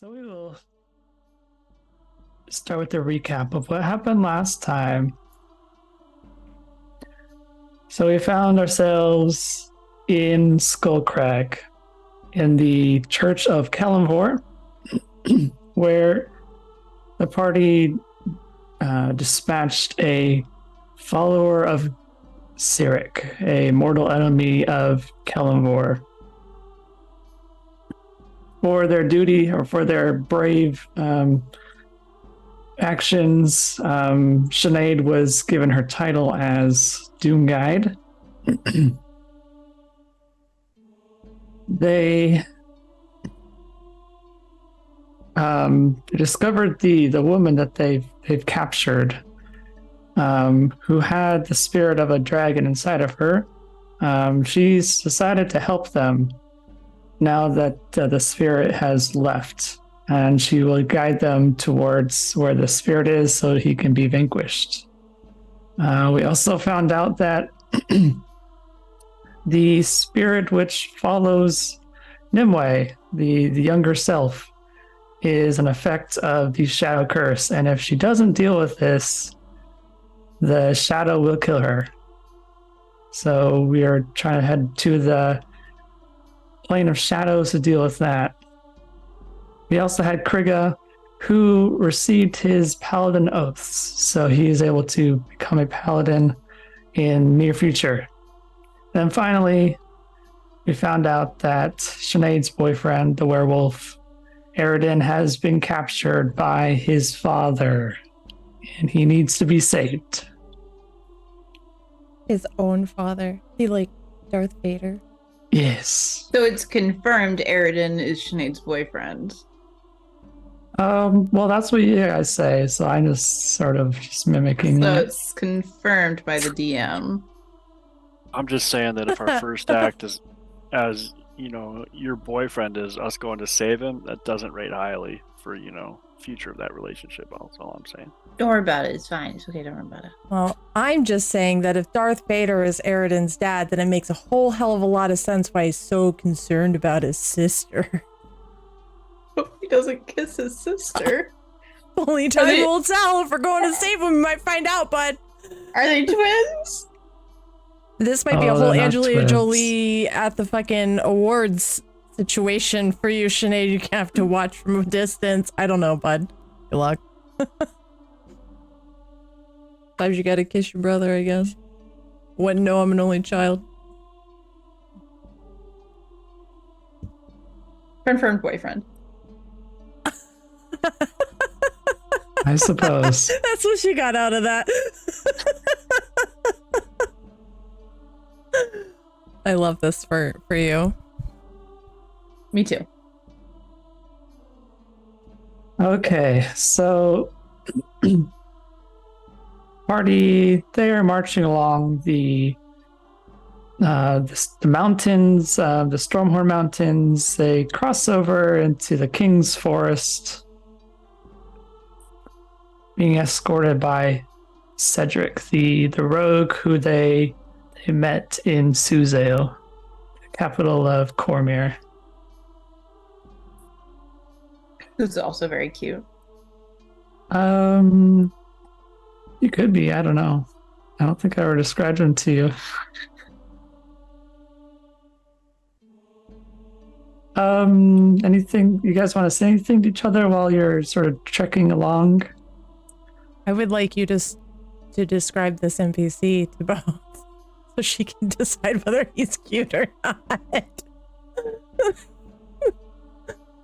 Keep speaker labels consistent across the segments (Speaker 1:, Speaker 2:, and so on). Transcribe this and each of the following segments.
Speaker 1: So we will start with the recap of what happened last time. So we found ourselves in Skullcrag, in the Church of Kalimvor, where the party dispatched a follower of Cyric, a mortal enemy of Kalimvor, for their duty or for their brave actions. Seonaid was given her title as Doom Guide. They discovered the woman that they've captured, who had the spirit of a dragon inside of her. She's decided to help them now that the spirit has left, and she will guide them towards where the spirit is so he can be vanquished. We also found out that the spirit which follows Nimue, the younger self, is an effect of the shadow curse, and if she doesn't deal with this, the shadow will kill her. So we are trying to head to the plane of shadows to deal with that. We also had Krigga, who received his paladin oaths, so he is able to become a paladin in near future. Then finally, we found out that Seonaid's boyfriend, the werewolf, Aridin, has been captured by his father, and he needs to be saved.
Speaker 2: His own father? He like Darth Vader?
Speaker 1: Yes.
Speaker 3: So it's confirmed Aridin is Seonaid's boyfriend.
Speaker 1: Well, that's what you guys say, so I'm just sort of just mimicking
Speaker 3: So
Speaker 1: it.
Speaker 3: it's confirmed by the DM.
Speaker 4: I'm just saying that if our first act is, as you know, your boyfriend is us going to save him, that doesn't rate highly for, future of that relationship. That's all I'm saying.
Speaker 3: Don't worry about it. It's fine. It's okay. Don't worry about it.
Speaker 2: Well, I'm just saying that if Darth Vader is Aridin's dad, then it makes a whole hell of a lot of sense why he's so concerned about his sister.
Speaker 3: Hope he doesn't kiss his sister.
Speaker 2: Only time will tell. If we're going to save him, we might find out, bud.
Speaker 3: Are they twins?
Speaker 2: This might be a whole
Speaker 1: they're not
Speaker 2: Angelina
Speaker 1: twins.
Speaker 2: Jolie at the fucking awards situation for you, Seonaid. You have to watch from a distance. I don't know, bud. Good luck. Sometimes you gotta kiss your brother, I guess. Wouldn't know I'm an only child.
Speaker 3: Confirmed boyfriend.
Speaker 1: I suppose.
Speaker 2: That's what she got out of that. I love this for you.
Speaker 3: Me too.
Speaker 1: Okay, so party, they are marching along the mountains, the Stormhorn Mountains. They cross over into the King's Forest, being escorted by Cedric, the rogue who they met in Suzail, the capital of Cormyr.
Speaker 3: Who's also very cute.
Speaker 1: You could be. I don't know. I don't think I ever described him to you. Anything you guys want to say anything to each other while you're sort of trekking along?
Speaker 2: I would like you to describe this NPC to both, so she can decide whether he's cute or not.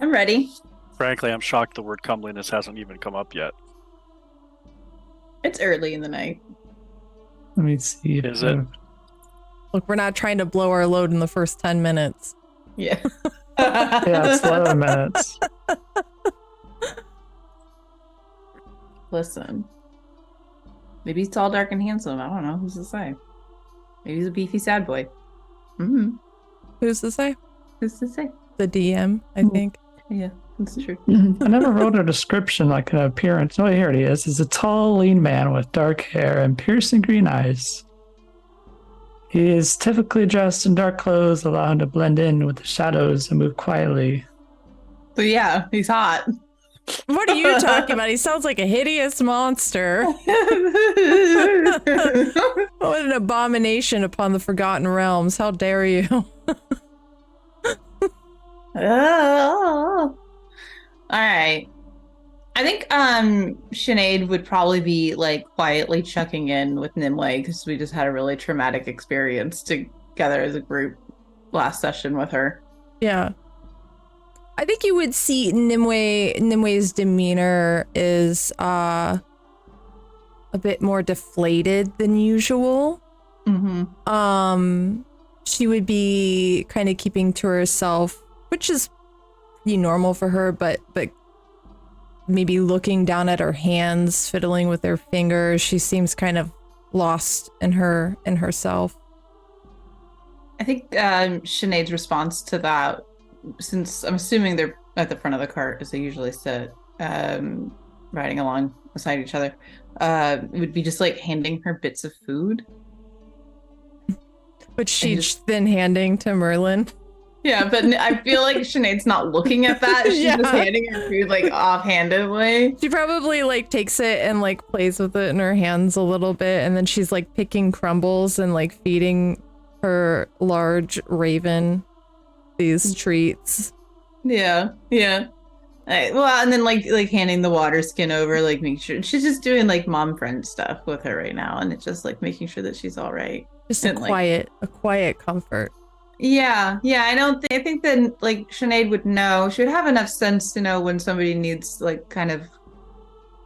Speaker 3: I'm ready.
Speaker 4: Frankly, I'm shocked the word comeliness hasn't even come up yet.
Speaker 3: It's early in the night.
Speaker 1: Let me see.
Speaker 4: Is it?
Speaker 2: Look, we're not trying to blow our load in the first 10 minutes.
Speaker 3: Yeah.
Speaker 1: Yeah, it's 11 minutes.
Speaker 3: Listen. Maybe he's tall, dark, and handsome. I don't know. Who's to say? Maybe he's a beefy sad boy. Mm-hmm.
Speaker 2: Who's to say?
Speaker 3: Who's to say?
Speaker 2: The DM, I think.
Speaker 3: Yeah, that's true.
Speaker 1: I never wrote a description like an appearance. Oh, here it is. He's a tall, lean man with dark hair and piercing green eyes. He is typically dressed in dark clothes, allowing him to blend in with the shadows and move quietly.
Speaker 3: So yeah, he's hot.
Speaker 2: What are you talking about? He sounds like a hideous monster. What an abomination upon the Forgotten Realms. How dare you?
Speaker 3: Oh. All right. I think Seonaid would probably be like quietly checking in with Nimue because we just had a really traumatic experience together as a group last session with her.
Speaker 2: Yeah. I think you would see Nimue's demeanor is a bit more deflated than usual.
Speaker 3: Mm-hmm.
Speaker 2: She would be kind of keeping to herself, which is pretty normal for her, but maybe looking down at her hands, fiddling with her fingers. She seems kind of lost in herself.
Speaker 3: I think Sinead's response to that, since I'm assuming they're at the front of the cart as they usually sit, riding along beside each other, would be just like handing her bits of food.
Speaker 2: Which she's then handing to Merlin.
Speaker 3: Yeah, but I feel like Sinead's not looking at that. She's just handing her food like offhandedly.
Speaker 2: She probably like takes it and like plays with it in her hands a little bit, and then she's like picking crumbles and like feeding her large raven these treats.
Speaker 3: Yeah. Well, and then like handing the water skin over, like making sure she's just doing like mom friend stuff with her right now, and it's just like making sure that she's all right.
Speaker 2: Just
Speaker 3: and,
Speaker 2: a quiet comfort.
Speaker 3: Yeah. I think that like Sinead would know. She would have enough sense to know when somebody needs like kind of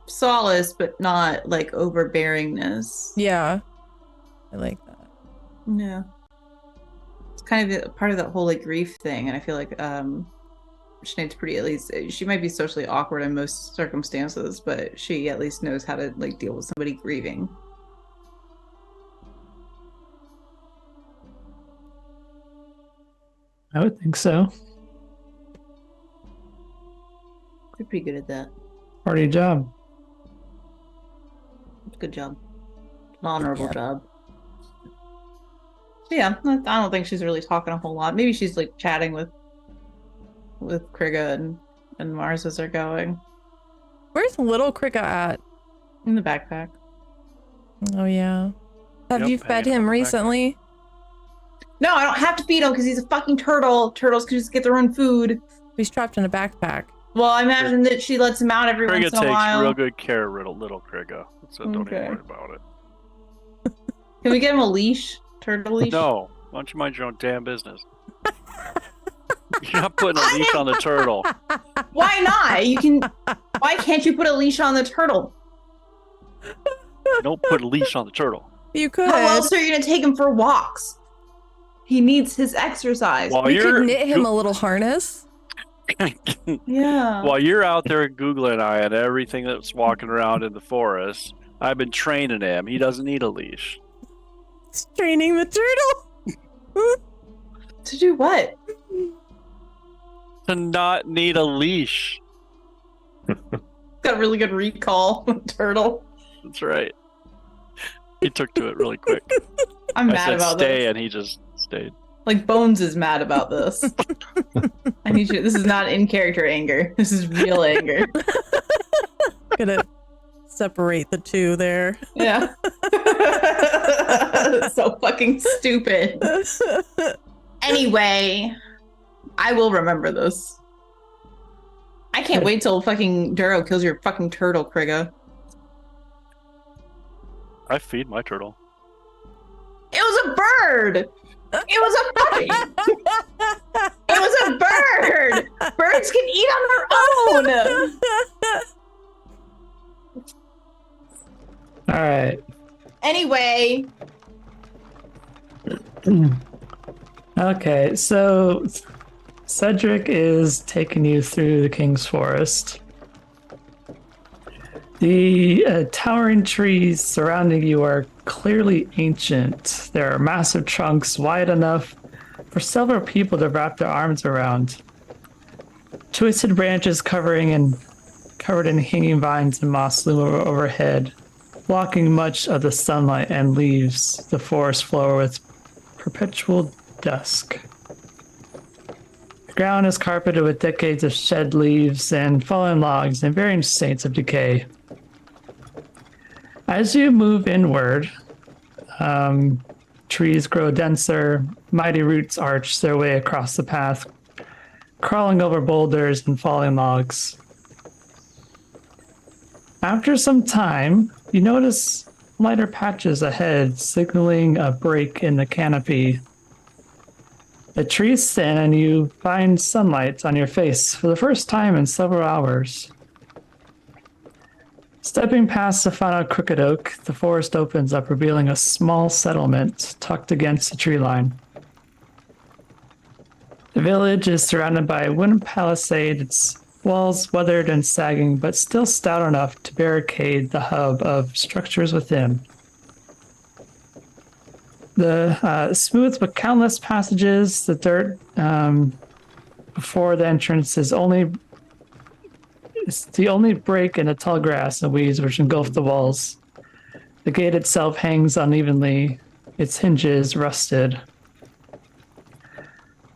Speaker 3: solace, but not like overbearingness.
Speaker 2: Yeah, I like that.
Speaker 3: Yeah. It's kind of part of that whole like grief thing, and I feel like Sinead's pretty, at least she might be socially awkward in most circumstances, but she at least knows how to like deal with somebody grieving.
Speaker 1: I would think so.
Speaker 3: You're pretty good at that.
Speaker 1: Part of your job.
Speaker 3: Good job. An honorable job. Yeah, I don't think she's really talking a whole lot. Maybe she's like chatting with Krigga and Mars as they're going.
Speaker 2: Where's little Krigga at?
Speaker 3: In the backpack.
Speaker 2: Oh yeah. Have you fed him recently?
Speaker 3: No, I don't have to feed him because he's a fucking turtle. Turtles can just get their own food.
Speaker 2: He's trapped in a backpack.
Speaker 3: Well, I imagine that she lets him out every once in a while.
Speaker 4: Krigga takes real good care of little Krigga, so don't even worry about it.
Speaker 3: Can we get him a leash? Turtle leash?
Speaker 4: No. Why don't you mind your own damn business? You're not putting a leash on the turtle.
Speaker 3: Why not? Why can't you put a leash on the turtle?
Speaker 4: Don't put a leash on the turtle.
Speaker 2: You could.
Speaker 3: How else are you going to take him for walks? He needs his exercise.
Speaker 2: We could knit him a little harness.
Speaker 3: Yeah.
Speaker 4: While you're out there Googling and everything that's walking around in the forest, I've been training him. He doesn't need a leash.
Speaker 2: It's training the turtle.
Speaker 3: To do what?
Speaker 4: To not need a leash.
Speaker 3: Got really good recall, turtle.
Speaker 4: That's right. He took to it really quick.
Speaker 3: I'm
Speaker 4: I
Speaker 3: mad
Speaker 4: said
Speaker 3: about
Speaker 4: stay,
Speaker 3: this.
Speaker 4: and he just stayed.
Speaker 3: Like Bones is mad about this. I need you. This is not in character anger. This is real anger.
Speaker 2: Gonna separate the two there.
Speaker 3: Yeah. So fucking stupid. Anyway, I will remember this. I can't wait till fucking Duro kills your fucking turtle, Krigga.
Speaker 4: I feed my turtle.
Speaker 3: It was a bird. It was a puppy. It was a bird. Birds can eat on their own.
Speaker 1: All right.
Speaker 3: Anyway.
Speaker 1: Okay, so Cedric is taking you through the King's Forest. The towering trees surrounding you are clearly ancient. There are massive trunks wide enough for several people to wrap their arms around. Twisted branches covered in hanging vines and moss loom overhead, blocking much of the sunlight and leaves the forest floor with perpetual dusk. The ground is carpeted with decades of shed leaves and fallen logs and varying states of decay. As you move inward, trees grow denser, mighty roots arch their way across the path, crawling over boulders and falling logs. After some time, you notice lighter patches ahead, signaling a break in the canopy. The trees thin, and you find sunlight on your face for the first time in several hours. Stepping past the final crooked oak, the forest opens up, revealing a small settlement tucked against the tree line. The village is surrounded by a wooden palisade, its walls weathered and sagging, but still stout enough to barricade the hub of structures within. The smooth but countless passages, the dirt before the entrance is the only break in the tall grass and weeds which engulf the walls. The gate itself hangs unevenly, its hinges rusted.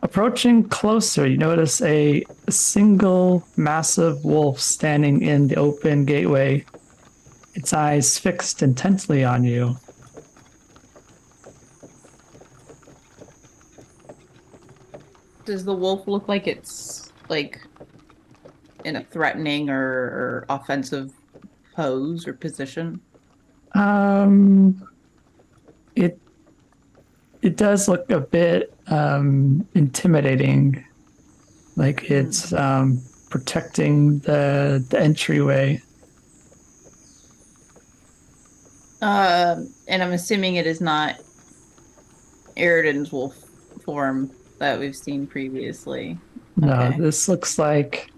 Speaker 1: Approaching closer, you notice a single massive wolf standing in the open gateway, its eyes fixed intently on you.
Speaker 3: Does the wolf look like it's like in a threatening or offensive pose or position?
Speaker 1: It does look a bit intimidating, like it's protecting the entryway.
Speaker 3: And I'm assuming it is not Eridan's wolf form that we've seen previously.
Speaker 1: No,
Speaker 3: Okay.
Speaker 1: this looks like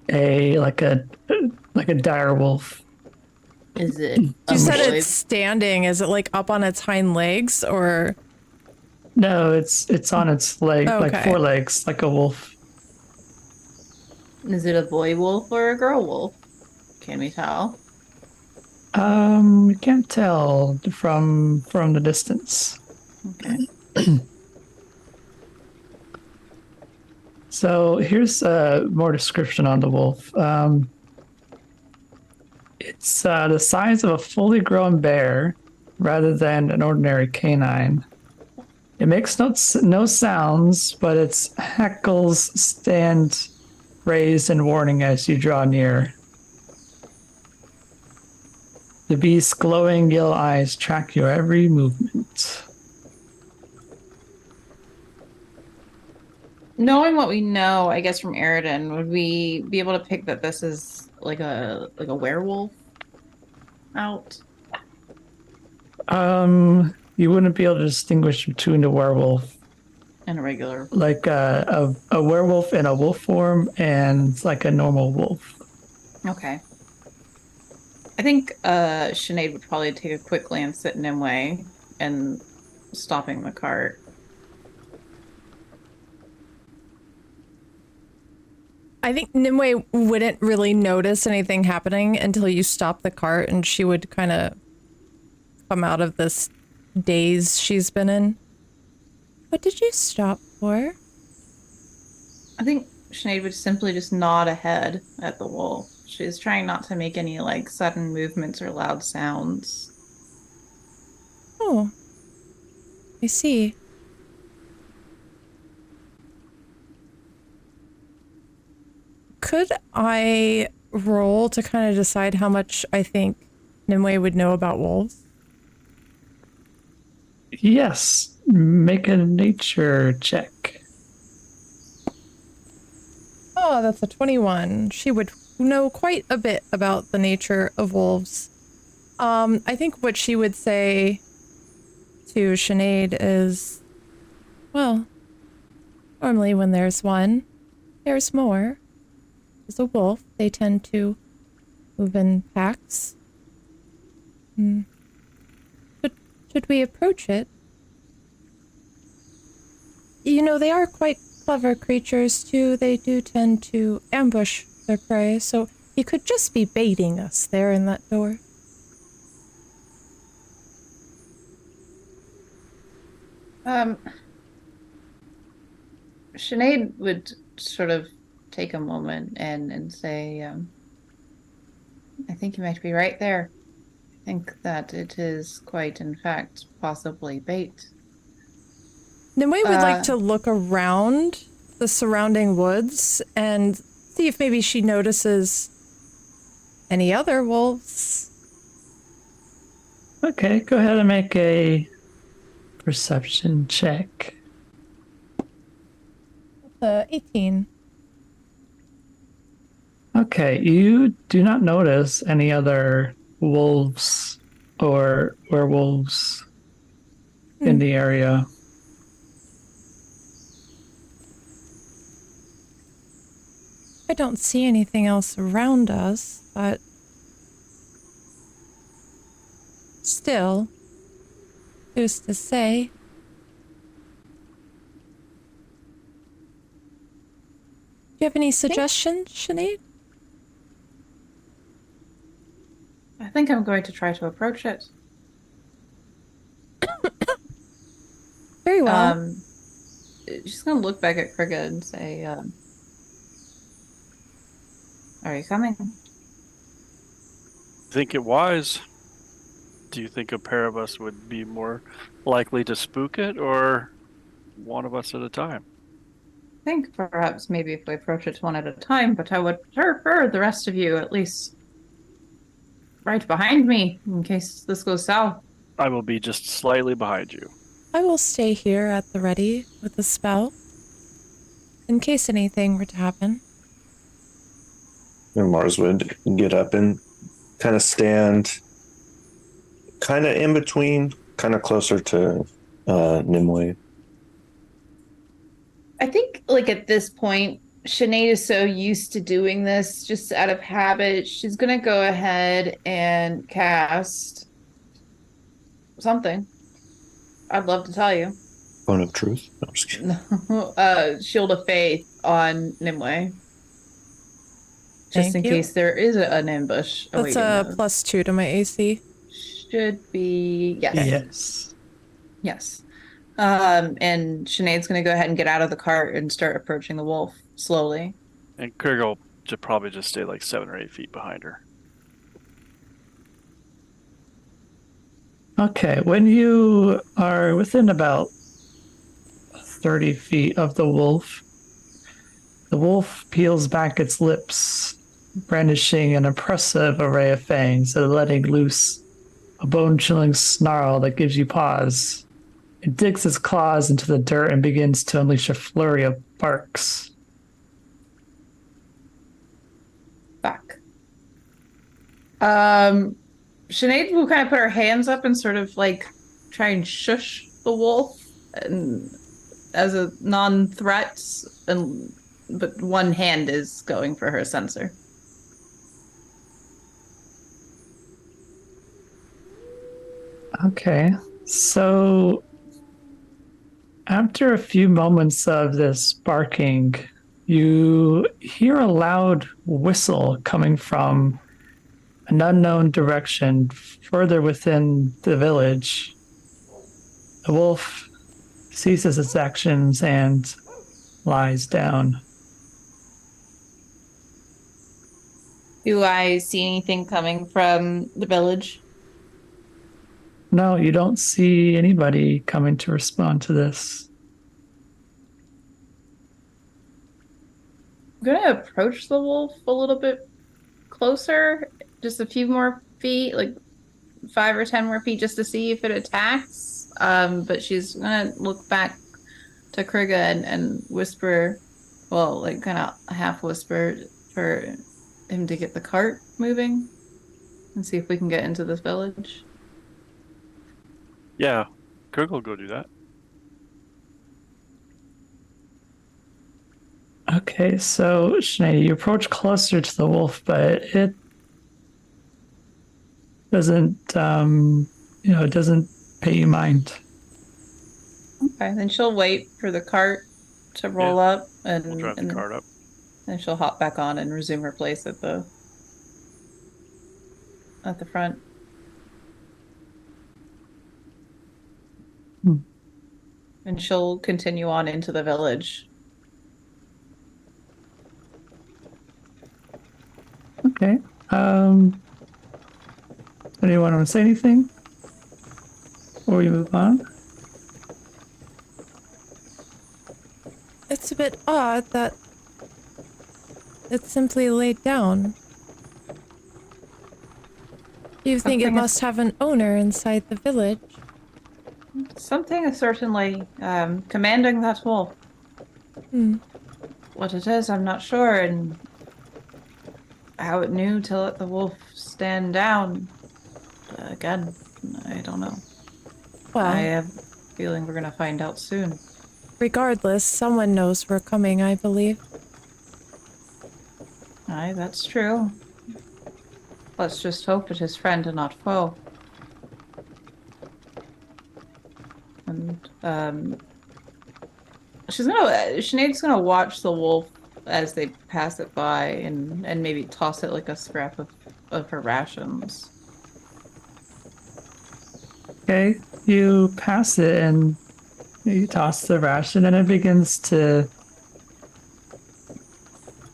Speaker 1: a dire wolf.
Speaker 3: Is it?
Speaker 2: You said
Speaker 3: boy?
Speaker 2: it's standing. Is it like up on its hind legs or?
Speaker 1: No, it's on its leg, like
Speaker 2: Okay.
Speaker 1: 4 legs, like a wolf.
Speaker 3: Is it a boy wolf or a girl wolf? Can we tell?
Speaker 1: You can't tell from the distance.
Speaker 3: Okay.
Speaker 1: So here's more description on the wolf. It's the size of a fully grown bear rather than an ordinary canine. It makes no sounds, but its hackles stand raised in warning as you draw near. The beast's glowing yellow eyes track your every movement.
Speaker 3: Knowing what we know, I guess from Eridan, would we be able to pick that this is like a werewolf out?
Speaker 1: You wouldn't be able to distinguish between a werewolf,
Speaker 3: And a regular.
Speaker 1: like a werewolf in a wolf form, and like a normal wolf.
Speaker 3: Okay. I think Sinead would probably take a quick glance at Nimue and stopping the cart.
Speaker 2: I think Nimue wouldn't really notice anything happening until you stop the cart, and she would kind of come out of this daze she's been in. What did you stop for?
Speaker 3: I think Sinead would simply just nod ahead at the wolf. She's trying not to make any like sudden movements or loud sounds.
Speaker 2: Oh, I see. Could I roll to kind of decide how much I think Nimue would know about wolves?
Speaker 1: Yes, make a nature check.
Speaker 2: Oh, that's a 21. She would know quite a bit about the nature of wolves. I think what she would say to Sinead is, well, normally when there's one, there's more. As a wolf, they tend to move in packs. Should we approach it? You know, they are quite clever creatures, too. They do tend to ambush their prey, so he could just be baiting us there in that door.
Speaker 3: Sinead would sort of take a moment and say, I think you might be right there. I think that it is quite, in fact, possibly bait.
Speaker 2: Nimue would like
Speaker 3: Uh,
Speaker 2: to look around the surrounding woods and see if maybe she notices any other wolves.
Speaker 1: Okay, go ahead and make a perception check.
Speaker 2: 18.
Speaker 1: Okay, you do not notice any other wolves or werewolves in the area.
Speaker 2: I don't see anything else around us, but still, who's to say? Do you have any suggestions, Sinead?
Speaker 3: I think I'm going to try to approach it.
Speaker 2: Very well.
Speaker 3: She's going to look back at Krigga and say, are you coming?
Speaker 4: Think it wise. Do you think a pair of us would be more likely to spook it, or one of us at a time?
Speaker 3: I think perhaps maybe if we approach it one at a time, but I would prefer the rest of you at least right behind me in case this goes south.
Speaker 4: I will be just slightly behind you.
Speaker 2: I will stay here at the ready with the spell in case anything were to happen.
Speaker 5: And Mars would get up and kind of stand kind of in between, kind of closer to Nimue.
Speaker 3: I think, like, at this point, Sinead is so used to doing this just out of habit. She's going to go ahead and cast something. I'd love to tell you.
Speaker 5: Bone of Truth? No, I'm just kidding.
Speaker 3: Shield of Faith on Nimue. Just
Speaker 2: Thank
Speaker 3: in
Speaker 2: you.
Speaker 3: case there is an ambush.
Speaker 2: That's
Speaker 3: awaiting
Speaker 2: a
Speaker 3: them.
Speaker 2: +2 to my AC.
Speaker 3: Should be, yes.
Speaker 1: Yes.
Speaker 3: Yes. And Sinead's going to go ahead and get out of the cart and start approaching the wolf slowly.
Speaker 4: And Krigga will probably just stay like 7 or 8 feet behind her.
Speaker 1: Okay, when you are within about 30 feet of the wolf peels back its lips, brandishing an impressive array of fangs and letting loose a bone-chilling snarl that gives you pause. It digs its claws into the dirt and begins to unleash a flurry of barks.
Speaker 3: Back. Sinead will kind of put her hands up and sort of like try and shush the wolf and as a non-threat, but one hand is going for her sensor.
Speaker 1: Okay, so after a few moments of this barking, you hear a loud whistle coming from an unknown direction further within the village. The wolf ceases its actions and lies down.
Speaker 3: Do I see anything coming from the village?
Speaker 1: No, you don't see anybody coming to respond to this.
Speaker 3: I'm going to approach the wolf a little bit closer, just a few more feet, like 5 or 10 more feet, just to see if it attacks. But she's going to look back to Krigga and whisper, well, like kind of half whisper for him to get the cart moving and see if we can get into this village.
Speaker 4: Yeah, Krigga will go do that.
Speaker 1: Okay, so Sinead, you approach closer to the wolf, but it doesn't, it doesn't pay you mind.
Speaker 3: Okay, then she'll wait for the cart to roll up, and
Speaker 4: We'll drive the cart up.
Speaker 3: then she'll hop back on and resume her place at the front. And she'll continue on into the village
Speaker 1: Okay. Anyone want to say anything? Before we move on?
Speaker 2: It's a bit odd that it's simply laid down. You think it
Speaker 3: Something
Speaker 2: must have an owner inside the village?
Speaker 3: Something is certainly commanding that wolf.
Speaker 2: Hmm.
Speaker 3: What it is, I'm not sure, and how it knew to let the wolf stand down. Again, I don't know.
Speaker 2: Well,
Speaker 3: I have a feeling we're gonna find out soon.
Speaker 2: regardless, someone knows we're coming, I believe.
Speaker 3: Aye, that's true. Let's just hope it is friend and not foe. And Sinead's gonna watch the wolf as they pass it by and maybe toss it like a scrap of her rations.
Speaker 1: Okay. You pass it and you toss the ration, and it begins to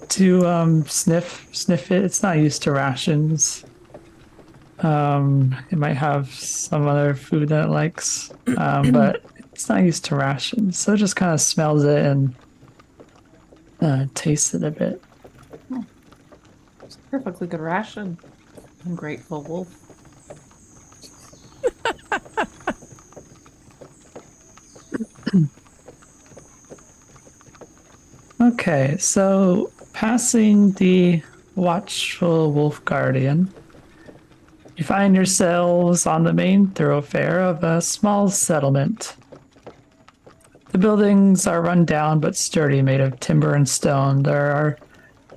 Speaker 1: sniff it. It's not used to rations. It might have some other food that it likes, but it's not used to rations. So it just kind of smells it and tastes it a bit.
Speaker 3: It's a perfectly good ration. Ungrateful wolf.
Speaker 1: Okay, so passing the watchful wolf guardian, you find yourselves on the main thoroughfare of a small settlement. The buildings are run down but sturdy, made of timber and stone. There are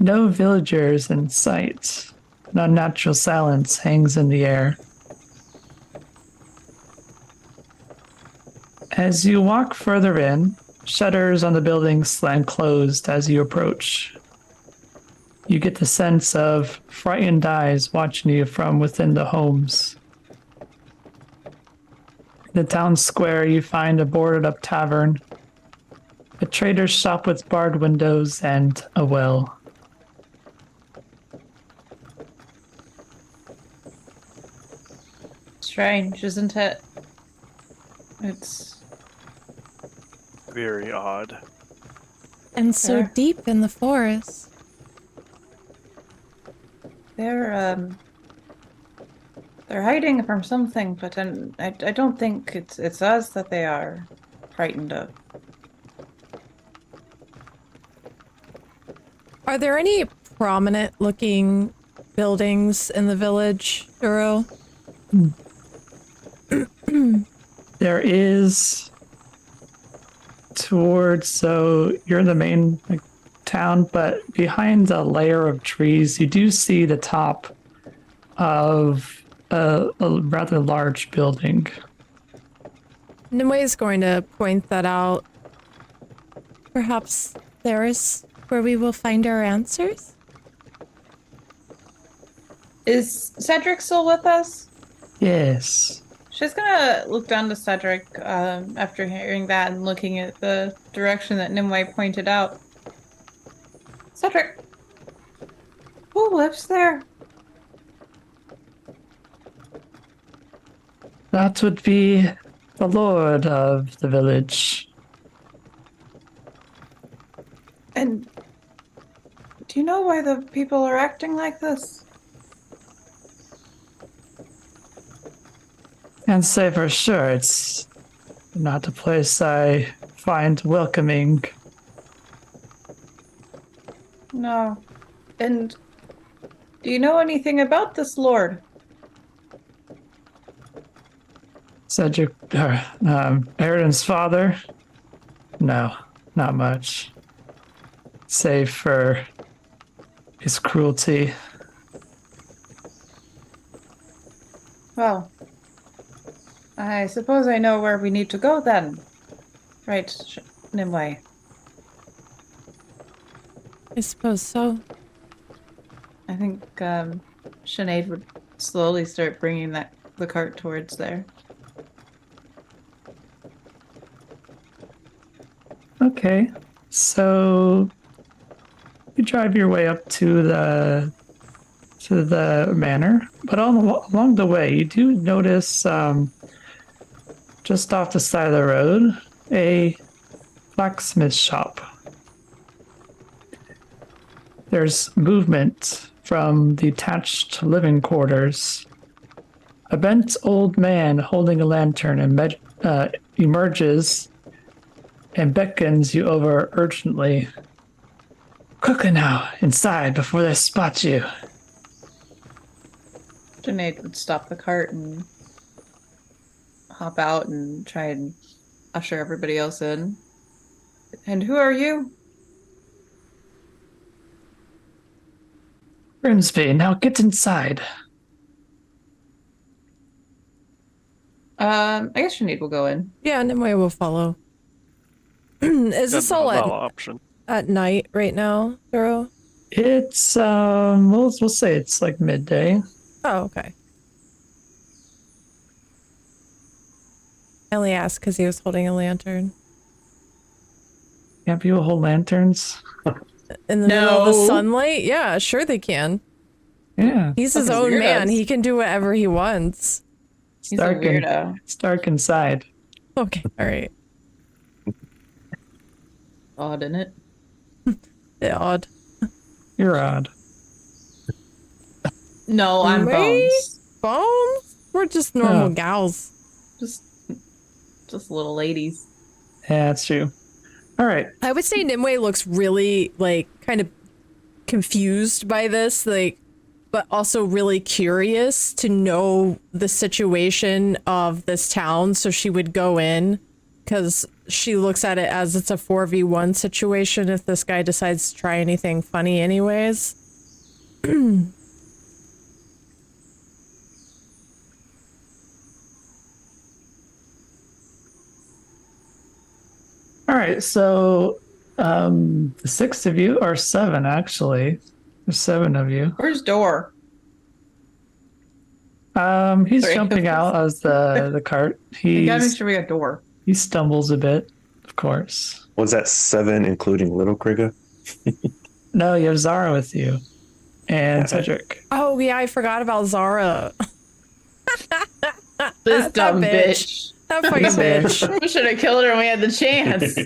Speaker 1: no villagers in sight. An unnatural silence hangs in the air. As you walk further in, shutters on the buildings slam closed as you approach. You get the sense of frightened eyes watching you from within the homes. In the town square, you find a boarded up tavern, a trader's shop with barred windows, and a well.
Speaker 3: Strange, isn't it? It's
Speaker 4: Very odd.
Speaker 2: And so
Speaker 3: Sure.
Speaker 2: deep in the forest.
Speaker 3: they're hiding from something, but I don't think it's us that they are frightened of.
Speaker 2: Are there any prominent looking buildings in the village, Duro?
Speaker 1: There is towards, so you're in the main town, but behind a layer of trees, you do see the top of a rather large building.
Speaker 2: Nimue is going to point that out. Perhaps there is where we will find our answers?
Speaker 3: Is Cedric still with us?
Speaker 1: Yes.
Speaker 3: She's gonna look down to Cedric after hearing that and looking at the direction that Nimue pointed out. Cedric, who lives there?
Speaker 1: That would be the lord of the village.
Speaker 3: And do you know why the people are acting like this?
Speaker 1: Can't say for sure. It's not a place I find welcoming.
Speaker 3: No. And do you know anything about this lord?
Speaker 1: Cedric, Aridin's father? No, not much. Save for his cruelty.
Speaker 3: Well, I suppose I know where we need to go then. Right, Nimue.
Speaker 2: I suppose so.
Speaker 3: I think Sinead would slowly start bringing the cart towards there.
Speaker 1: Okay, so you drive your way up to to the manor, but along the way, you do notice just off the side of the road a blacksmith shop. There's movement from the attached living quarters. A bent old man holding a lantern emerges and beckons you over urgently. Quicker now, inside before they spot you.
Speaker 3: Seonaid would stop the cart and hop out and try and usher everybody else in. And who are you?
Speaker 1: Grimsby, now get inside.
Speaker 3: I guess Seonaid will go in.
Speaker 2: Yeah, Nimue will follow. Is this all
Speaker 4: option?
Speaker 2: at night right now, Thuro?
Speaker 1: It's we'll say it's like midday.
Speaker 2: Oh, okay. I only asked because he was holding a lantern.
Speaker 1: Can't people hold lanterns?
Speaker 2: In the middle of the sunlight? Yeah, sure they can.
Speaker 1: Yeah.
Speaker 2: He's his
Speaker 3: Fucking
Speaker 2: own
Speaker 3: weirdos.
Speaker 2: man. He can do whatever he wants.
Speaker 3: He's a weirdo.
Speaker 1: It's dark inside.
Speaker 2: Okay, all right.
Speaker 3: Odd, isn't it?
Speaker 2: Yeah, odd.
Speaker 1: You're odd.
Speaker 3: No, I'm
Speaker 2: Me?
Speaker 3: Bones.
Speaker 2: Bones? We're just normal
Speaker 1: Oh.
Speaker 2: gals.
Speaker 3: Just little ladies.
Speaker 1: Yeah, that's true. All right.
Speaker 2: I would say Nimue looks really, like, kind of confused by this, like, but also really curious to know the situation of this town, so she would go in, because she looks at it as it's a 4v1 situation if this guy decides to try anything funny anyways.
Speaker 1: All right. So the six of you, or seven actually. There's seven of you.
Speaker 3: Where's Door?
Speaker 1: He's
Speaker 3: Sorry.
Speaker 1: jumping out as the cart.
Speaker 3: We gotta make
Speaker 1: He's
Speaker 3: sure we got Door.
Speaker 1: he stumbles a bit, of course.
Speaker 5: Was that 7 including little Krigga?
Speaker 1: No, you have Zara with you. And Cedric.
Speaker 2: Oh, yeah, I forgot about Zara.
Speaker 3: This
Speaker 2: That
Speaker 3: dumb
Speaker 2: bitch.
Speaker 3: bitch.
Speaker 2: That fucking bitch.
Speaker 3: We should have killed her when we had the chance.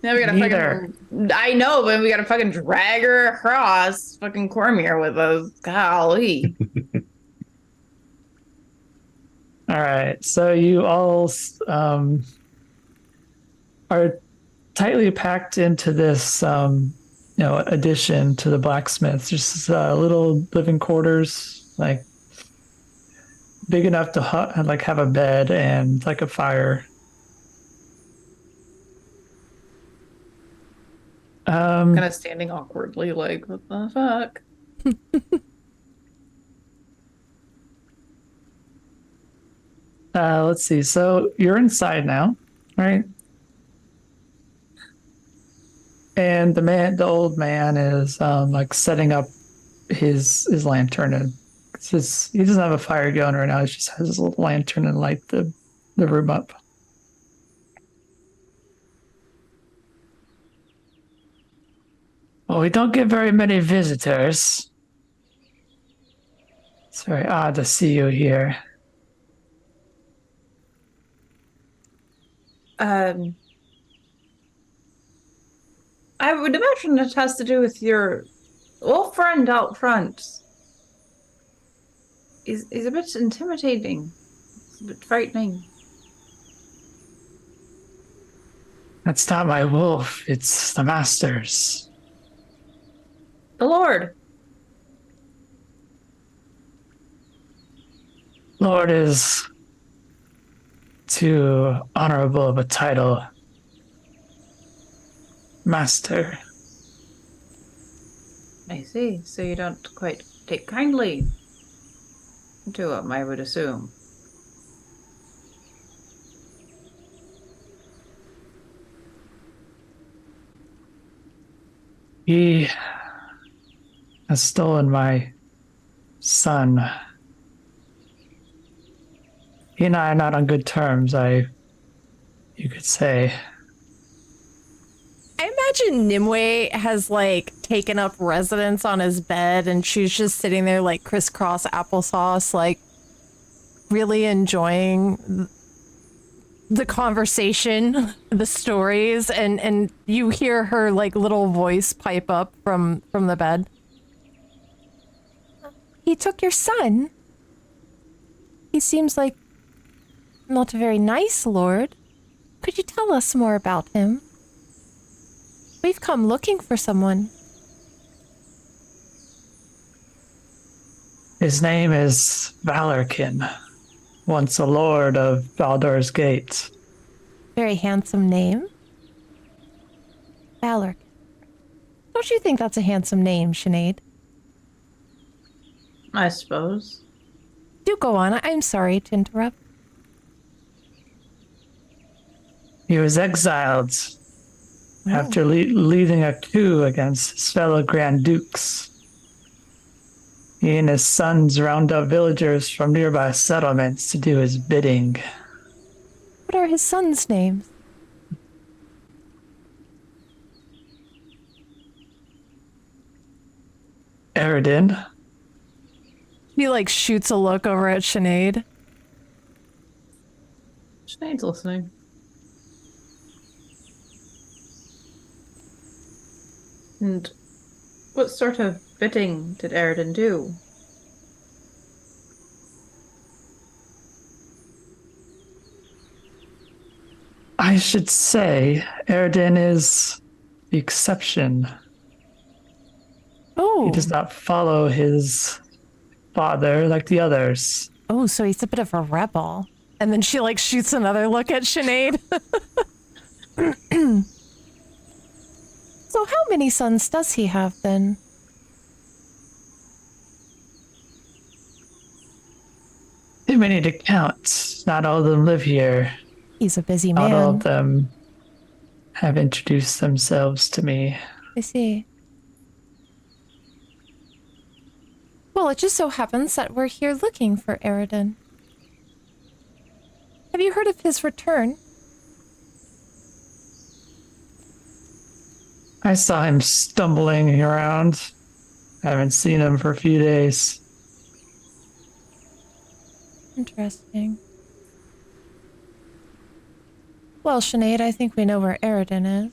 Speaker 3: Now we gotta
Speaker 1: Neither.
Speaker 3: fucking. I know, but we gotta fucking drag her across fucking Cormyr with us. Golly.
Speaker 1: All right. So you all are tightly packed into this addition to the blacksmith. Just little living quarters, like big enough to have a bed and like a fire.
Speaker 3: Kind of standing awkwardly, like, what the fuck?
Speaker 1: Let's see. So you're inside now, right? And the old man is like setting up his lantern, and he doesn't have a fire going right now. He just has his little lantern and light the room up. Well, we don't get very many visitors. It's very odd to see you here.
Speaker 3: I would imagine it has to do with your old friend out front. He's a bit intimidating. It's a bit frightening.
Speaker 1: That's not my wolf. It's the master's.
Speaker 3: The Lord.
Speaker 1: Lord is too honorable of a title. Master.
Speaker 3: I see. So you don't quite take kindly to him, I would assume.
Speaker 1: He has stolen my son. He and I are not on good terms, you could say.
Speaker 2: I Nimue has like taken up residence on his bed and she's just sitting there like crisscross applesauce, like really enjoying the conversation, the stories, and you hear her like little voice pipe up from the bed. He took your son. He seems like not a very nice lord. Could you tell us more about him? We've come looking for someone.
Speaker 1: His name is Valorkin, once a lord of Baldur's Gate.
Speaker 2: Very handsome name. Valor. Don't you think that's a handsome name, Seonaid?
Speaker 3: I suppose.
Speaker 2: Do go on. I'm sorry to interrupt.
Speaker 1: He was exiled after leading a coup against his fellow Grand Dukes. He and his sons round up villagers from nearby settlements to do his bidding.
Speaker 2: What are his sons' names?
Speaker 1: Eredin,
Speaker 2: He like shoots a look over at Seonaid.
Speaker 3: Sinead's listening. And what sort of bidding did Eredin do?
Speaker 1: I should say Eredin is the exception.
Speaker 2: Oh.
Speaker 1: He does not follow his father like the others.
Speaker 2: Oh, so he's a bit of a rebel. And then she like shoots another look at Seonaid. So how many sons does he have then?
Speaker 1: Too many to count. Not all of them live here.
Speaker 2: He's a busy
Speaker 1: Not all of
Speaker 2: man.
Speaker 1: them have introduced themselves to me.
Speaker 2: I see. Well, it just so happens that we're here looking for Eredin. Have you heard of his return?
Speaker 1: I saw him stumbling around. I haven't seen him for a few days.
Speaker 2: Interesting. Well, Seonaid, I think we know where Eredin is.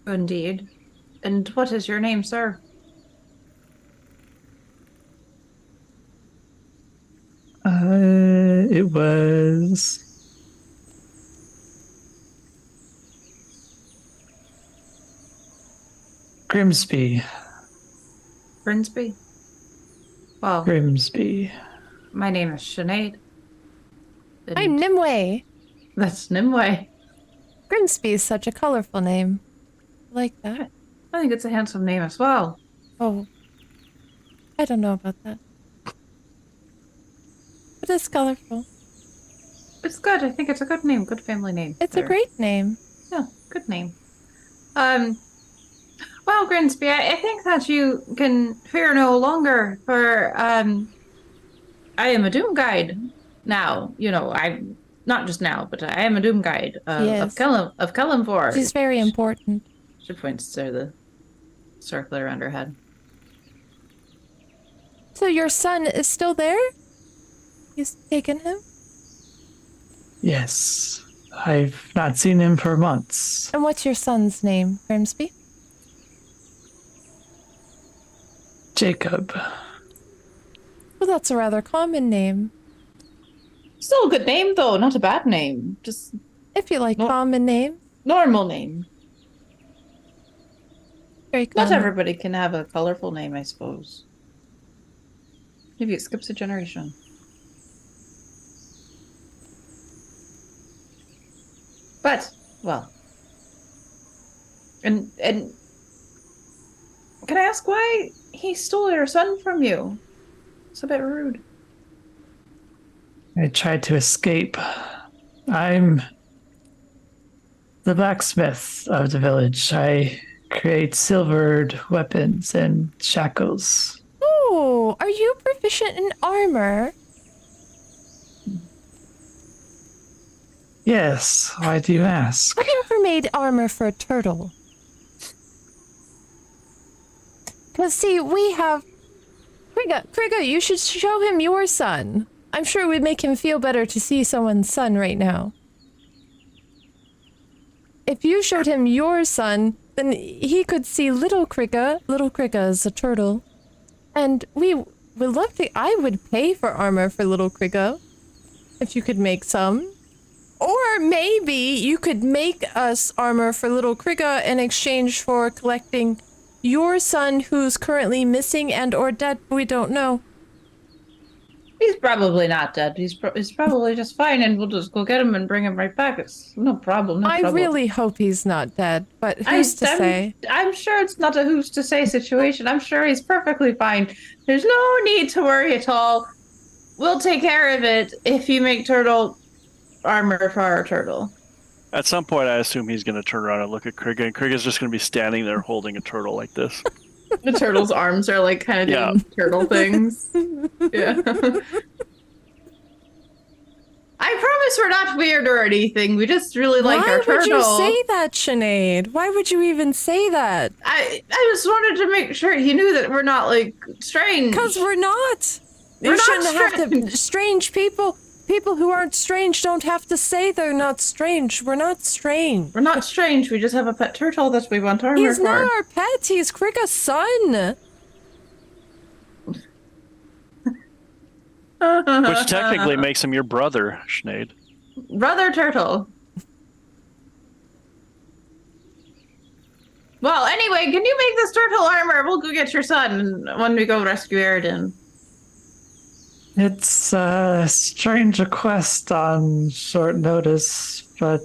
Speaker 3: Indeed. And what is your name, sir?
Speaker 1: It was Grimsby.
Speaker 3: Brinsby? Well,
Speaker 1: Grimsby.
Speaker 3: my name is Sinead. And
Speaker 2: I'm Nimue.
Speaker 3: That's Nimue.
Speaker 2: Grimsby is such a colorful name. I like that.
Speaker 3: I think it's a handsome name as well.
Speaker 2: Oh, I don't know about that. But it's colorful.
Speaker 3: It's good. I think it's a good name. Good family name.
Speaker 2: It's a great name.
Speaker 3: Yeah, good name. Well, Grimsby, I think that you can fear no longer, for I am a Doom Guide now. You know, I'm not just now, but I am a Doom Guide
Speaker 2: Yes.
Speaker 3: of Kellamvor.
Speaker 2: She's very important.
Speaker 3: She points to the circle around her head.
Speaker 2: So your son is still there? You've taken him?
Speaker 1: Yes. I've not seen him for months.
Speaker 2: And what's your son's name, Grimsby?
Speaker 1: Jacob.
Speaker 2: Well, that's a rather common name.
Speaker 3: Still a good name, though. Not a bad name. Just
Speaker 2: If you like
Speaker 3: No.
Speaker 2: common names.
Speaker 3: normal name.
Speaker 2: Very
Speaker 3: Not
Speaker 2: common.
Speaker 3: everybody can have a colorful name, I suppose. Maybe it skips a generation. But, well. And can I ask why he stole your son from you? It's a bit rude.
Speaker 1: I tried to escape. I'm the blacksmith of the village. I create silvered weapons and shackles.
Speaker 2: Oh, are you proficient in armor?
Speaker 1: Yes, why do you ask?
Speaker 2: Have you ever made armor for a turtle? Because, see, we have... Krigga, you should show him your son. I'm sure it would make him feel better to see someone's son right now. If you showed him your son, then he could see little Krigga. Little Krigga is a turtle. And we would love to... I would pay for armor for little Krigga. If you could make some. Or maybe you could make us armor for little Krigga in exchange for collecting your son who's currently missing and or dead. We don't know.
Speaker 3: He's probably not dead. He's probably just fine, and we'll just go get him and bring him right back. It's no problem. No
Speaker 2: I
Speaker 3: trouble.
Speaker 2: really hope he's not dead, but who's to say?
Speaker 3: I'm sure it's not a who's to say situation. I'm sure he's perfectly fine. There's no need to worry at all. We'll take care of it if you make turtle armor for our turtle.
Speaker 4: At some point, I assume he's going to turn around and look at Krigga, and Krigga's just going to be standing there holding a turtle like this.
Speaker 3: The turtle's arms are like kind of doing turtle things. Yeah. I promise we're not weird or anything. We just really like our turtle.
Speaker 2: Why would you say that, Seonaid? Why would you even say that?
Speaker 3: I just wanted to make sure he knew that we're not like strange.
Speaker 2: Because we're not.
Speaker 3: We're
Speaker 2: You
Speaker 3: not
Speaker 2: shouldn't have
Speaker 3: strange.
Speaker 2: to. Strange people. People who aren't strange don't have to say they're not strange. We're not strange.
Speaker 3: We're not strange. We just have a pet turtle that we want armor
Speaker 2: He's
Speaker 3: for.
Speaker 2: not our pet. He's Krigga's son.
Speaker 4: Which technically makes him your brother, Seonaid.
Speaker 3: Brother turtle. Well, anyway, can you make this turtle armor? We'll go get your son when we go rescue Eridan.
Speaker 1: It's a strange request on short notice, but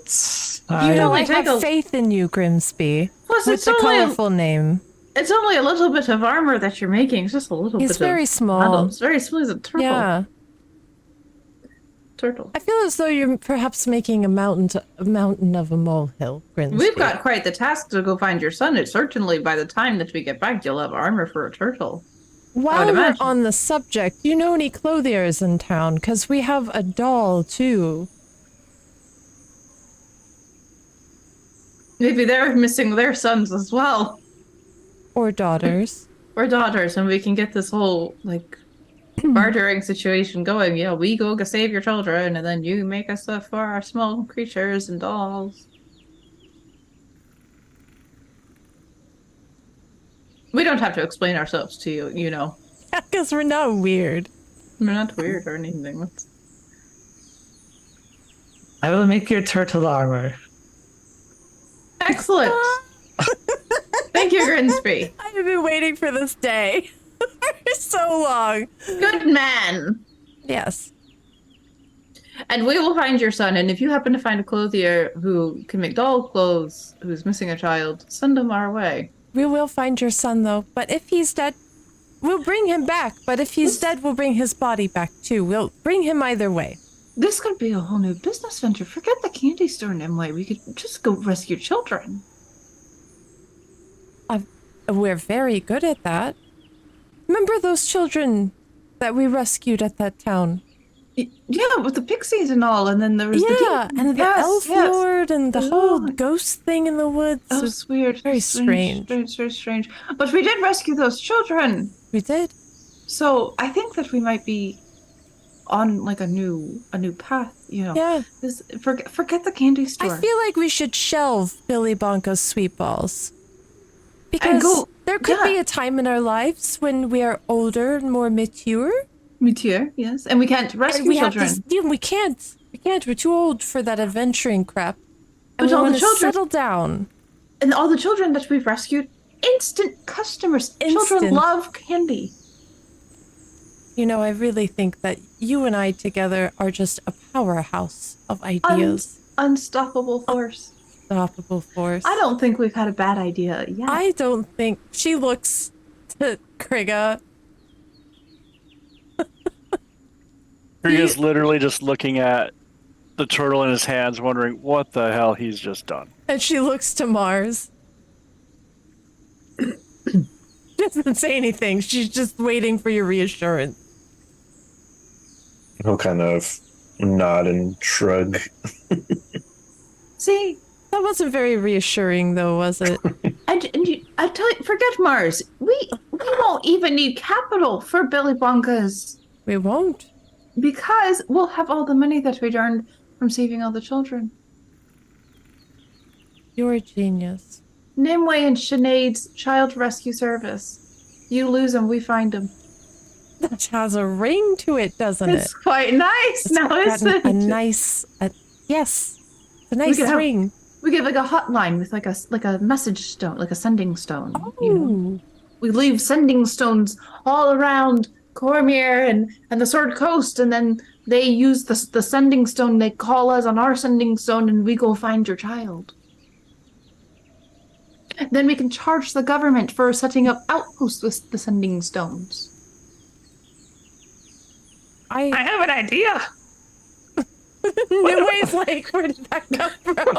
Speaker 2: You know I
Speaker 3: only take
Speaker 2: have
Speaker 3: a-
Speaker 2: faith in you, Grimsby.
Speaker 3: Plus,
Speaker 2: With
Speaker 3: it's
Speaker 2: the
Speaker 3: only
Speaker 2: colorful name.
Speaker 3: it's only a little bit of armor that you're making. It's just a little
Speaker 2: He's
Speaker 3: bit
Speaker 2: very
Speaker 3: of
Speaker 2: small.
Speaker 3: metal. It's very small. It's a turtle.
Speaker 2: Yeah.
Speaker 3: Turtle.
Speaker 2: I feel as though you're perhaps making a mountain of a molehill, Grimsby.
Speaker 3: We've got quite the task to go find your son. It's certainly by the time that we get back, you'll have armor for a turtle.
Speaker 2: While we're
Speaker 3: imagine.
Speaker 2: on the subject, do you know any clothiers in town? Because we have a doll, too.
Speaker 3: Maybe they're missing their sons as well.
Speaker 2: Or daughters.
Speaker 3: Or daughters, and we can get this whole, like, bartering situation going. Yeah, we go save your children, and then you make us stuff for our small creatures and dolls. We don't have to explain ourselves to you, you know.
Speaker 2: Because we're not weird.
Speaker 3: We're not weird or anything.
Speaker 1: I will make your turtle armor.
Speaker 3: Excellent. Thank you, Grimsby.
Speaker 2: I have been waiting for this day for so long.
Speaker 3: Good man.
Speaker 2: Yes.
Speaker 3: And we will find your son, and if you happen to find a clothier who can make doll clothes, who's missing a child, send him our way.
Speaker 2: We will find your son, though. But if he's dead, we'll bring him back. But if he's dead, we'll bring his body back, too. We'll bring him either way.
Speaker 3: This could be a whole new business venture. Forget the candy store, Nimue. We could just go rescue children.
Speaker 2: We're very good at that. Remember those children that we rescued at that town?
Speaker 3: Yeah, with the pixies and all, and then there was
Speaker 2: Yeah,
Speaker 3: the
Speaker 2: and the elf lord and the whole
Speaker 3: Yeah.
Speaker 2: ghost thing in the woods.
Speaker 3: That was weird.
Speaker 2: Very strange.
Speaker 3: Very strange. But we did rescue those children.
Speaker 2: We did.
Speaker 3: So I think that we might be on like a new path, you know.
Speaker 2: Yeah.
Speaker 3: Forget the candy store.
Speaker 2: I feel like we should shelve Billy Bonka's sweet balls. Because
Speaker 3: go-
Speaker 2: there could
Speaker 3: yeah.
Speaker 2: be a time in our lives when we are older and more mature.
Speaker 3: Mature, yes. And we can't rescue
Speaker 2: And we
Speaker 3: children.
Speaker 2: have to. Yeah, we can't. We can't. We're too old for that adventuring crap.
Speaker 3: But
Speaker 2: And we
Speaker 3: all the
Speaker 2: want to
Speaker 3: children-
Speaker 2: settle down.
Speaker 3: And all the children that we've rescued, instant customers.
Speaker 2: Instant.
Speaker 3: Children love candy.
Speaker 2: You know, I really think that you and I together are just a powerhouse of ideas.
Speaker 3: Unstoppable force.
Speaker 2: Unstoppable force.
Speaker 3: I don't think we've had a bad idea yet.
Speaker 2: I don't think she looks to Krigga.
Speaker 4: Krigga's literally just looking at the turtle in his hands, wondering what the hell he's just done.
Speaker 2: And she looks to Mars. Doesn't say anything. She's just waiting for your reassurance.
Speaker 5: He'll kind of nod and shrug.
Speaker 3: See?
Speaker 2: That wasn't very reassuring, though, was it?
Speaker 3: I tell you, forget Mars. We won't even need capital for Billy Bonkas
Speaker 2: We won't.
Speaker 3: because we'll have all the money that we'd earned from saving all the children.
Speaker 2: You're a genius.
Speaker 3: Nimue and Seonaid's child rescue service. You lose them, we find them.
Speaker 2: That has a ring to it, doesn't
Speaker 3: It's
Speaker 2: it?
Speaker 3: quite nice
Speaker 2: It's
Speaker 3: now,
Speaker 2: got
Speaker 3: isn't it?
Speaker 2: a nice, yes, it's a nice
Speaker 3: could have-
Speaker 2: ring.
Speaker 3: We get like a hotline with like a message stone, like a sending stone. You know?
Speaker 2: Ooh.
Speaker 3: We leave sending stones all around Cormyr and the Sword Coast, and then they use the sending stone. They call us on our sending stone, and we go find your child. Then we can charge the government for setting up outposts with the sending stones.
Speaker 2: I
Speaker 1: have an idea.
Speaker 2: Nimue's like, where did that come from?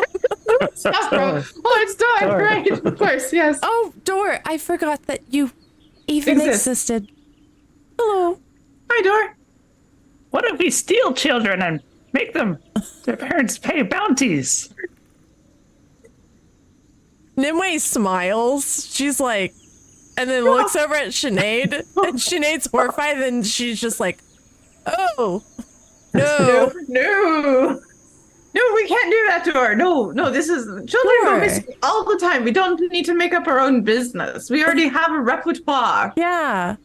Speaker 3: It's done,
Speaker 1: Door.
Speaker 3: right? Of course, yes.
Speaker 2: Oh, Dor, I forgot that you even
Speaker 3: Exist.
Speaker 2: existed. Hello.
Speaker 3: Hi, Dor.
Speaker 1: What if we steal children and make their parents pay bounties?
Speaker 2: Nimue smiles. She's like, and then looks over at Seonaid, and Sinead's horrified, and she's just like, oh, no.
Speaker 3: No, we can't do that to her. No, this is children go missing all the time. We don't need to make up our own business. We already have a repertoire.
Speaker 2: Yeah.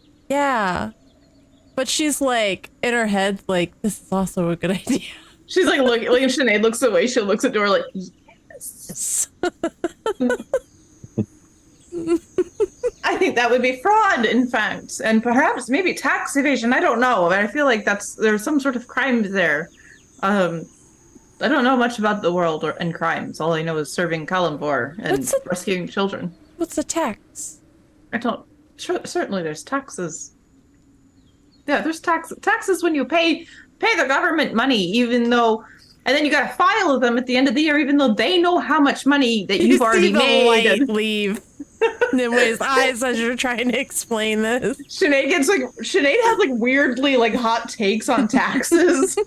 Speaker 2: But she's like, in her head, like, this is also a good idea.
Speaker 3: She's like, look, if Seonaid looks away, she looks at Dora like, yes. I think that would be fraud, in fact, and perhaps maybe tax evasion. I don't know. I feel like there's some sort of crime there. I don't know much about the world and crimes. All I know is serving Kalimvor and rescuing children.
Speaker 2: What's the tax?
Speaker 3: I don't. Certainly, there's taxes. Yeah, there's taxes when you pay the government money, even though, and then you got to file them at the end of the year, even though they know how much money that you've already made.
Speaker 2: Light leave. Nimue's eyes as you're trying to explain this.
Speaker 3: Seonaid has like weirdly like hot takes on taxes.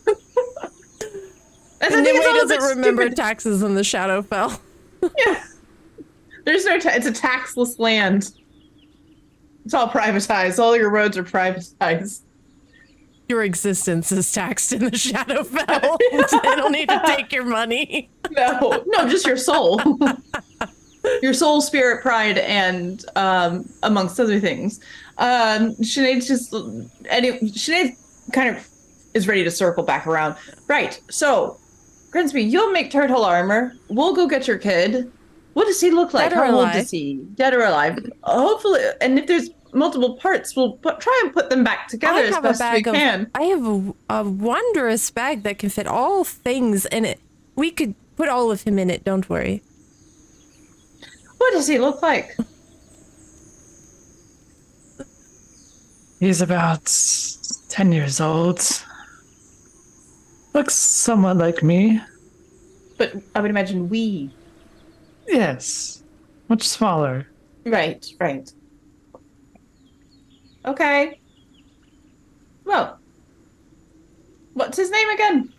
Speaker 2: And Nimue doesn't remember taxes in the Shadowfell.
Speaker 3: Yeah. There's no it's a taxless land. It's all privatized. All your roads are privatized.
Speaker 2: Your existence is taxed in the Shadowfell. They don't need to take your money.
Speaker 3: No, just your soul. Your soul, spirit, pride, and amongst other things. Sinead kind of is ready to circle back around. Right, so, Grimsby, you'll make turtle armor. We'll go get your kid. What does he look like?
Speaker 2: Dead or
Speaker 3: How old
Speaker 2: alive?
Speaker 3: is he? Dead or alive? Hopefully, and if there's multiple parts, we'll try and put them back together as best we can.
Speaker 2: I have a wondrous bag that can fit all things in it. We could put all of him in it, don't worry.
Speaker 3: What does he look like?
Speaker 1: He's about 10 years old. Looks somewhat like me.
Speaker 3: But I would imagine we.
Speaker 1: Yes. Much smaller.
Speaker 3: Right. Okay. Well, what's his name again?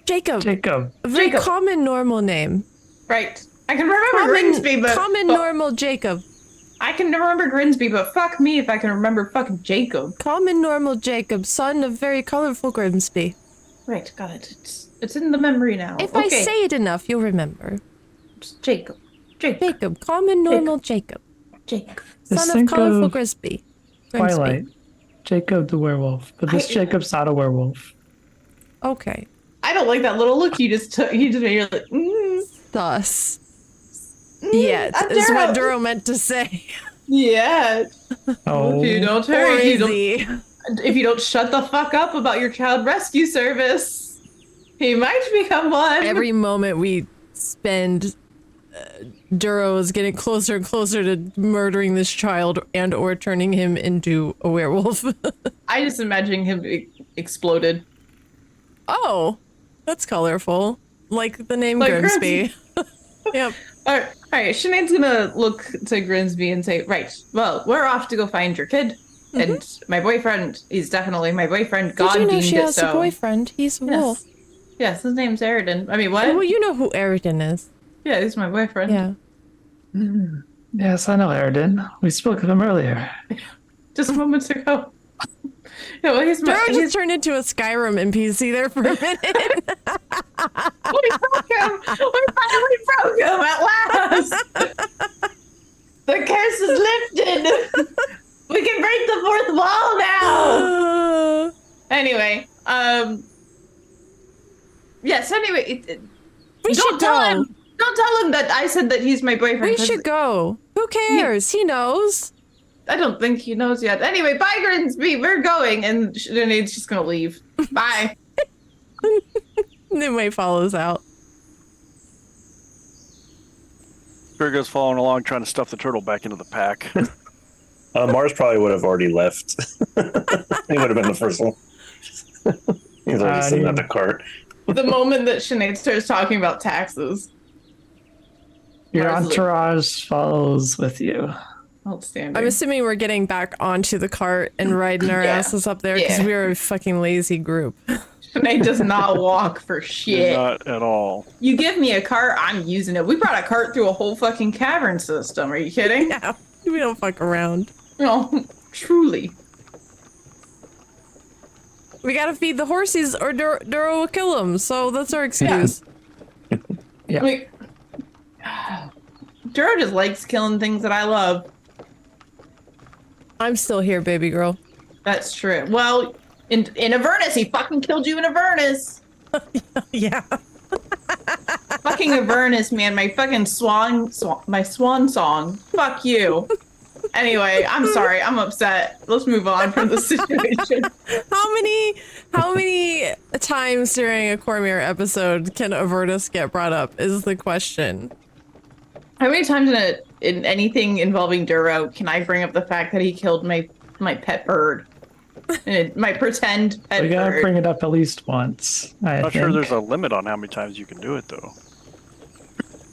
Speaker 2: Jacob.
Speaker 1: Jacob.
Speaker 2: A very
Speaker 3: Jacob.
Speaker 2: common, normal name.
Speaker 3: Right. I can remember Grimsby, but
Speaker 2: normal Jacob.
Speaker 3: I can remember Grimsby, but fuck me if I can remember fucking Jacob.
Speaker 2: Common, normal Jacob, son of very colorful Grimsby.
Speaker 3: Right, got it. It's in the memory now.
Speaker 2: If I say it enough, you'll remember.
Speaker 3: It's Jacob.
Speaker 2: Jacob, common, normal Jacob.
Speaker 3: Jacob.
Speaker 1: Just
Speaker 2: Son of
Speaker 1: think
Speaker 2: colorful
Speaker 1: of
Speaker 2: Grimsby.
Speaker 1: Twilight. Jacob the werewolf. But this Jacob's not a werewolf.
Speaker 2: Okay.
Speaker 3: I don't like that little look you just took. You just made your like,
Speaker 2: Thus. Yet is what Duro meant to say.
Speaker 3: Yeah.
Speaker 1: Oh.
Speaker 3: If you don't
Speaker 2: Or
Speaker 3: hurry,
Speaker 2: is he?
Speaker 3: if you don't shut the fuck up about your child rescue service, he might become one.
Speaker 2: Every moment we spend, Duro is getting closer and closer to murdering this child and or turning him into a werewolf.
Speaker 3: I just imagine him exploded.
Speaker 2: Oh, that's colorful. Like the name
Speaker 3: Like
Speaker 2: Grimsby. Yep.
Speaker 3: All right. Sinead's gonna look to Grimsby and say, "Right, well, we're off to go find your kid, and my boyfriend is definitely my boyfriend. God
Speaker 2: Did you know
Speaker 3: deemed
Speaker 2: she
Speaker 3: it
Speaker 2: has
Speaker 3: so."
Speaker 2: a boyfriend? He's a wolf.
Speaker 3: Yes, his name's Eridan. I mean, what?
Speaker 2: Well, you know who Eridan is.
Speaker 3: Yeah, he's my boyfriend.
Speaker 2: Yeah.
Speaker 1: Yes, I know Eridan. We spoke of him earlier.
Speaker 3: Just moments ago. Yeah, well, he's
Speaker 2: Doro just turned into a Skyrim NPC there for a minute.
Speaker 3: We broke him! We finally broke him at last! The curse is lifted! We can break the fourth wall now! Anyway, yes, anyway,
Speaker 2: We should
Speaker 3: tell
Speaker 2: go.
Speaker 3: him! Don't tell him that I said that he's my boyfriend.
Speaker 2: We
Speaker 3: 'cause
Speaker 2: should go. Who cares? He knows.
Speaker 3: I don't think he knows yet. Anyway, bye, Grinsby, we're going, and Sinead's just gonna leave. Bye.
Speaker 2: Nimue follows out.
Speaker 4: Krigga's following along, trying to stuff the turtle back into the pack.
Speaker 5: Mars probably would have already left. He would have been the first one. He's already sitting at the cart.
Speaker 3: The moment that Sinead starts talking about taxes.
Speaker 1: Your
Speaker 3: Mars is like,
Speaker 1: entourage follows with you.
Speaker 3: outstanding.
Speaker 2: I'm assuming we're getting back onto the cart and riding our
Speaker 3: Yeah.
Speaker 2: asses up there because
Speaker 3: Yeah.
Speaker 2: we're a fucking lazy group.
Speaker 3: Sinead does not walk for shit.
Speaker 4: Not at all.
Speaker 3: You give me a cart, I'm using it. We brought a cart through a whole fucking cavern system. Are you kidding?
Speaker 2: Yeah, we don't fuck around.
Speaker 3: No, truly.
Speaker 2: We gotta feed the horses or Duro will kill them, so that's our excuse.
Speaker 1: Yeah.
Speaker 3: Like, Duro just likes killing things that I love.
Speaker 2: I'm still here, baby girl.
Speaker 3: That's true. Well, in Avernus, he fucking killed you in Avernus.
Speaker 2: Yeah.
Speaker 3: Fucking Avernus, man. My fucking my swan song. Fuck you. Anyway, I'm sorry. I'm upset. Let's move on from the situation.
Speaker 2: How many times during a Cormyr episode can Avernus get brought up is the question.
Speaker 3: How many times in anything involving Duro can I bring up the fact that he killed my pet bird? My pretend pet
Speaker 1: We gotta
Speaker 3: bird.
Speaker 1: bring it up at least once. I
Speaker 4: Not
Speaker 1: think.
Speaker 4: sure there's a limit on how many times you can do it, though.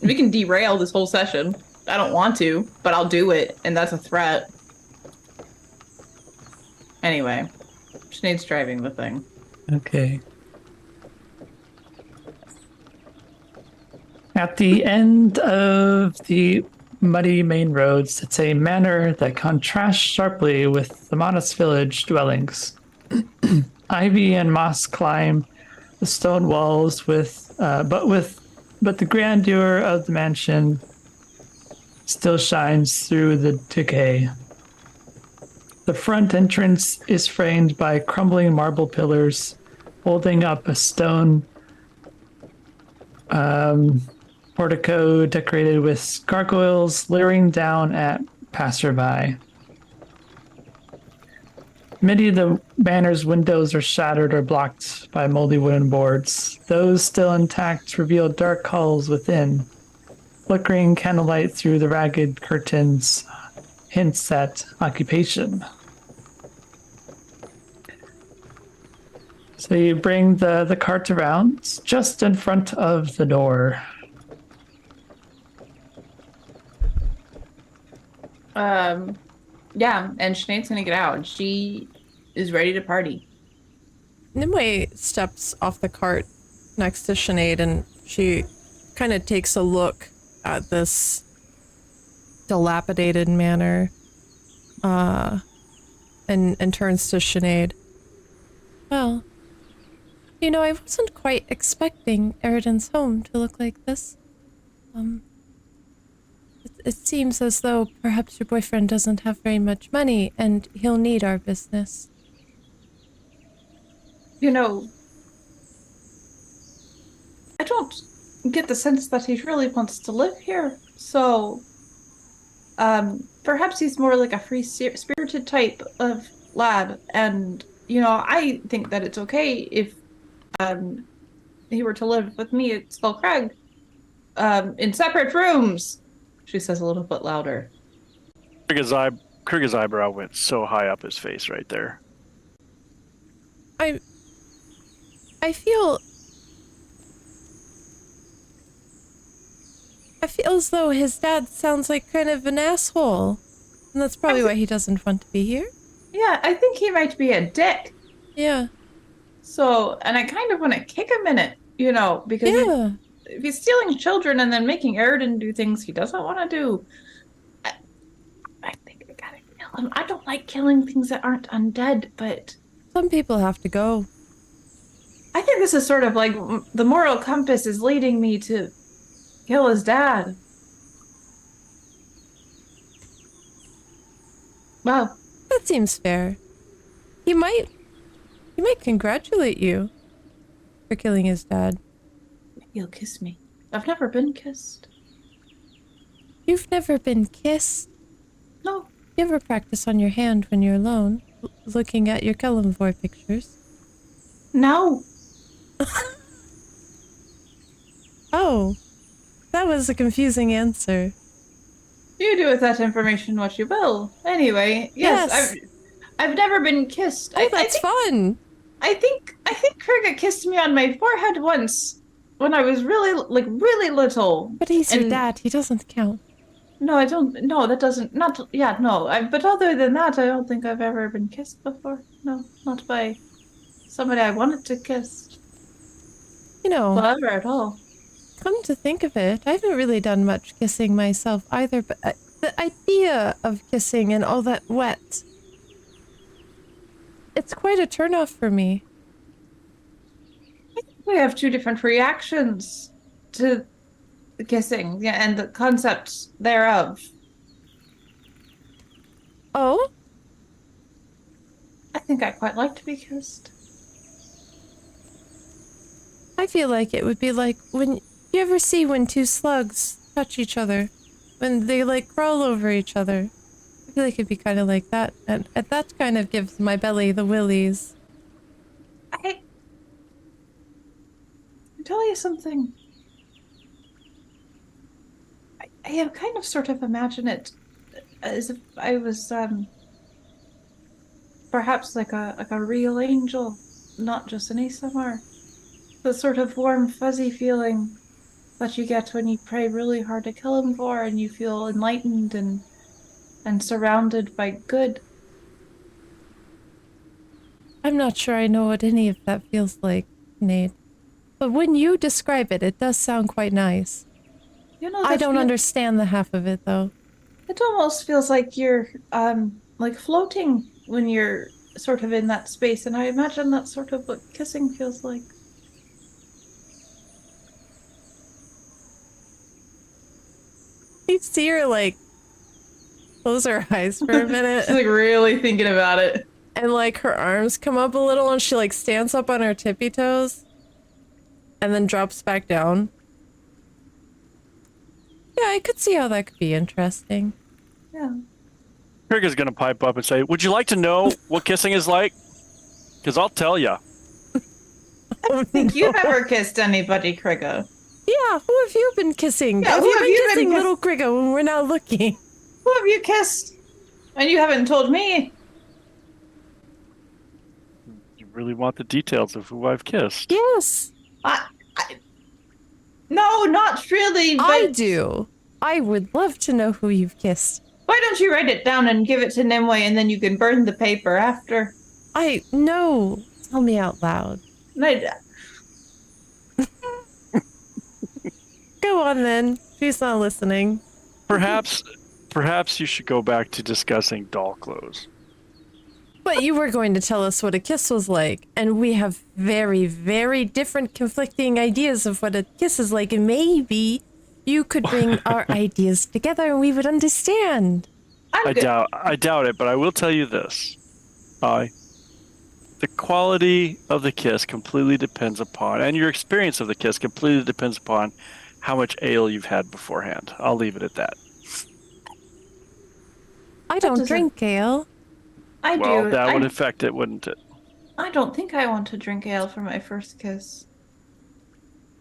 Speaker 3: We can derail this whole session. I don't want to, but I'll do it, and that's a threat. Anyway, Sinead's driving the thing.
Speaker 1: Okay. At the end of the muddy main road sits a manor that contrasts sharply with the modest village dwellings. Ivy and moss climb the stone walls but the grandeur of the mansion still shines through the decay. The front entrance is framed by crumbling marble pillars holding up a stone portico decorated with gargoyles leering down at passerby. Many of the manor's windows are shattered or blocked by moldy wooden boards. Those still intact reveal dark halls within. Flickering candlelight through the ragged curtains hints at occupation. So you bring the cart around just in front of the door.
Speaker 3: Yeah, and Sinead's gonna get out. She is ready to party.
Speaker 2: Nimue steps off the cart next to Sinead and she kind of takes a look at this dilapidated manor and turns to Sinead. Well, you know, I wasn't quite expecting Eridan's home to look like this. It seems as though perhaps your boyfriend doesn't have very much money and he'll need our business.
Speaker 3: You know, I don't get the sense that he really wants to live here. So, perhaps he's more like a free-spirited type of lad. And, you know, I think that it's okay if he were to live with me at Skullcrag in separate rooms. She says a little bit louder.
Speaker 4: Krigga's eyebrow went so high up his face right there.
Speaker 2: I feel as though his dad sounds like kind of an asshole. And that's probably why he doesn't want to be here.
Speaker 3: Yeah, I think he might be a dick.
Speaker 2: Yeah.
Speaker 3: So, and I kind of want to kick him in it. You know, because
Speaker 2: Yeah.
Speaker 3: if he's stealing children and then making Eridan do things he doesn't want to do, I think I gotta kill him. I don't like killing things that aren't undead, but
Speaker 2: Some people have to go.
Speaker 3: I think this is sort of like the moral compass is leading me to kill his dad. Wow.
Speaker 2: That seems fair. He might congratulate you for killing his dad.
Speaker 3: Maybe he'll kiss me. I've never been kissed.
Speaker 2: You've never been kissed?
Speaker 3: No.
Speaker 2: You ever practice on your hand when you're alone, looking at your Kellenvoy pictures?
Speaker 3: No.
Speaker 2: Oh, that was a confusing answer.
Speaker 3: You do with that information what you will. Anyway, yes. I've never been kissed.
Speaker 2: Oh, that's fun.
Speaker 3: I think Krigga kissed me on my forehead once when I was really little.
Speaker 2: But he's your dad. He doesn't count.
Speaker 3: No, I don't. No, that doesn't. Not. Yeah, no. But other than that, I don't think I've ever been kissed before. No, not by somebody I wanted to kiss.
Speaker 2: You know,
Speaker 3: Well, ever at all.
Speaker 2: come to think of it, I haven't really done much kissing myself either, but the idea of kissing and all that wet, it's quite a turnoff for me.
Speaker 3: We have two different reactions to kissing, yeah, and the concept thereof.
Speaker 2: Oh?
Speaker 3: I think I quite like to be kissed.
Speaker 2: I feel like it would be like when you ever see when two slugs touch each other, when they like crawl over each other. I feel like it'd be kind of like that, and that kind of gives my belly the willies.
Speaker 3: I tell you something. I have kind of sort of imagine it as if I was perhaps like a real angel, not just an ASMR. The sort of warm, fuzzy feeling that you get when you pray really hard to kill him for, and you feel enlightened and surrounded by good.
Speaker 2: I'm not sure I know what any of that feels like, Nate. But when you describe it, it does sound quite nice.
Speaker 3: You know,
Speaker 2: I don't understand the half of it, though.
Speaker 3: It almost feels like you're like floating when you're sort of in that space, and I imagine that's sort of what kissing feels like.
Speaker 2: You see her, like, close her eyes for a minute.
Speaker 3: She's like really thinking about it.
Speaker 2: And, like, her arms come up a little, and she, like, stands up on her tippy toes. And then drops back down. Yeah, I could see how that could be interesting.
Speaker 3: Yeah.
Speaker 4: Krigga's gonna pipe up and say, "Would you like to know what kissing is like? Because I'll tell you."
Speaker 3: I think you've ever kissed anybody, Krigga.
Speaker 2: Yeah, who have you been kissing?
Speaker 3: Yeah,
Speaker 2: have
Speaker 3: who
Speaker 2: you
Speaker 3: have
Speaker 2: been
Speaker 3: you been
Speaker 2: kissing
Speaker 3: kiss-
Speaker 2: little Krigga when we're not looking?
Speaker 3: Who have you kissed? And you haven't told me.
Speaker 4: You really want the details of who I've kissed?
Speaker 2: Yes,
Speaker 3: No, not really, but
Speaker 2: I do. I would love to know who you've kissed.
Speaker 3: why don't you write it down and give it to Nimue, and then you can burn the paper after?
Speaker 2: No. Tell me out loud. Go on then. She's not listening.
Speaker 4: Perhaps you should go back to discussing doll clothes.
Speaker 2: But you were going to tell us what a kiss was like, and we have very, very different conflicting ideas of what a kiss is like, and maybe you could bring our ideas together and we would understand.
Speaker 4: I doubt it, but I will tell you this. The quality of the kiss completely depends upon, and your experience of the kiss completely depends upon how much ale you've had beforehand. I'll leave it at that.
Speaker 2: I don't drink ale.
Speaker 3: I do.
Speaker 4: Well, that would affect it, wouldn't it?
Speaker 3: I don't think I want to drink ale for my first kiss.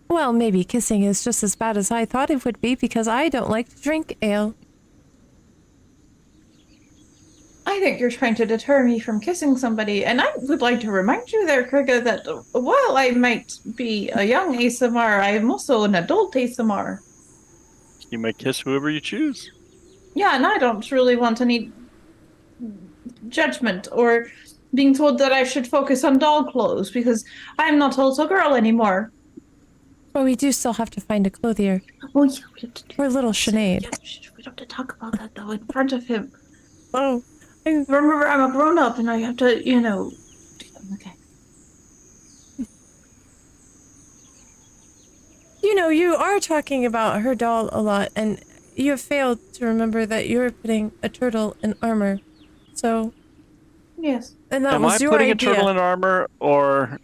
Speaker 2: Well, maybe kissing is just as bad as I thought it would be because I don't like to drink ale.
Speaker 3: I think you're trying to deter me from kissing somebody, and I would like to remind you there, Krigga, that while I might be a young ASMR, I am also an adult ASMR.
Speaker 4: You may kiss whoever you choose.
Speaker 3: Yeah, and I don't really want any judgment or being told that I should focus on doll clothes because I'm not a little girl anymore.
Speaker 2: But we do still have to find a clothier.
Speaker 3: Well, yeah, we have to do
Speaker 2: Or little Seonaid.
Speaker 3: Yeah, we don't have to talk about that though in front of him.
Speaker 2: Oh,
Speaker 3: Remember, I'm a grown-up and I have to, Okay.
Speaker 2: You are talking about her doll a lot, and you have failed to remember that you're putting a turtle in armor. So,
Speaker 3: Yes.
Speaker 2: and that
Speaker 4: Am
Speaker 2: was
Speaker 4: I
Speaker 2: your
Speaker 4: putting
Speaker 2: idea.
Speaker 4: a turtle in armor, or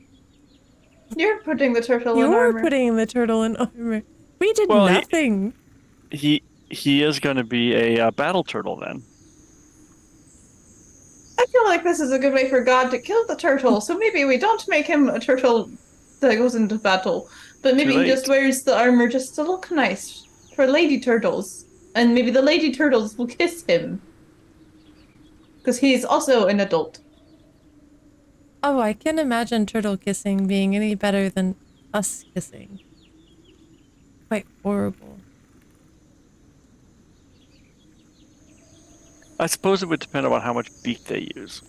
Speaker 3: You're putting the turtle in
Speaker 2: You're
Speaker 3: armor.
Speaker 2: putting the turtle in armor. We did
Speaker 4: Well,
Speaker 2: nothing.
Speaker 4: he is going to be a battle turtle then?
Speaker 3: I feel like this is a good way for God to kill the turtle, so maybe we don't make him a turtle that goes into battle, but maybe
Speaker 4: Too
Speaker 3: he just
Speaker 4: late.
Speaker 3: wears the armor just to look nice for lady turtles, and maybe the lady turtles will kiss him. Because he's also an adult.
Speaker 2: Oh, I can't imagine turtle kissing being any better than us kissing. Quite horrible.
Speaker 4: I suppose it would depend on how much beak they use.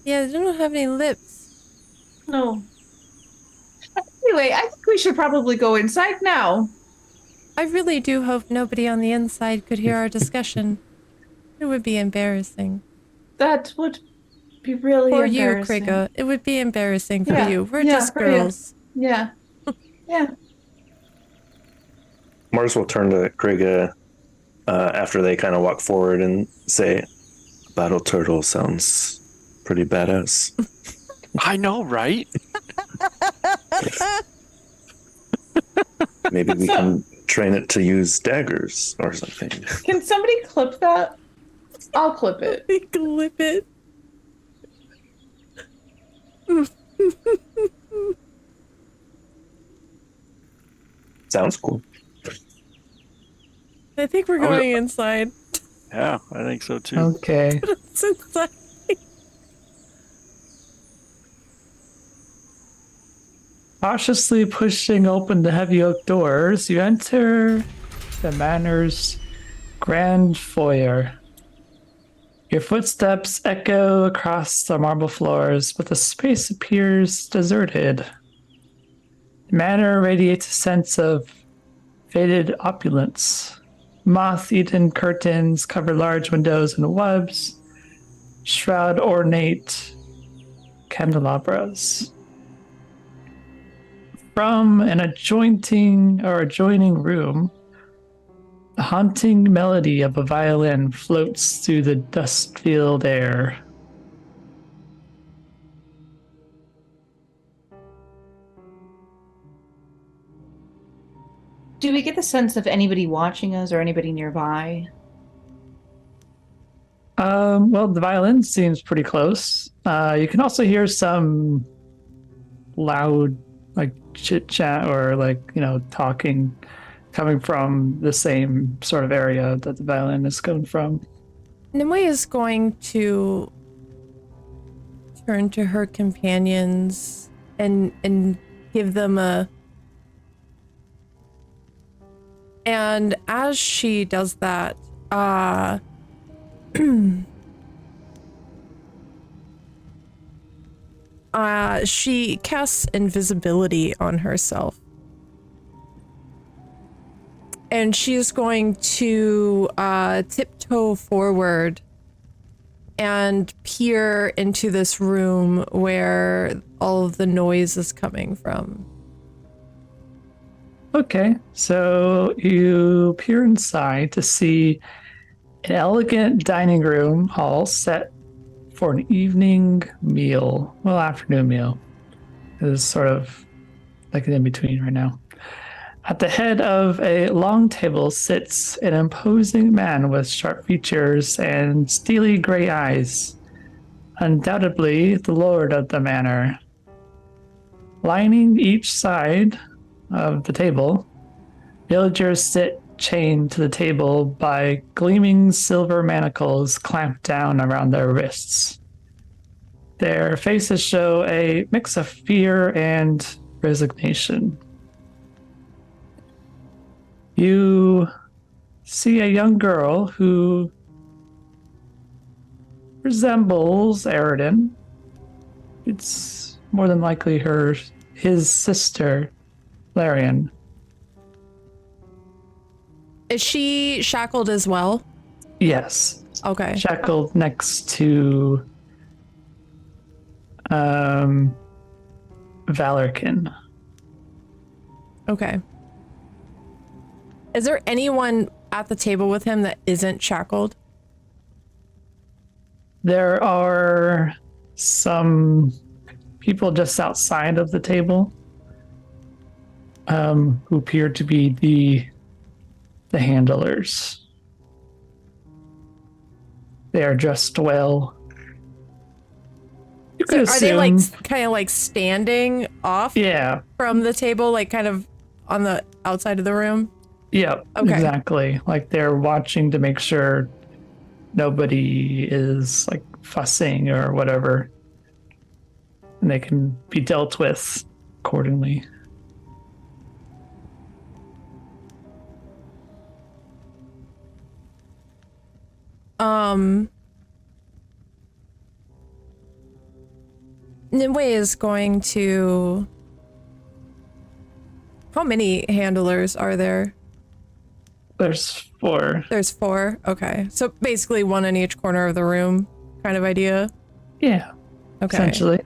Speaker 2: Yeah, they don't have any lips.
Speaker 3: No. Anyway, I think we should probably go inside now.
Speaker 2: I really do hope nobody on the inside could hear our discussion. It would be embarrassing.
Speaker 3: That would be really
Speaker 2: For you,
Speaker 3: embarrassing.
Speaker 2: Krigga. It would be embarrassing for
Speaker 3: Yeah,
Speaker 2: you. We're
Speaker 3: yeah,
Speaker 2: just
Speaker 3: for you.
Speaker 2: girls.
Speaker 3: Yeah. Yeah.
Speaker 5: Mars will turn to Krigga after they kind of walk forward and say, "Battle turtle sounds pretty badass."
Speaker 4: I know, right?
Speaker 5: Maybe we can train it to use daggers or something.
Speaker 3: Can somebody clip that? I'll clip it.
Speaker 2: Clip it.
Speaker 5: Sounds cool.
Speaker 2: I think we're going inside.
Speaker 4: Yeah, I think so too.
Speaker 1: Okay.
Speaker 2: It's inside.
Speaker 1: Cautiously pushing open the heavy oak doors, you enter the manor's grand foyer. Your footsteps echo across the marble floors, but the space appears deserted. The manor radiates a sense of faded opulence. Moth-eaten curtains cover large windows and webs, shroud ornate candelabras. From an adjoining room, the haunting melody of a violin floats through the dust-filled air.
Speaker 3: Do we get the sense of anybody watching us or anybody nearby?
Speaker 1: Well, the violin seems pretty close. You can also hear some loud, like, chit chat or, talking coming from the same sort of area that the violin is coming from.
Speaker 2: Nimue is going to turn to her companions and give them a... And as she does that, she casts invisibility on herself. And she is going to tiptoe forward and peer into this room where all of the noise is coming from.
Speaker 1: Okay, so you peer inside to see an elegant dining room hall set for an evening meal. Well, afternoon meal. It is sort of like an in-between right now. At the head of a long table sits an imposing man with sharp features and steely gray eyes. Undoubtedly the lord of the manor. Lining each side of the table, villagers sit chained to the table by gleaming silver manacles clamped down around their wrists. Their faces show a mix of fear and resignation. You see a young girl who resembles Aridin. It's more than likely his sister. Larian.
Speaker 2: Is she shackled as well?
Speaker 1: Yes.
Speaker 2: Okay.
Speaker 1: Shackled next to Valorkin.
Speaker 2: Okay. Is there anyone at the table with him that isn't shackled?
Speaker 1: There are some people just outside of the table who appear to be the handlers. They are dressed well. You could
Speaker 2: So are they like
Speaker 1: assume-
Speaker 2: kind of like standing off
Speaker 1: Yeah.
Speaker 2: from the table, like kind of on the outside of the room?
Speaker 1: Yep.
Speaker 2: Okay.
Speaker 1: Exactly. Like they're watching to make sure nobody is like fussing or whatever, and they can be dealt with accordingly.
Speaker 2: Nimue is going to... How many handlers are there?
Speaker 1: There's 4.
Speaker 2: There's 4. Okay. So basically one in each corner of the room kind of idea.
Speaker 1: Yeah.
Speaker 2: Okay.
Speaker 1: Essentially.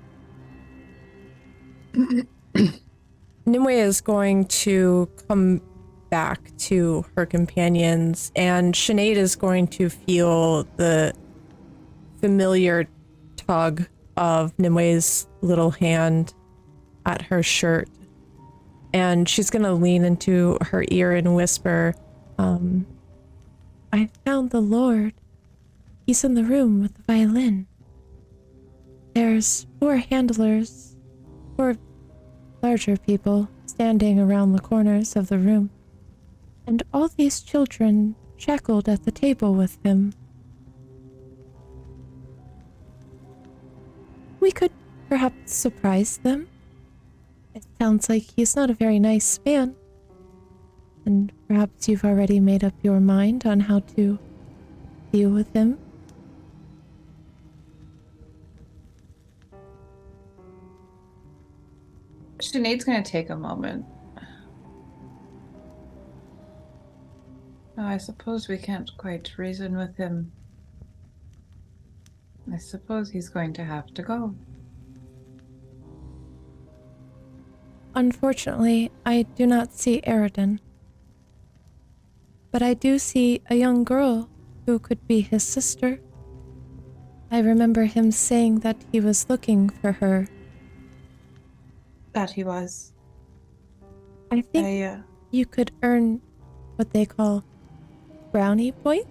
Speaker 2: Nimue is going to come back to her companions, and Seonaid is going to feel the familiar tug of Nimue's little hand at her shirt. And she's going to lean into her ear and whisper, I found the Lord. He's in the room with the violin. There's 4 handlers, 4 larger people standing around the corners of the room, and all these children shackled at the table with him. We could perhaps surprise them. It sounds like he's not a very nice man, and perhaps you've already made up your mind on how to deal with him.
Speaker 3: Sinead's going to take a moment. Oh, I suppose we can't quite reason with him. I suppose he's going to have to go.
Speaker 2: Unfortunately, I do not see Eridan. But I do see a young girl who could be his sister. I remember him saying that he was looking for her.
Speaker 3: That he was.
Speaker 2: I think you could earn what they call brownie points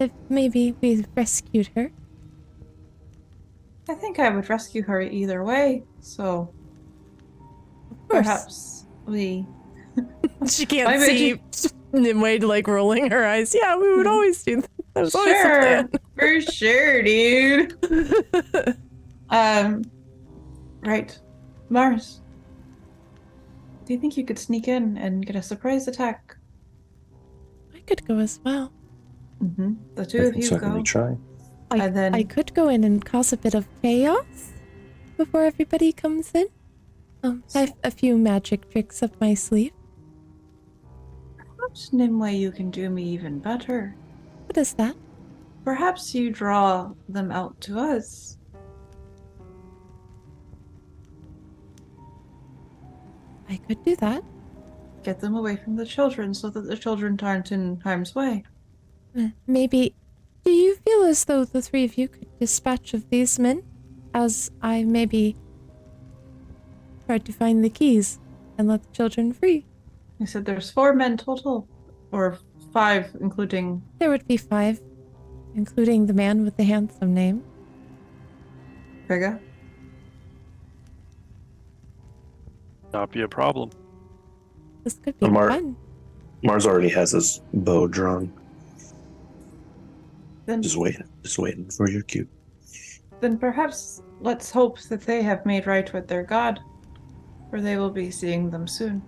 Speaker 2: if maybe we rescued her.
Speaker 3: I think I would rescue her either way, so
Speaker 2: Of course.
Speaker 3: perhaps we...
Speaker 2: She can't
Speaker 3: I
Speaker 2: see Nimue like rolling her eyes. Yeah, we would always do that. That was always the plan.
Speaker 3: For sure, dude. Right. Mars, do you think you could sneak in and get a surprise attack?
Speaker 2: I could go as well.
Speaker 3: Mm-hmm. The two
Speaker 5: I
Speaker 3: of
Speaker 5: can
Speaker 3: you
Speaker 5: certainly
Speaker 3: go.
Speaker 5: try.
Speaker 3: And then-
Speaker 2: I could go in and cause a bit of chaos before everybody comes in. I have a few magic tricks up my sleeve.
Speaker 3: Perhaps, Nimue, you can do me even better.
Speaker 2: What is that?
Speaker 3: Perhaps you draw them out to us.
Speaker 2: I could do that.
Speaker 3: Get them away from the children so that the children aren't in harm's way.
Speaker 2: Maybe. Do you feel as though the 3 of you could dispatch of these men, as I maybe tried to find the keys and let the children free?
Speaker 3: You said there's 4 men total, or 5, including...
Speaker 2: There would be 5, including the man with the handsome name.
Speaker 3: Krigga.
Speaker 4: Not be a problem.
Speaker 2: This could be fun.
Speaker 5: Mars already has his bow drawn.
Speaker 3: Then,
Speaker 5: Just waiting for your cue.
Speaker 3: then perhaps let's hope that they have made right with their god, for they will be seeing them soon.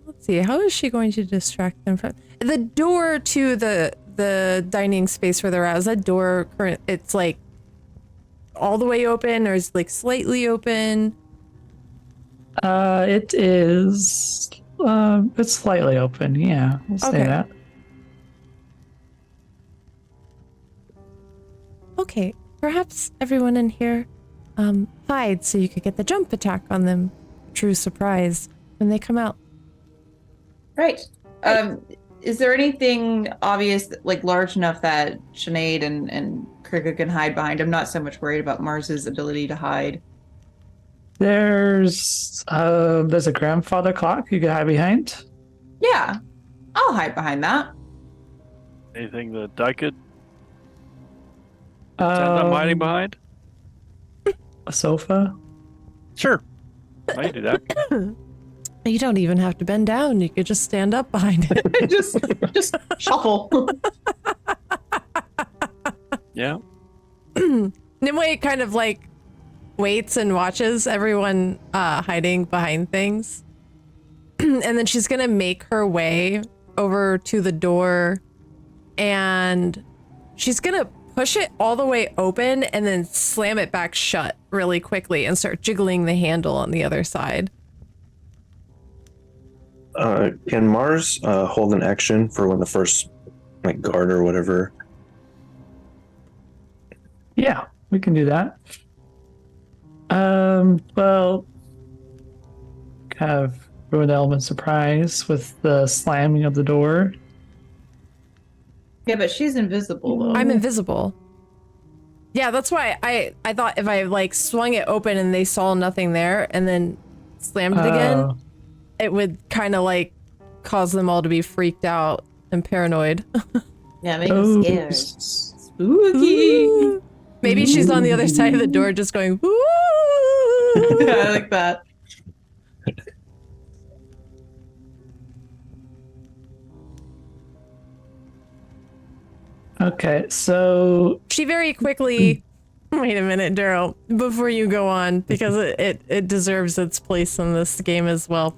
Speaker 2: Let's see. How is she going to distract them from the door to the dining space where they're at? Is that door current? It's like all the way open, or is it like slightly open?
Speaker 1: It is. It's slightly open. Yeah, we'll say
Speaker 2: Okay.
Speaker 1: that.
Speaker 2: Okay, perhaps everyone in here hide so you could get the jump attack on them. True surprise when they come out.
Speaker 3: Right. Is there anything obvious, like large enough that Seonaid and Krigga can hide behind? I'm not so much worried about Mars's ability to hide.
Speaker 1: There's a grandfather clock you can hide behind.
Speaker 3: Yeah, I'll hide behind that.
Speaker 4: Anything that I could end up hiding behind?
Speaker 1: A sofa.
Speaker 4: Sure. I can do that.
Speaker 2: You don't even have to bend down. You could just stand up behind it.
Speaker 3: just shuffle.
Speaker 4: Yeah.
Speaker 2: Nimue kind of like waits and watches everyone hiding behind things. And then she's gonna make her way over to the door and she's gonna push it all the way open and then slam it back shut really quickly and start jiggling the handle on the other side.
Speaker 5: Can Mars hold an action for when the first guard or whatever?
Speaker 1: Yeah, we can do that. Well, kind of ruin the element surprise with the slamming of the door.
Speaker 3: Yeah, but she's invisible though.
Speaker 2: I'm invisible. Yeah, that's why I thought if I like swung it open and they saw nothing there and then slammed it again, it would kind of like cause them all to be freaked out and paranoid.
Speaker 3: Yeah, make them scared. Spooky.
Speaker 2: Maybe she's on the other side of the door just going, woo!
Speaker 3: Yeah, I like that.
Speaker 1: Okay, so
Speaker 2: She very quickly, wait a minute, Daryl, before you go on, because it deserves its place in this game as well.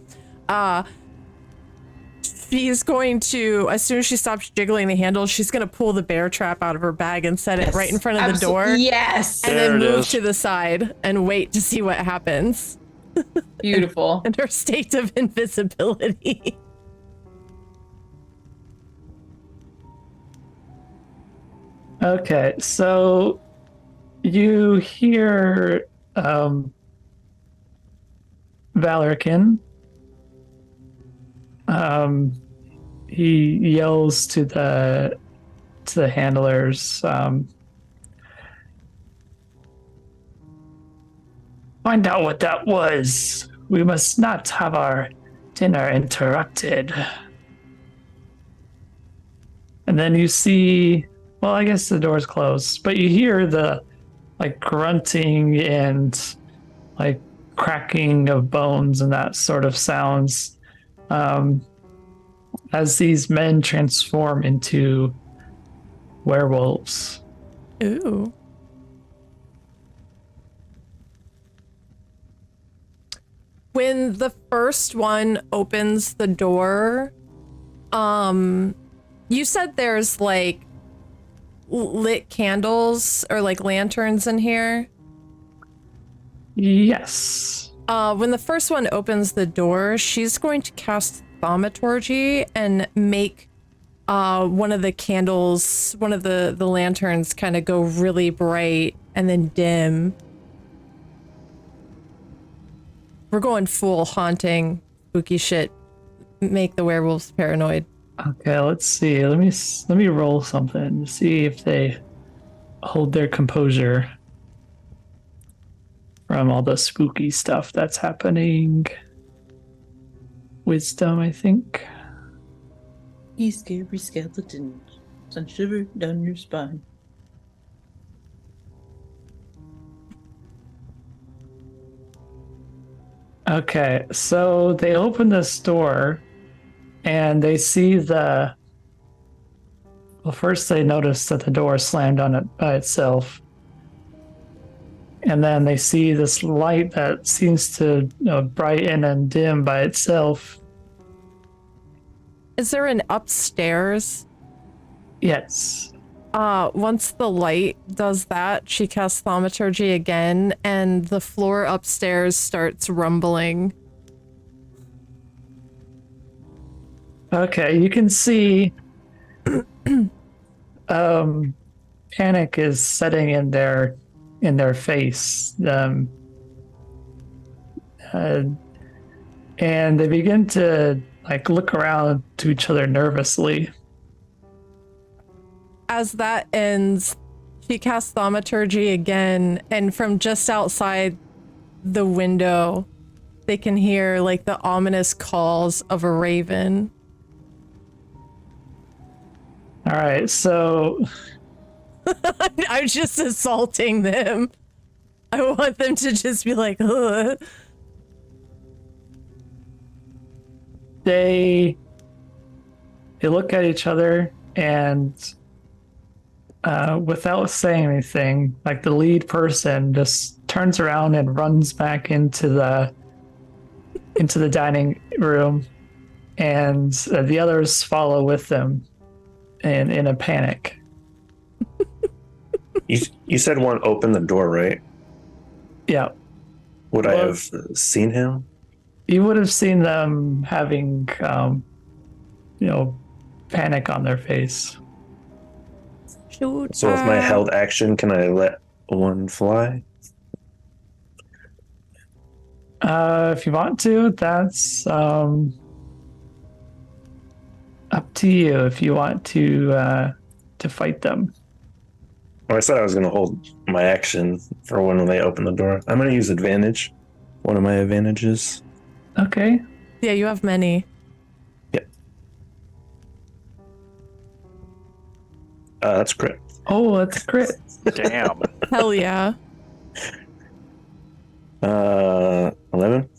Speaker 2: She's going to, as soon as she stops jiggling the handle, she's going to pull the bear trap out of her bag and set it right in front of the door.
Speaker 3: Yes.
Speaker 2: And
Speaker 4: There
Speaker 2: then
Speaker 4: it
Speaker 2: move
Speaker 4: is.
Speaker 2: to the side and wait to see what happens.
Speaker 3: Beautiful.
Speaker 2: In her state of invisibility.
Speaker 1: okay, so you hear Valerican. He yells to the handlers. Find out what that was. We must not have our dinner interrupted. And then you see, well, I guess the door's closed, but you hear the grunting and cracking of bones and that sort of sounds as these men transform into werewolves.
Speaker 2: Ooh. When the first one opens the door, you said there's lit candles or lanterns in here.
Speaker 1: Yes.
Speaker 2: When the first one opens the door, she's going to cast thaumaturgy and make one of the candles, one of the lanterns kind of go really bright and then dim. We're going full haunting, spooky shit. Make the werewolves paranoid.
Speaker 1: Okay, let's see. Let me roll something to see if they hold their composure from all the spooky stuff that's happening. Wisdom, I think.
Speaker 3: You scary skeleton. Send shiver down your spine.
Speaker 1: Okay, so they open this door and they see well, first they notice that the door slammed on it by itself. And then they see this light that seems to brighten and dim by itself.
Speaker 2: Is there an upstairs?
Speaker 1: Yes.
Speaker 2: Once the light does that, she casts thaumaturgy again, and the floor upstairs starts rumbling.
Speaker 1: Okay, you can see panic is setting in their face. And they begin to like look around to each other nervously.
Speaker 2: As that ends, she casts thaumaturgy again, and from just outside the window, they can hear like the ominous calls of a raven.
Speaker 1: All right, so
Speaker 2: I'm just assaulting them. I want them to just be like, ugh.
Speaker 1: They look at each other and without saying anything, like the lead person just turns around and runs back into the dining room, and the others follow with them in a panic.
Speaker 5: You said one opened the door, right?
Speaker 1: Yeah.
Speaker 5: Would I have seen him?
Speaker 1: You would have seen them having, panic on their face.
Speaker 2: Shoot.
Speaker 5: So with my held action, can I let one fly?
Speaker 1: If you want to, that's up to you. If you want to fight them.
Speaker 5: Well, I said I was going to hold my action for when they open the door. I'm going to use advantage. One of my advantages.
Speaker 1: Okay.
Speaker 2: Yeah, you have many.
Speaker 5: Yeah. That's crit.
Speaker 1: Oh, that's crit.
Speaker 4: Damn.
Speaker 2: Hell yeah.
Speaker 5: 11.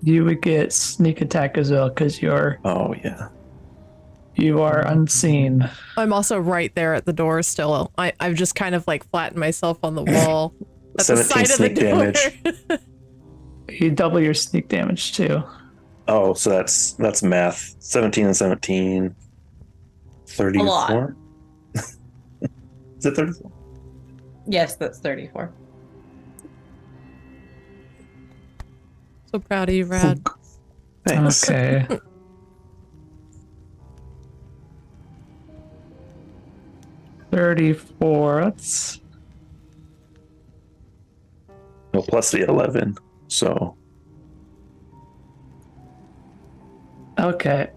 Speaker 1: You would get sneak attack as well because
Speaker 5: Oh yeah.
Speaker 1: you are unseen.
Speaker 2: I'm also right there at the door still. I've just kind of like flattened myself on the wall at the
Speaker 5: 17
Speaker 2: side of the
Speaker 5: sneak
Speaker 2: door.
Speaker 5: damage.
Speaker 1: You double your sneak damage too.
Speaker 5: Oh, so that's math. 17 and 17. 34? Is it 34?
Speaker 3: Yes, that's 34.
Speaker 2: So proud of you, Rad.
Speaker 5: Thanks.
Speaker 1: Okay. $34. That's
Speaker 5: Well, plus the 11. So
Speaker 1: okay.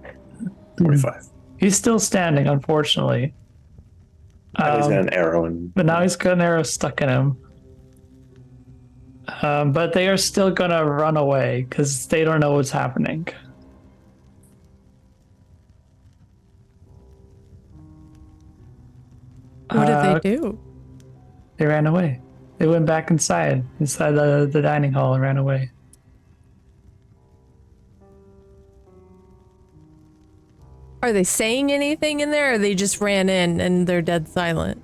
Speaker 5: 45.
Speaker 1: He's still standing, unfortunately.
Speaker 5: He's got an arrow and
Speaker 1: But now he's got an arrow stuck in him. But they are still gonna run away because they don't know what's happening.
Speaker 2: What did they do?
Speaker 1: They ran away. They went back inside the dining hall and ran away.
Speaker 2: Are they saying anything in there, or they just ran in and they're dead silent?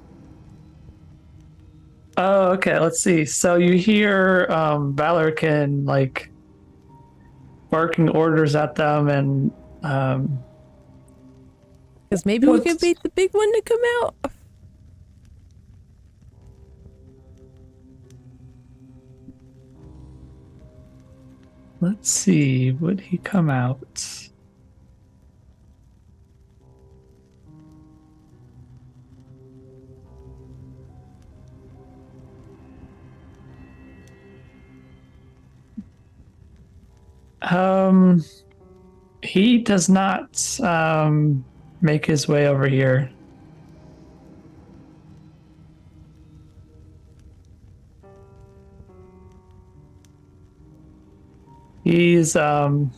Speaker 1: Oh, okay. Let's see. So you hear Valorkin like barking orders at them, and
Speaker 2: Because maybe we could beat the big one to come out.
Speaker 1: let's see. Would he come out? He does not make his way over here. He's you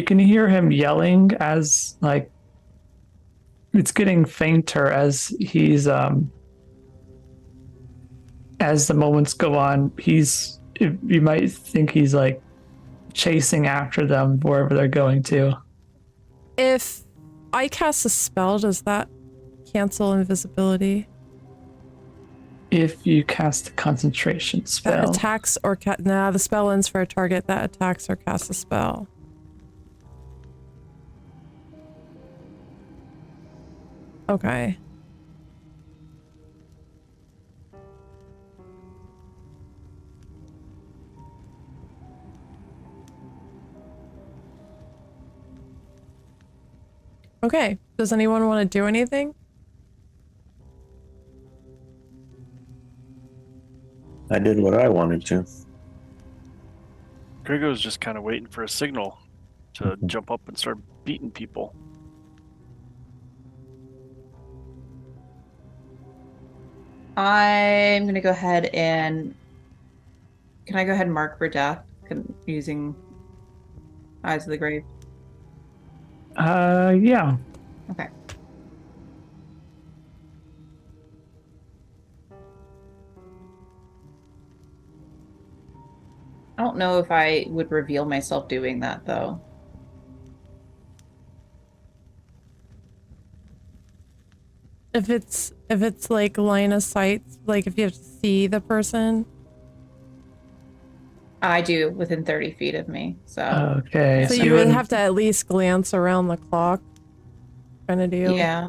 Speaker 1: can hear him yelling as like it's getting fainter as he's as the moments go on. You might think he's like chasing after them wherever they're going to.
Speaker 2: If I cast a spell, does that cancel invisibility?
Speaker 1: If you cast a concentration
Speaker 2: That
Speaker 1: spell.
Speaker 2: attacks or nah, the spell ends for a target that attacks or casts a spell. Okay. Okay. Does anyone want to do anything?
Speaker 5: I did what I wanted to.
Speaker 4: Krigga was just kind of waiting for a signal to jump up and start beating people.
Speaker 3: I'm gonna go ahead and can I go ahead and mark for death using Eyes of the Grave?
Speaker 1: Yeah.
Speaker 3: Okay. I don't know if I would reveal myself doing that though.
Speaker 2: If it's like line of sight, like if you have to see the person.
Speaker 3: I do within 30 feet of me. So
Speaker 1: Okay.
Speaker 2: So you would have to at least glance around the clock kind of deal.
Speaker 3: yeah.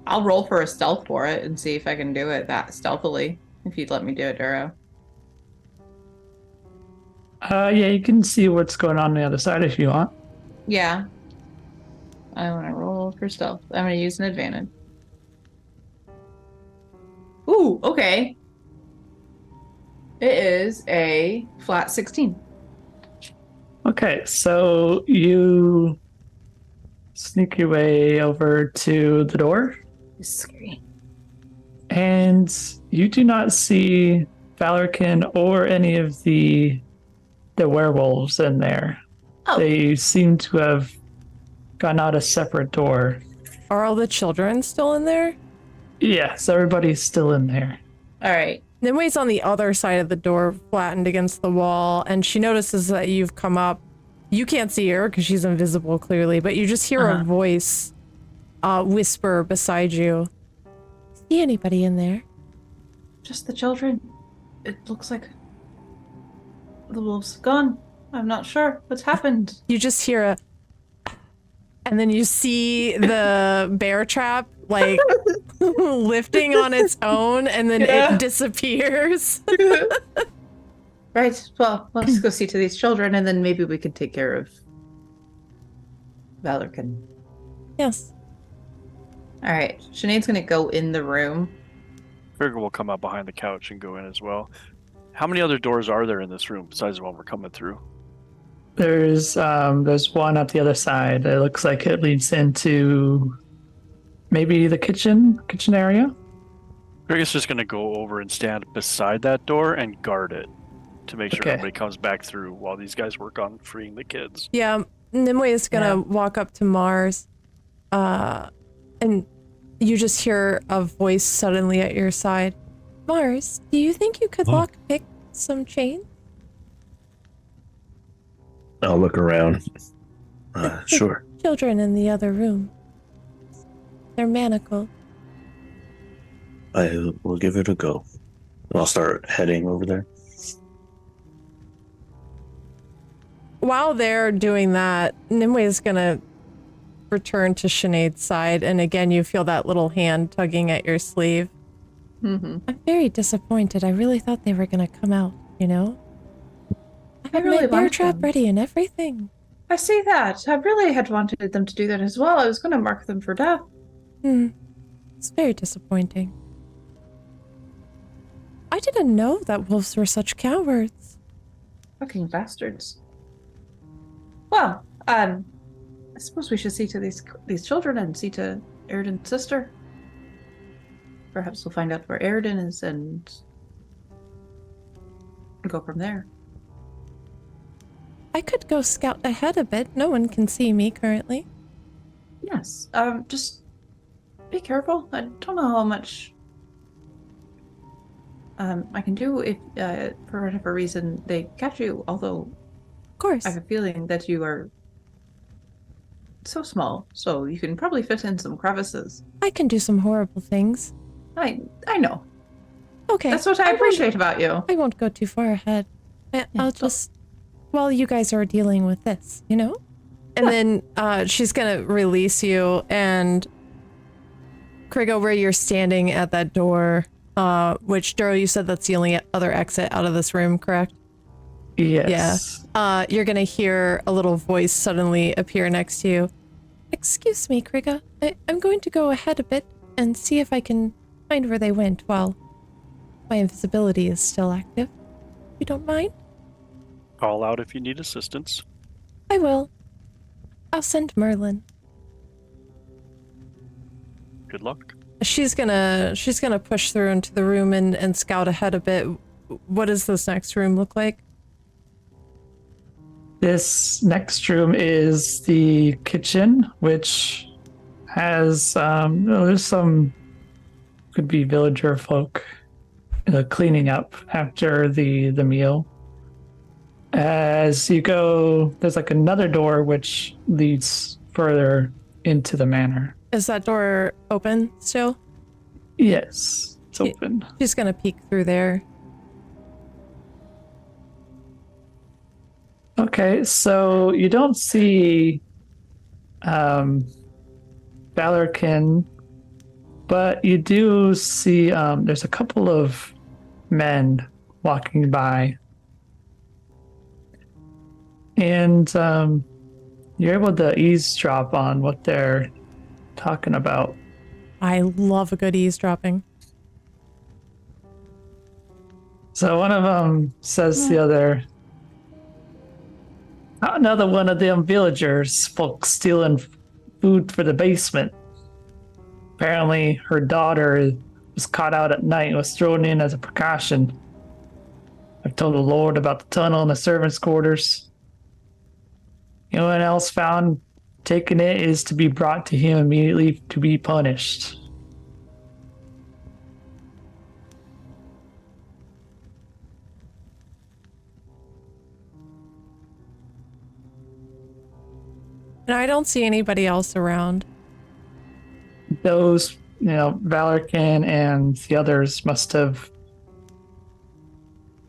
Speaker 3: I'll roll for a stealth for it and see if I can do it that stealthily. If you'd let me do it, Duro.
Speaker 1: Yeah, you can see what's going on the other side if you want.
Speaker 3: Yeah. I want to roll for stealth. I'm going to use an advantage. Ooh, okay. It is a flat 16.
Speaker 1: Okay, so you sneak your way over to the door,
Speaker 3: This is scary.
Speaker 1: and you do not see Valorkin or any of the werewolves in there.
Speaker 3: Oh.
Speaker 1: They seem to have gone out a separate door.
Speaker 2: Are all the children still in there?
Speaker 1: Yes, everybody's still in there.
Speaker 3: All right.
Speaker 2: Nimue's on the other side of the door, flattened against the wall, and she notices that you've come up. You can't see her because she's invisible, clearly, but you just hear a voice whisper beside you. See anybody in there?
Speaker 3: Just the children. It looks like the wolf's gone. I'm not sure what's happened.
Speaker 2: You just hear a... And then you see the bear trap, like, lifting on its own, and then it disappears.
Speaker 3: Right. Well, let's go see to these children, and then maybe we can take care of Valorkin.
Speaker 2: Yes.
Speaker 3: All right. Sinead's going to go in the room.
Speaker 4: Krigga will come out behind the couch and go in as well. How many other doors are there in this room besides the one we're coming through?
Speaker 1: There's one at the other side. It looks like it leads into maybe the kitchen area.
Speaker 4: Krigga's just going to go over and stand beside that door and guard it to make sure nobody comes back through while these guys work on freeing the kids.
Speaker 2: Yeah, Nimue is gonna walk up to Mars, and you just hear a voice suddenly at your side. Mars, do you think you could lockpick some chain?
Speaker 5: I'll look around. Sure.
Speaker 2: Children in the other room. They're manacled.
Speaker 5: I will give it a go. I'll start heading over there.
Speaker 2: While they're doing that, Nimue is gonna return to Sinead's side, and again you feel that little hand tugging at your sleeve.
Speaker 3: Mm-hmm.
Speaker 2: I'm very disappointed. I really thought they were gonna come out, you know? I had
Speaker 3: really
Speaker 2: my bear
Speaker 3: liked
Speaker 2: trap
Speaker 3: them.
Speaker 2: ready and everything.
Speaker 3: I see that. I really had wanted them to do that as well. I was going to mark them for death.
Speaker 2: It's very disappointing. I didn't know that wolves were such cowards.
Speaker 3: Fucking bastards. Well, I suppose we should see to these children and see to Eridan's sister. Perhaps we'll find out where Eridan is and go from there.
Speaker 2: I could go scout ahead a bit. No one can see me currently.
Speaker 3: Yes. Just be careful. I don't know how much I can do if, for whatever reason, they catch you. Although,
Speaker 2: Of course.
Speaker 3: I have a feeling that you are so small, so you can probably fit in some crevices.
Speaker 2: I can do some horrible things.
Speaker 3: I know.
Speaker 2: Okay.
Speaker 3: That's what I appreciate about you.
Speaker 2: I won't go too far ahead. I'll just... While you guys are dealing with this, you know? And then she's gonna release you, and Krigga, where you're standing at that door, which, Duro, you said that's the only other exit out of this room, correct?
Speaker 1: Yes.
Speaker 2: Yeah. You're gonna hear a little voice suddenly appear next to you. Excuse me, Krigga. I'm going to go ahead a bit and see if I can find where they went while my invisibility is still active. You don't mind?
Speaker 4: Call out if you need assistance.
Speaker 2: I will. I'll send Merlin.
Speaker 4: Good luck.
Speaker 2: She's gonna push through into the room and scout ahead a bit. What does this next room look like?
Speaker 1: This next room is the kitchen, which has there's some could be villager folk cleaning up after the meal. As you go, there's like another door which leads further into the manor.
Speaker 2: Is that door open still?
Speaker 1: Yes, it's open.
Speaker 2: She's gonna peek through there.
Speaker 1: Okay, so you don't see Valorkin, but you do see there's a couple of men walking by. And you're able to eavesdrop on what they're talking about.
Speaker 2: I love a good eavesdropping.
Speaker 1: So one of them says to the other, another one of them villagers folks stealing food for the basement. Apparently her daughter was caught out at night and was thrown in as a precaution. I've told the Lord about the tunnel and the servants' quarters. Anyone else found taking it is to be brought to him immediately to be punished.
Speaker 2: And I don't see anybody else around.
Speaker 1: Those, Valorkin and the others must have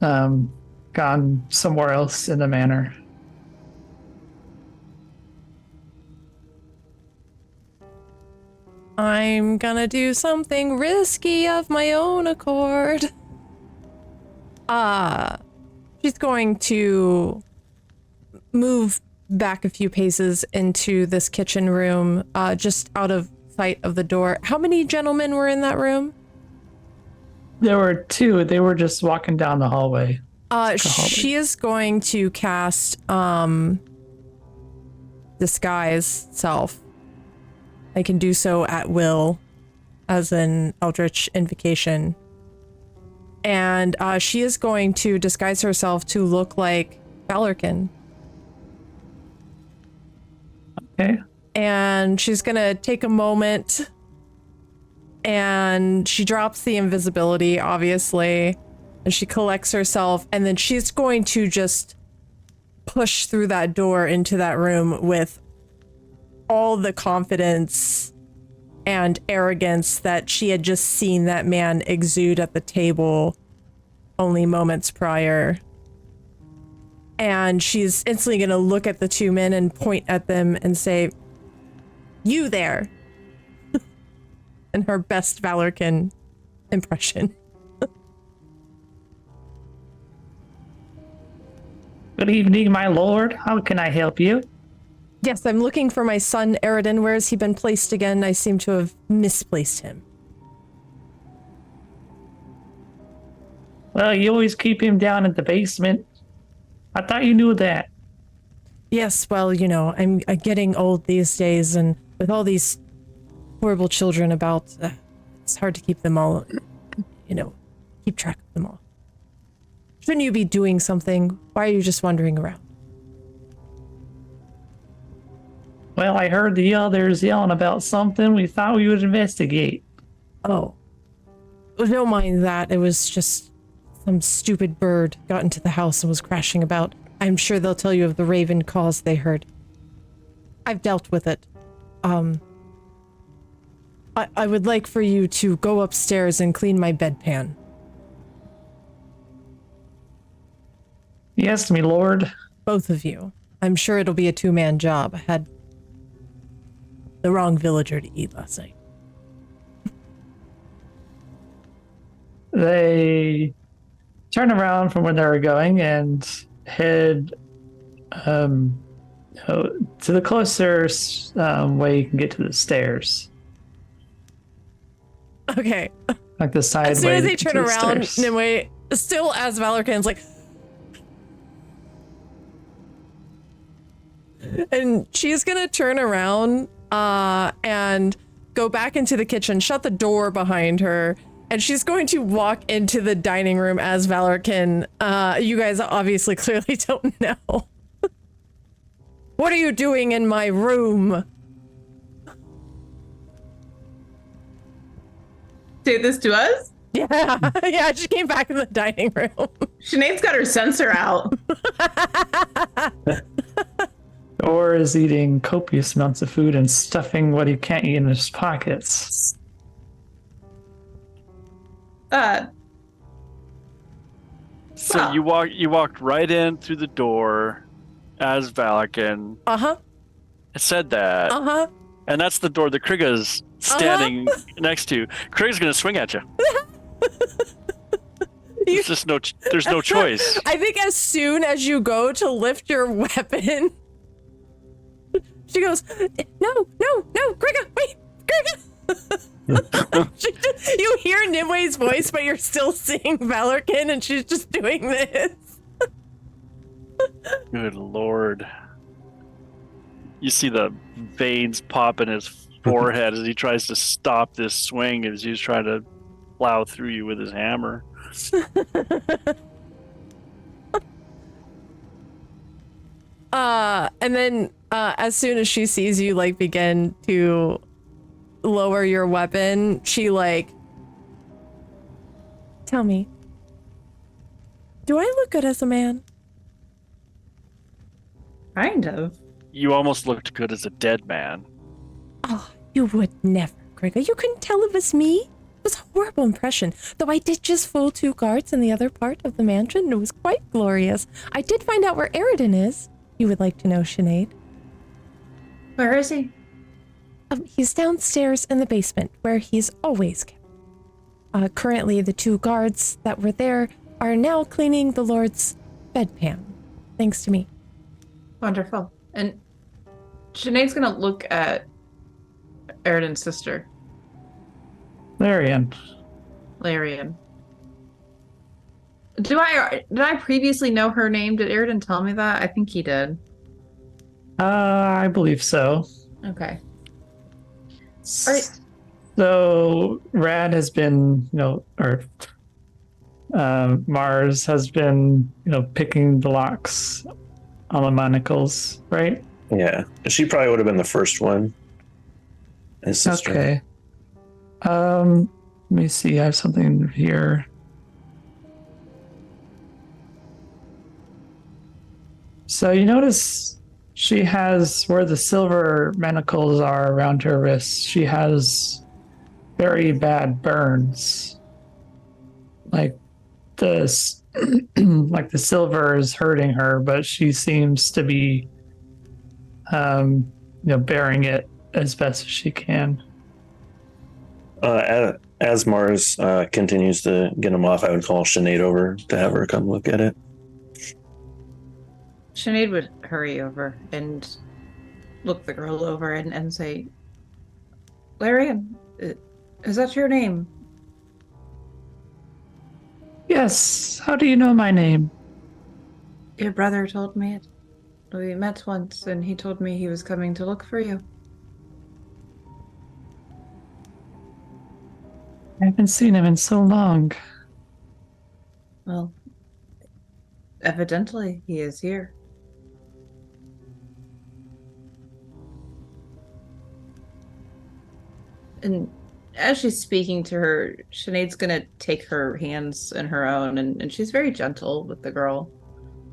Speaker 1: gone somewhere else in the manor.
Speaker 2: I'm gonna do something risky of my own accord. She's going to move back a few paces into this kitchen room, just out of sight of the door. How many gentlemen were in that room?
Speaker 1: There were two. They were just walking down the hallway.
Speaker 2: She is going to cast disguise self. I can do so at will as an eldritch invocation. And she is going to disguise herself to look like Valorkin.
Speaker 1: Okay.
Speaker 2: And she's going to take a moment, and she drops the invisibility, obviously, and she collects herself, and then she's going to just push through that door into that room with all the confidence and arrogance that she had just seen that man exude at the table only moments prior. And she's instantly going to look at the two men and point at them and say, "You there," in her best Valorkin impression.
Speaker 1: Good evening, my lord. How can I help you?
Speaker 2: Yes, I'm looking for my son, Eridan. Where has he been placed again? I seem to have misplaced him.
Speaker 1: Well, you always keep him down in the basement. I thought you knew that.
Speaker 2: Yes, well, I'm getting old these days, and with all these horrible children about, it's hard to keep them all, keep track of them all. Shouldn't you be doing something? Why are you just wandering around?
Speaker 1: Well, I heard the others yelling about something. We thought we would investigate.
Speaker 2: Oh. Don't mind that. It was just some stupid bird got into the house and was crashing about. I'm sure they'll tell you of the raven calls they heard. I've dealt with it. I would like for you to go upstairs and clean my bedpan.
Speaker 1: Yes, me lord.
Speaker 2: Both of you. I'm sure it'll be a two-man job. I had the wrong villager to eat last night.
Speaker 1: They turn around from where they were going and head to the closer way you can get to the stairs.
Speaker 2: Okay.
Speaker 1: Like the side
Speaker 2: As soon
Speaker 1: way
Speaker 2: as they
Speaker 1: to
Speaker 2: turn
Speaker 1: the
Speaker 2: around,
Speaker 1: stairs.
Speaker 2: Nimue, still as Valorkin's like... And she's gonna turn around and go back into the kitchen, shut the door behind her, and she's going to walk into the dining room as Valorkin. You guys obviously clearly don't know. What are you doing in my room?
Speaker 3: Say this to us?
Speaker 2: Yeah, yeah, she came back in the dining room.
Speaker 3: Sinead's got her sensor out.
Speaker 1: Or is eating copious amounts of food and stuffing what he can't eat in his pockets.
Speaker 4: So
Speaker 3: Wow.
Speaker 4: you walked right in through the door as Valakin.
Speaker 2: Uh-huh,
Speaker 4: It said that,
Speaker 2: uh-huh.
Speaker 4: and that's the door the Krigga's standing next to. Krigga's gonna swing at you. There's just there's no choice.
Speaker 2: I think as soon as you go to lift your weapon, she goes, no, Krigga, wait, Krigga. You hear Nimue's voice, but you're still seeing Valorkin, and she's just doing this.
Speaker 4: Good lord. You see the veins pop in his forehead as he tries to stop this swing as he's trying to plow through you with his hammer.
Speaker 2: And then as soon as she sees you like begin to lower your weapon, she like, tell me, do I look good as a man?
Speaker 3: Kind of.
Speaker 4: You almost looked good as a dead man.
Speaker 2: Oh, you would never, Krigga. You couldn't tell it was me. It was a horrible impression, though I did just fool 2 guards in the other part of the mansion. It was quite glorious. I did find out where Aridin is. You would like to know, Sinead.
Speaker 3: Where is he?
Speaker 2: He's downstairs in the basement, where he's always kept. Currently, the 2 guards that were there are now cleaning the Lord's bedpan, thanks to me.
Speaker 3: Wonderful. And Sinead's gonna look at Aridin's sister,
Speaker 1: Larian.
Speaker 3: Larian. Did I previously know her name? Did Aridin tell me that? I think he did.
Speaker 1: I believe so.
Speaker 3: Okay. All right.
Speaker 1: So Rad has been, Mars has been, picking the locks on the manacles, right?
Speaker 5: Yeah. She probably would have been the first one. His sister.
Speaker 1: Okay. Let me see. I have something here. So you notice she has, where the silver manacles are around her wrists, she has very bad burns. Like this, like the silver is hurting her, but she seems to be, bearing it as best as she can.
Speaker 5: As Mars continues to get him off, I would call Sinead over to have her come look at it.
Speaker 3: Sinead would hurry over and look the girl over and say, Larian, is that your name?
Speaker 1: Yes. How do you know my name?
Speaker 3: Your brother told me it. We met once and he told me he was coming to look for you.
Speaker 1: I haven't seen him in so long.
Speaker 3: Well, evidently he is here. And as she's speaking to her, Sinead's gonna take her hands in her own, and she's very gentle with the girl.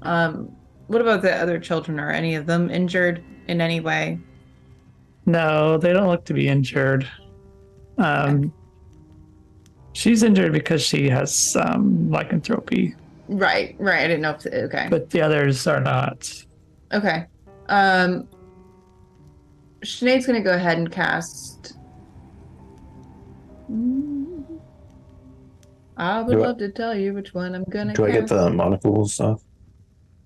Speaker 3: What about the other children? Are any of them injured in any way?
Speaker 1: No, they don't look to be injured. She's injured because she has some lycanthropy.
Speaker 3: Right. I didn't know if... Okay.
Speaker 1: But the others are not.
Speaker 3: Okay. Sinead's gonna go ahead and cast. I would love to tell you which one I'm gonna
Speaker 5: Do
Speaker 3: cast.
Speaker 5: I get the monocles off?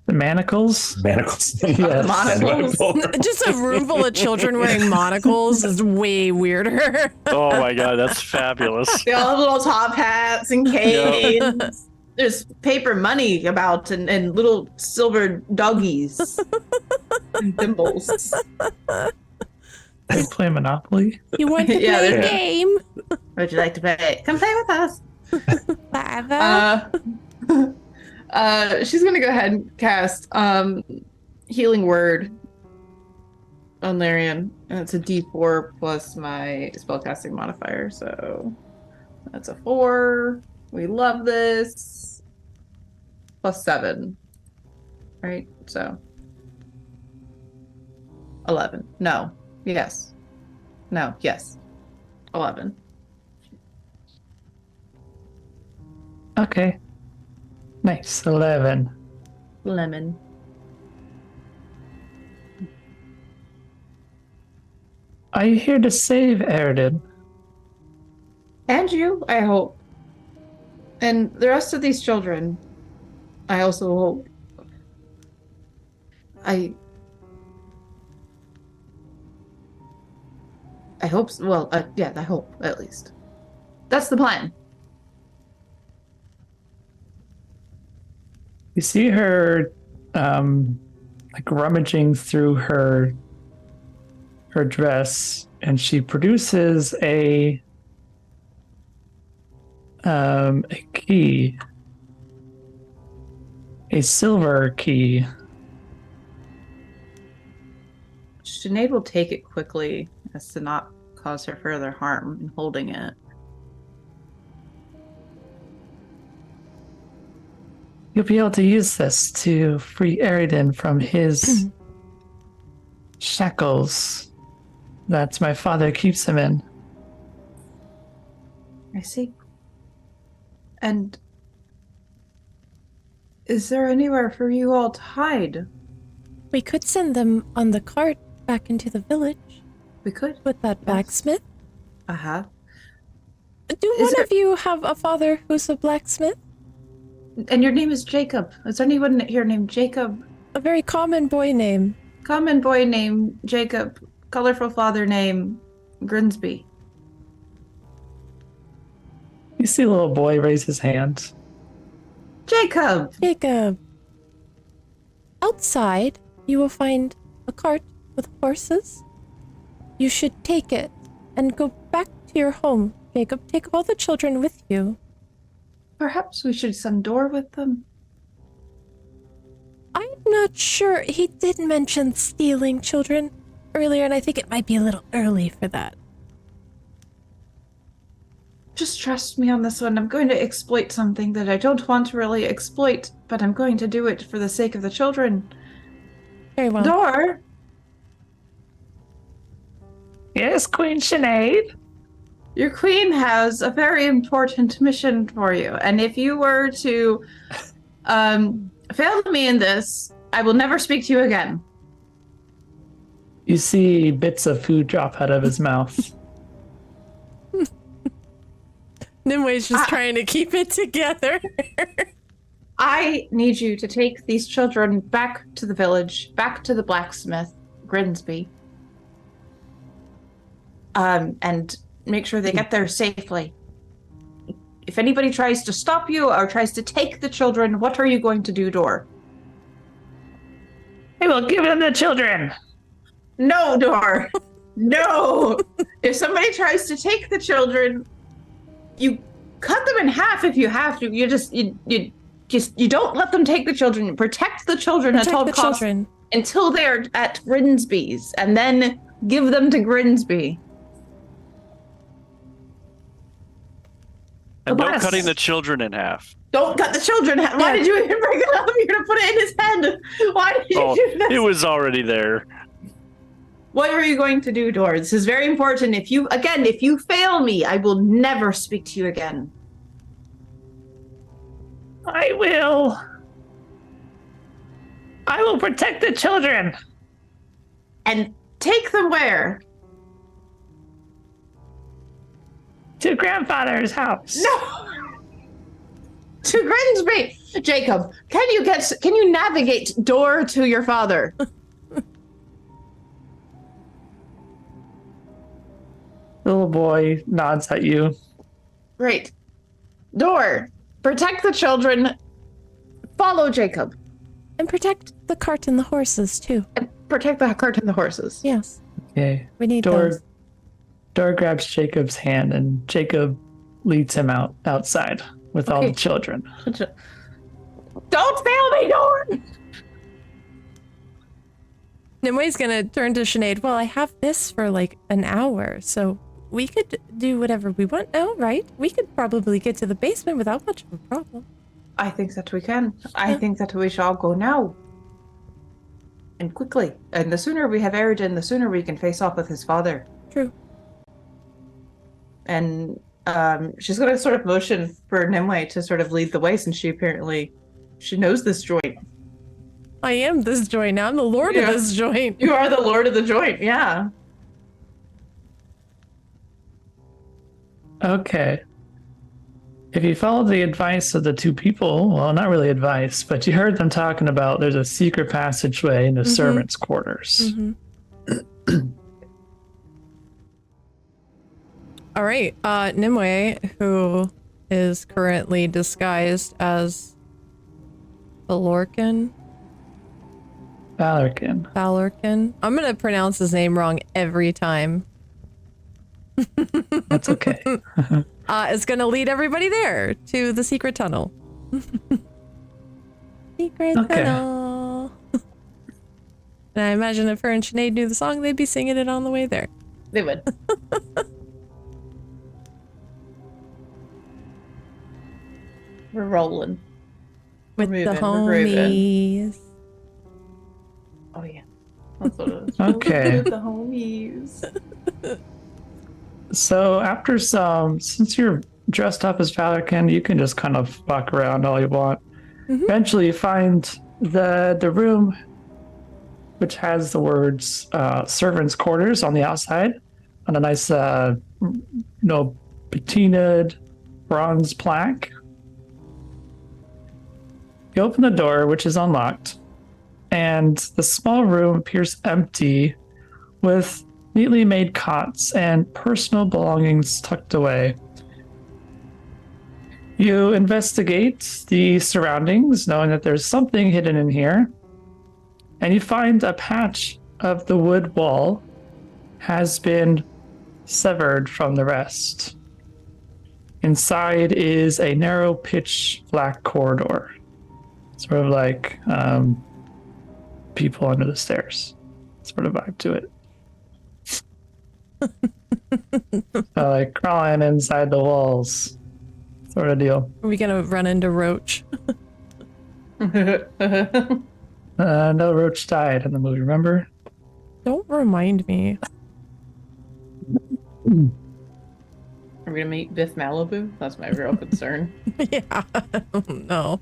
Speaker 1: The manacles?
Speaker 5: Manacles.
Speaker 1: Yes.
Speaker 3: Monocles.
Speaker 2: Just a room full of children wearing monocles is way weirder.
Speaker 4: Oh my god, that's fabulous.
Speaker 3: They all have little top hats and canes. There's paper money about and little silver doggies and thimbles.
Speaker 1: They play Monopoly.
Speaker 2: You want to
Speaker 3: Yeah,
Speaker 2: play a
Speaker 3: they're-
Speaker 2: game?
Speaker 3: Would you like to play? Come play with us.
Speaker 2: Father?
Speaker 3: She's gonna go ahead and cast Healing Word on Larian, and it's a D4 plus my spellcasting modifier, so that's a 4. We love this. Plus 7. Right? So 11. No. Yes. No. Yes. 11.
Speaker 1: Okay. Nice. 11.
Speaker 3: Lemon.
Speaker 1: Are you here to save Eridan?
Speaker 3: And you, I hope. And the rest of these children, I also hope. I hope, well, yeah, I hope, at least. That's the plan.
Speaker 1: You see her like rummaging through her dress, and she produces a key, a silver key.
Speaker 3: Sinead will take it quickly as to not cause her further harm in holding it.
Speaker 1: You'll be able to use this to free Eridan from his shackles that my father keeps him in.
Speaker 3: I see. And is there anywhere for you all to hide?
Speaker 2: We could send them on the cart back into the village
Speaker 3: We could.
Speaker 2: with that blacksmith.
Speaker 3: Uh-huh.
Speaker 2: Do
Speaker 3: Is
Speaker 2: one of you have a father who's a blacksmith?
Speaker 3: And your name is Jacob. Is there anyone here named Jacob?
Speaker 2: A very common boy name.
Speaker 3: Common boy named Jacob. Colorful father name Grinsby.
Speaker 1: You see a little boy raise his hand.
Speaker 3: Jacob!
Speaker 2: Jacob. Outside, you will find a cart with horses. You should take it and go back to your home. Jacob, take all the children with you.
Speaker 3: Perhaps we should send Dor with them.
Speaker 2: I'm not sure. He did mention stealing children earlier, and I think it might be a little early for that.
Speaker 3: Just trust me on this one. I'm going to exploit something that I don't want to really exploit, but I'm going to do it for the sake of the children.
Speaker 2: Very well.
Speaker 3: Dor!
Speaker 1: Yes, Queen Sinead.
Speaker 3: Your queen has a very important mission for you, and if you were to fail me in this, I will never speak to you again.
Speaker 1: You see bits of food drop out of his mouth.
Speaker 2: Nimue's just trying to keep it together.
Speaker 3: I need you to take these children back to the village, back to the blacksmith, Grinsby, and make sure they get there safely. If anybody tries to stop you or tries to take the children, what are you going to do, Dor?
Speaker 1: I will give them the children.
Speaker 3: No, Dor. No. If somebody tries to take the children, you cut them in half if you have to. You don't let them take the children. You protect the children at all costs until they're at Grinsby's, and then give them to Grinsby.
Speaker 4: And no
Speaker 1: Alas.
Speaker 4: cutting the children in half.
Speaker 3: Don't cut the children. Why did you even bring it up? You're gonna put it in his head. Why did you do this?
Speaker 4: It was already there.
Speaker 3: What are you going to do, Dor? This is very important. If you fail me, I will never speak to you again.
Speaker 1: I will protect the children.
Speaker 3: And take them where?
Speaker 1: To grandfather's house.
Speaker 3: No! To Grimsby! Jacob, can you navigate door to your father?
Speaker 1: The little boy nods at you.
Speaker 3: Great. Door. Protect the children. Follow Jacob.
Speaker 2: And protect the cart and the horses, too.
Speaker 3: And protect the cart and the horses.
Speaker 2: Yes.
Speaker 1: Okay.
Speaker 2: We need those.
Speaker 1: Door grabs Jacob's hand, and Jacob leads him outside with all the children.
Speaker 3: Don't fail me, Door!
Speaker 2: Nimue's gonna turn to Seonaid. Well, I have this for like an hour, so we could do whatever we want now, right? We could probably get to the basement without much of a problem.
Speaker 3: I think that we can. I think that we shall go now. And quickly. And the sooner we have Eridan, the sooner we can face off with his father.
Speaker 2: True.
Speaker 3: And she's going to sort of motion for Nimue to sort of lead the way, since she knows this joint.
Speaker 2: I am this joint now. I'm the lord of this joint.
Speaker 3: You are the lord of the joint, yeah.
Speaker 1: Okay. If you follow the advice of the two people, well, not really advice, but you heard them talking about there's a secret passageway in the servants' quarters.
Speaker 2: All right. Nimue, who is currently disguised as Valorcan. I'm going to pronounce his name wrong every time.
Speaker 1: That's okay.
Speaker 2: Is going to lead everybody there to the secret tunnel. Tunnel. And I imagine if her and Seonaid knew the song, they'd be singing it on the way there.
Speaker 3: They would. We're rolling.
Speaker 2: With
Speaker 3: We're
Speaker 2: the
Speaker 3: moving, we're grooving.
Speaker 2: homies.
Speaker 3: Oh, yeah. That's what it is.
Speaker 1: Okay.
Speaker 3: With the homies.
Speaker 1: So after since you're dressed up as Valorcan, you can just kind of walk around all you want. Eventually you find the room which has the words servants' quarters on the outside on a nice patinaed bronze plaque. You open the door, which is unlocked, and the small room appears empty with neatly made cots and personal belongings tucked away. You investigate the surroundings, knowing that there's something hidden in here, and you find a patch of the wood wall has been severed from the rest. Inside is a narrow pitch black corridor, sort of like people under the stairs, sort of vibe to it. Like crawling inside the walls, sort of deal.
Speaker 2: Are we gonna run into Roach?
Speaker 1: No, Roach died in the movie, remember?
Speaker 2: Don't remind me.
Speaker 3: Are we gonna meet Biff Malibu? That's my real concern.
Speaker 2: Yeah, I don't know.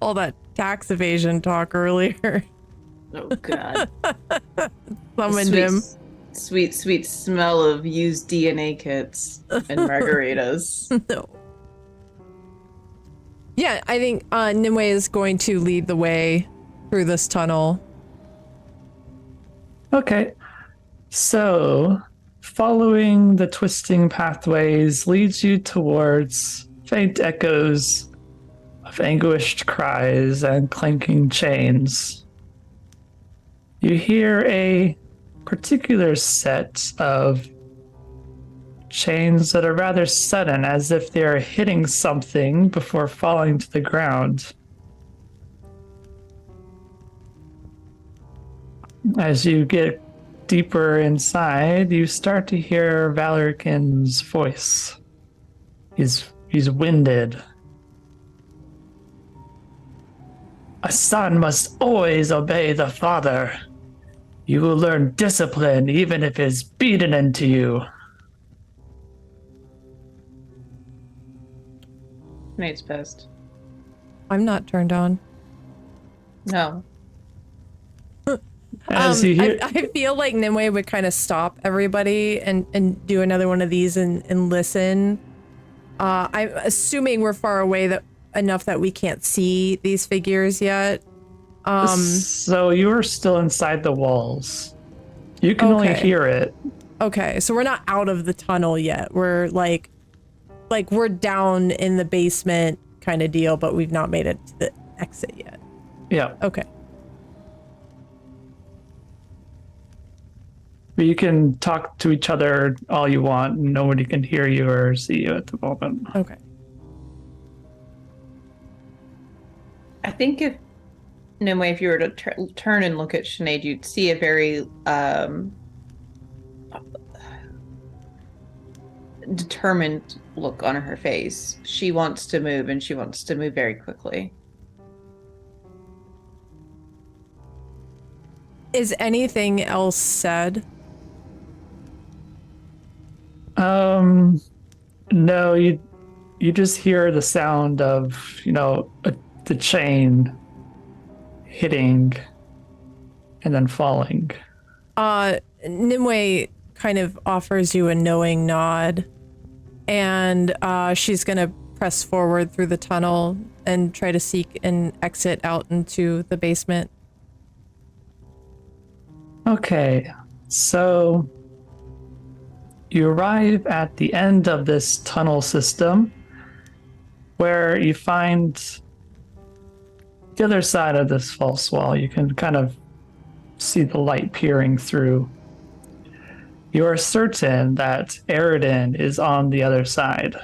Speaker 2: All that tax evasion talk earlier.
Speaker 3: Oh, God.
Speaker 2: Summoned him.
Speaker 3: Sweet smell of used DNA kits and margaritas.
Speaker 2: No. Yeah, I think Nimue is going to lead the way through this tunnel.
Speaker 1: Okay. So, following the twisting pathways leads you towards faint echoes of anguished cries and clanking chains. You hear a particular set of chains that are rather sudden, as if they are hitting something before falling to the ground. As you get deeper inside, you start to hear Valorkin's voice. He's winded. A son must always obey the father. You will learn discipline even if it's beaten into you.
Speaker 3: Nate's pissed.
Speaker 2: I'm not turned on.
Speaker 3: No.
Speaker 1: As you hear,
Speaker 2: I feel like Nimue would kind of stop everybody and do another one of these and listen. I'm assuming we're far away enough that we can't see these figures yet.
Speaker 1: So you are still inside the walls. You can only hear it.
Speaker 2: Okay, so we're not out of the tunnel yet. We're like we're down in the basement kind of deal, but we've not made it to the exit yet.
Speaker 1: Yeah.
Speaker 2: Okay.
Speaker 1: But you can talk to each other all you want. Nobody can hear you or see you at the moment.
Speaker 2: Okay.
Speaker 3: I think if Nimue, if you were to turn and look at Seonaid, you'd see a very determined look on her face. She wants to move, and she wants to move very quickly.
Speaker 2: Is anything else said?
Speaker 1: No, you just hear the sound of, the chain hitting and then falling.
Speaker 2: Nimue kind of offers you a knowing nod, and she's gonna press forward through the tunnel and try to seek an exit out into the basement.
Speaker 1: Okay, so you arrive at the end of this tunnel system where you find the other side of this false wall. You can kind of see the light peering through. You are certain that Eridan is on the other side.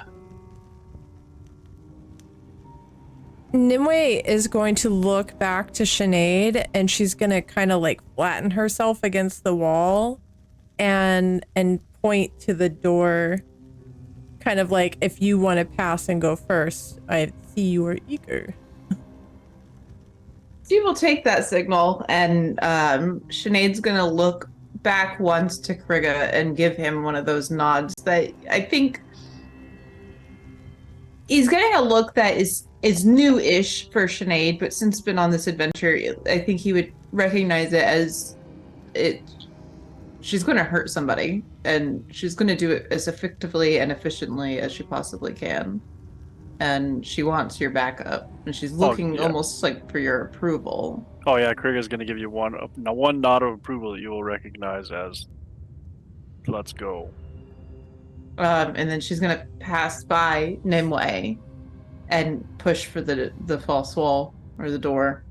Speaker 2: Nimue is going to look back to Seonaid, and she's gonna kind of like flatten herself against the wall and point to the door, kind of like, if you want to pass and go first, I see you are eager.
Speaker 3: She will take that signal, and Sinead's gonna look back once to Krigga and give him one of those nods that I think he's getting a look that is new-ish for Seonaid, but since been on this adventure, I think he would recognize it as it. She's going to hurt somebody, and she's going to do it as effectively and efficiently as she possibly can. And she wants your backup, and she's looking almost like for your approval.
Speaker 4: Oh yeah, Krigga's going to give you one nod of approval that you will recognize as "Let's go."
Speaker 3: And then she's going to pass by Nimue and push for the false wall or the door.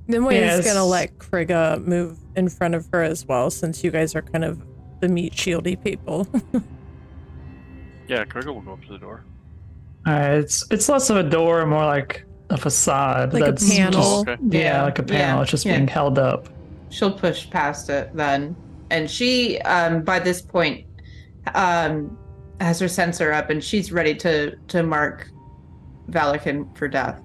Speaker 2: Nimue is going to let Krigga move in front of her as well, since you guys are kind of the meat shieldy people.
Speaker 4: Yeah, Krigga will go up to the door.
Speaker 1: It's less of a door, more like a facade.
Speaker 2: Like
Speaker 1: that's
Speaker 2: a panel.
Speaker 4: Okay.
Speaker 1: Yeah, like a panel. It's just being held up.
Speaker 3: She'll push past it then. And she, by this point, has her sensor up, and she's ready to mark Valorkin for death.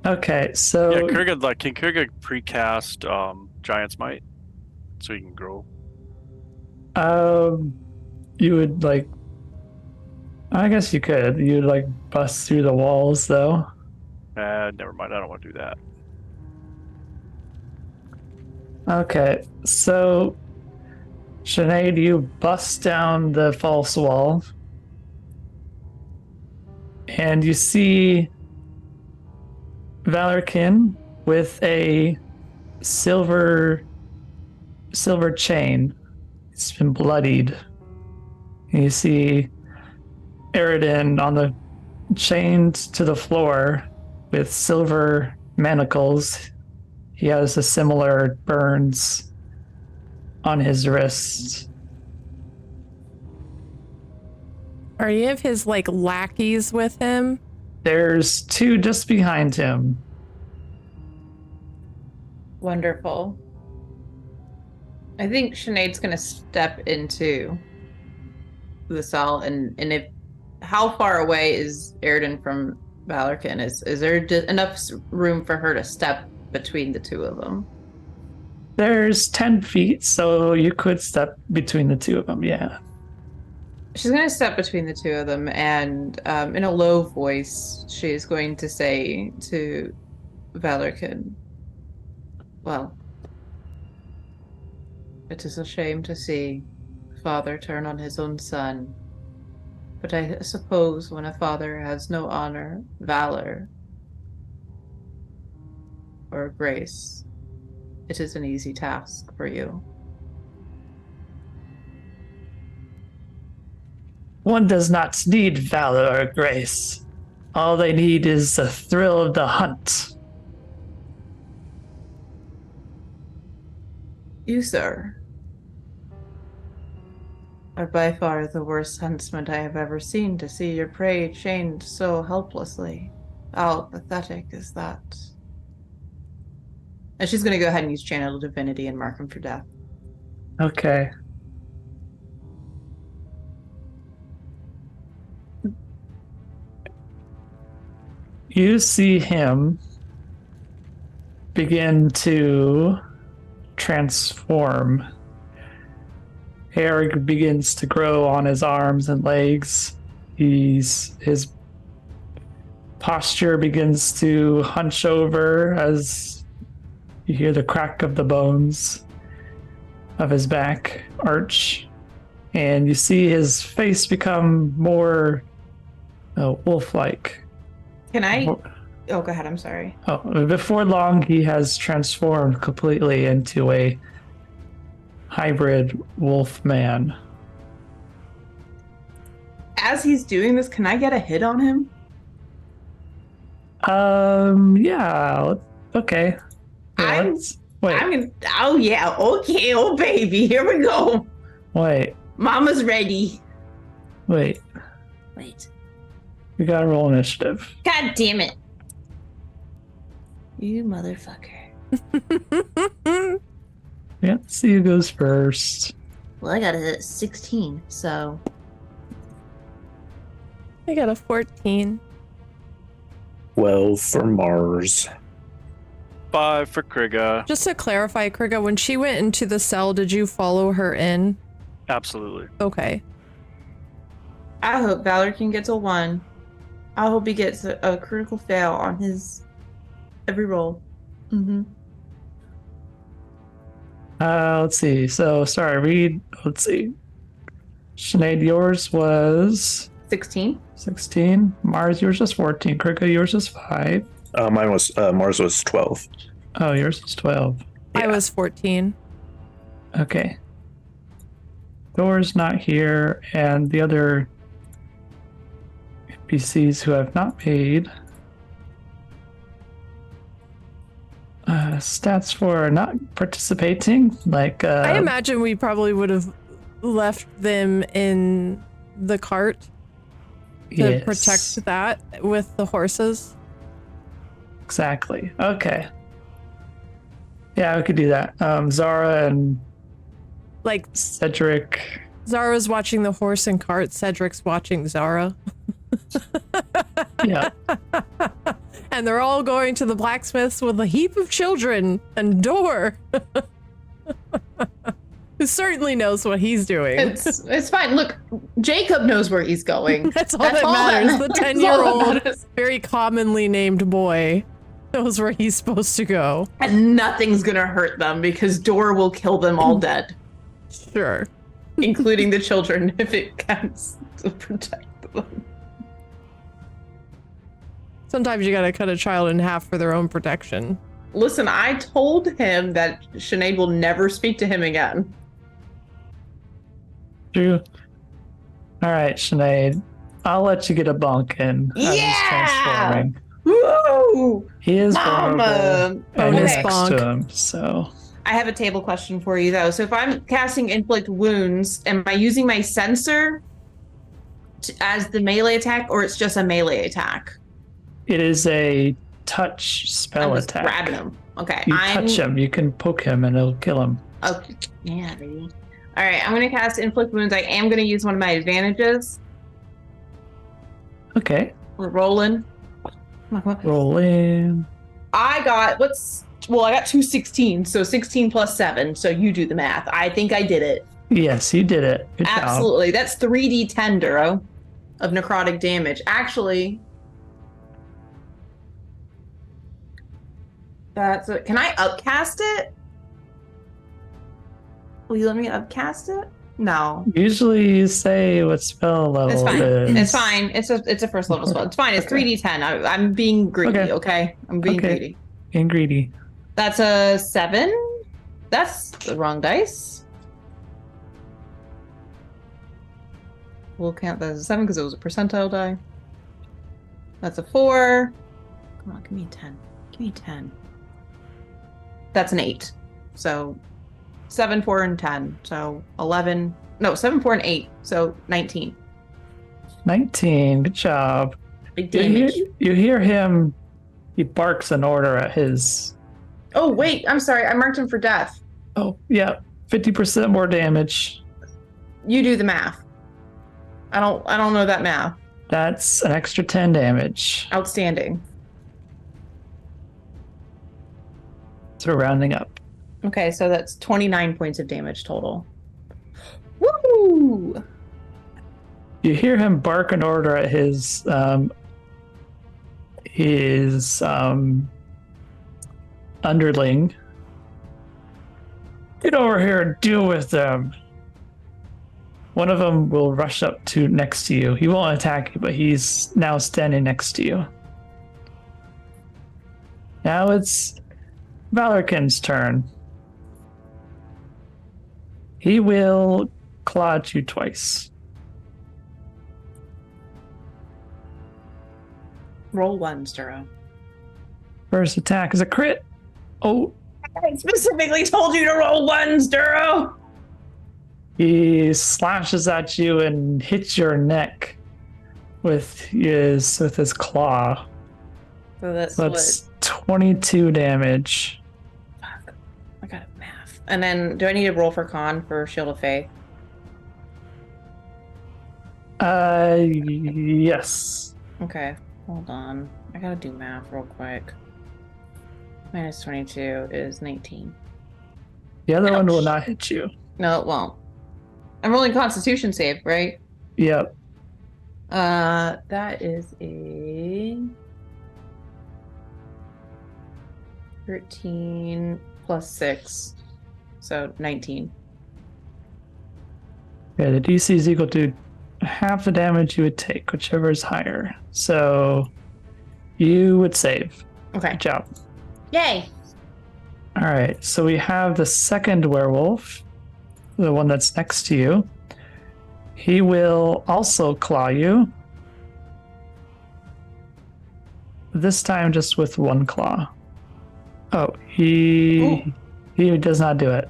Speaker 1: Okay, so
Speaker 4: Yeah, Krigga, can Krigga precast Giant's Might so he can grow?
Speaker 1: you would I guess you could. You'd bust through the walls though.
Speaker 4: Never mind. I don't want to do that.
Speaker 1: Okay, so Seonaid, you bust down the false wall, and you see Valorkin with a silver chain. It's been bloodied. And you see Eridan on the chained to the floor with silver manacles. He has a similar burns on his wrists.
Speaker 2: Are any of his lackeys with him?
Speaker 1: There's two just behind him.
Speaker 3: Wonderful. I think Sinead's going to step into the cell, and if how far away is Eridan from Valorkin? Is there enough room for her to step between the two of them?
Speaker 1: There's 10 feet, so you could step between the two of them, yeah.
Speaker 3: She's going to step between the two of them, and in a low voice, she's going to say to Valorkin, Well, it is a shame to see a father turn on his own son. But I suppose when a father has no honor, valor, or grace, it is an easy task for you.
Speaker 1: One does not need valor or grace. All they need is the thrill of the hunt.
Speaker 3: You, sir, are by far the worst huntsman I have ever seen. To see your prey chained so helplessly. How pathetic is that? And she's going to go ahead and use Channel Divinity and mark him for death.
Speaker 1: Okay. You see him begin to transform. Hair begins to grow on his arms and legs. His posture begins to hunch over as you hear the crack of the bones of his back arch. And you see his face become more wolf-like.
Speaker 3: Can I? Oh, go ahead. I'm sorry.
Speaker 1: Oh, before long, he has transformed completely into a hybrid wolf man.
Speaker 3: As he's doing this, can I get a hit on him?
Speaker 1: Yeah. Okay. Yeah, wait.
Speaker 3: Oh yeah. Okay. Oh baby. Here we go.
Speaker 1: Wait.
Speaker 3: Mama's ready.
Speaker 1: Wait. You gotta roll initiative.
Speaker 3: God damn it. You motherfucker.
Speaker 1: Yeah, let's see who goes first.
Speaker 3: Well, I got a 16, so.
Speaker 2: I got a 14.
Speaker 5: 12 for Mars.
Speaker 4: 5 for Krigga.
Speaker 2: Just to clarify, Krigga, when she went into the cell, did you follow her in?
Speaker 4: Absolutely.
Speaker 2: Okay.
Speaker 3: I hope Valor can get to 1. I hope he gets a critical fail on his every roll. Mm-hmm.
Speaker 1: Let's see. So, sorry, read. Let's see. Seonaid, yours was
Speaker 3: 16.
Speaker 1: 16. Mars, yours was 14. Krigga, yours was 5.
Speaker 5: Mine was Mars was 12.
Speaker 1: Oh, yours was 12.
Speaker 2: I was 14.
Speaker 1: Okay. Thor's not here, and the other NPCs who have not paid. Stats for not participating, like
Speaker 2: I imagine we probably would have left them in the cart to protect that with the horses.
Speaker 1: Exactly. Okay. Yeah, we could do that. Zara and
Speaker 2: Like
Speaker 1: Cedric.
Speaker 2: Zara's watching the horse and cart, Cedric's watching Zara.
Speaker 1: Yeah.
Speaker 2: And they're all going to the blacksmith's with a heap of children and Door. Who certainly knows what he's doing.
Speaker 3: It's fine. Look, Jacob knows where he's going.
Speaker 2: That's all that matters. The 10-year-old, very commonly named boy knows where he's supposed to go.
Speaker 3: And nothing's gonna hurt them because Door will kill them all dead.
Speaker 2: Sure.
Speaker 3: Including the children if it counts to protect them.
Speaker 2: Sometimes you gotta cut a child in half for their own protection.
Speaker 3: Listen, I told him that Seonaid will never speak to him again.
Speaker 1: True. All right, Seonaid. I'll let you get a bunk in. As he's transforming.
Speaker 3: Woo!
Speaker 1: He is vulnerable, and you're
Speaker 2: Bonus
Speaker 1: next
Speaker 2: bonk.
Speaker 1: to him, so.
Speaker 3: I have a table question for you, though. So if I'm casting Inflict Wounds, am I using my sensor as the melee attack, or it's just a melee attack?
Speaker 1: It is a touch spell
Speaker 3: I'm just
Speaker 1: attack.
Speaker 3: grabbing him. Okay.
Speaker 1: You touch him, you can poke him, and it'll kill him.
Speaker 3: Okay. Yeah, baby. All right, I'm going to cast Inflict Wounds. I am going to use one of my advantages.
Speaker 1: Okay.
Speaker 3: We're rolling.
Speaker 1: Roll in.
Speaker 3: I got, I got 2 16, so 16 plus 7. So you do the math. I think I did it.
Speaker 1: Yes, you did it. Good job.
Speaker 3: Absolutely. That's 3d10, Duro, of necrotic damage. Actually, Can I upcast it? Will you let me upcast it? No.
Speaker 1: Usually you say what spell level
Speaker 3: It's fine.
Speaker 1: it is.
Speaker 3: It's fine. It's a first level spell. It's fine. It's
Speaker 1: Okay.
Speaker 3: 3d10. I'm being greedy, okay? I'm being
Speaker 1: Okay.
Speaker 3: greedy.
Speaker 1: Being greedy.
Speaker 3: That's a 7. That's the wrong dice. We'll count that as a 7 because it was a percentile die. That's a 4. Come on, give me a 10. Give me a 10. That's an 8. So 7, 4, and 10. So 11. No, 7, 4, and 8. So 19.
Speaker 1: 19. Good job.
Speaker 3: Big
Speaker 1: You
Speaker 3: damage.
Speaker 1: hear him. He barks an order at his.
Speaker 3: Oh, wait. I'm sorry. I marked him for death.
Speaker 1: Oh, yeah. 50% more damage.
Speaker 3: You do the math. I don't know that math.
Speaker 1: That's an extra 10 damage.
Speaker 3: Outstanding.
Speaker 1: So rounding up.
Speaker 3: Okay, so that's 29 points of damage total. Woo!
Speaker 1: You hear him bark an order at his underling. Get over here and deal with them. One of them will rush up to next to you. He won't attack you, but he's now standing next to you. Now it's Valorkin's turn. He will claw at you twice.
Speaker 3: Roll 1, Duro.
Speaker 1: First attack is a crit. Oh,
Speaker 3: I specifically told you to roll 1, Duro!
Speaker 1: he slashes at you and hits your neck with his claw.
Speaker 3: So that's
Speaker 1: That's 22 damage.
Speaker 3: Fuck. I got math. And then, do I need to roll for con for Shield of Faith?
Speaker 1: Yes.
Speaker 3: Okay, hold on. I gotta do math real quick. Minus 22 is 19.
Speaker 1: The other one will
Speaker 3: Ouch.
Speaker 1: not hit you.
Speaker 3: No, it won't. I'm rolling Constitution save, right?
Speaker 1: Yep.
Speaker 3: That is a 13 plus 6, so 19.
Speaker 1: Yeah, the DC is equal to half the damage you would take, whichever is higher. So you would save.
Speaker 3: Okay.
Speaker 1: Good job.
Speaker 3: Yay!
Speaker 1: All right, so we have the second werewolf, the one that's next to you. He will also claw you. This time just with one claw. Oh, he does not do it.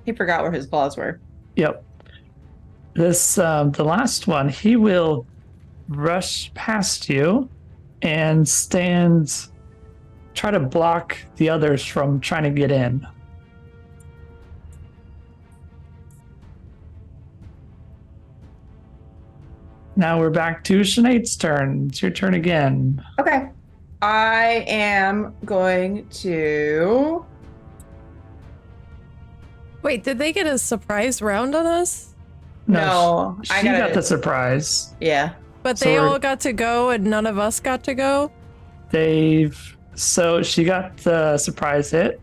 Speaker 3: He forgot where his claws were.
Speaker 1: Yep. This the last one, he will rush past you and try to block the others from trying to get in. Now we're back to Sinead's turn. It's your turn again.
Speaker 3: Okay. I am going to...
Speaker 2: Wait, did they get a surprise round on us?
Speaker 3: No,
Speaker 1: she
Speaker 3: I
Speaker 1: got
Speaker 3: gotta-
Speaker 1: the surprise.
Speaker 3: Yeah.
Speaker 2: But
Speaker 1: So
Speaker 2: they
Speaker 1: we're-
Speaker 2: all got to go and none of us got to go?
Speaker 1: So she got the surprise hit,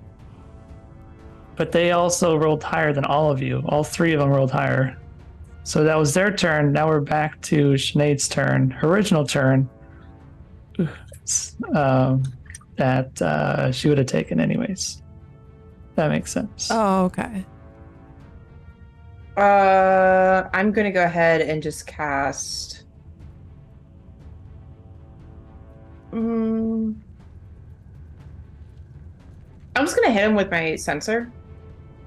Speaker 1: but they also rolled higher than all of you. All three of them rolled higher. So that was their turn. Now we're back to Sinead's turn, her original turn. That she would have taken anyways. That makes sense.
Speaker 2: Oh, okay.
Speaker 3: I'm gonna go ahead and just cast. I'm just gonna hit him with my sensor.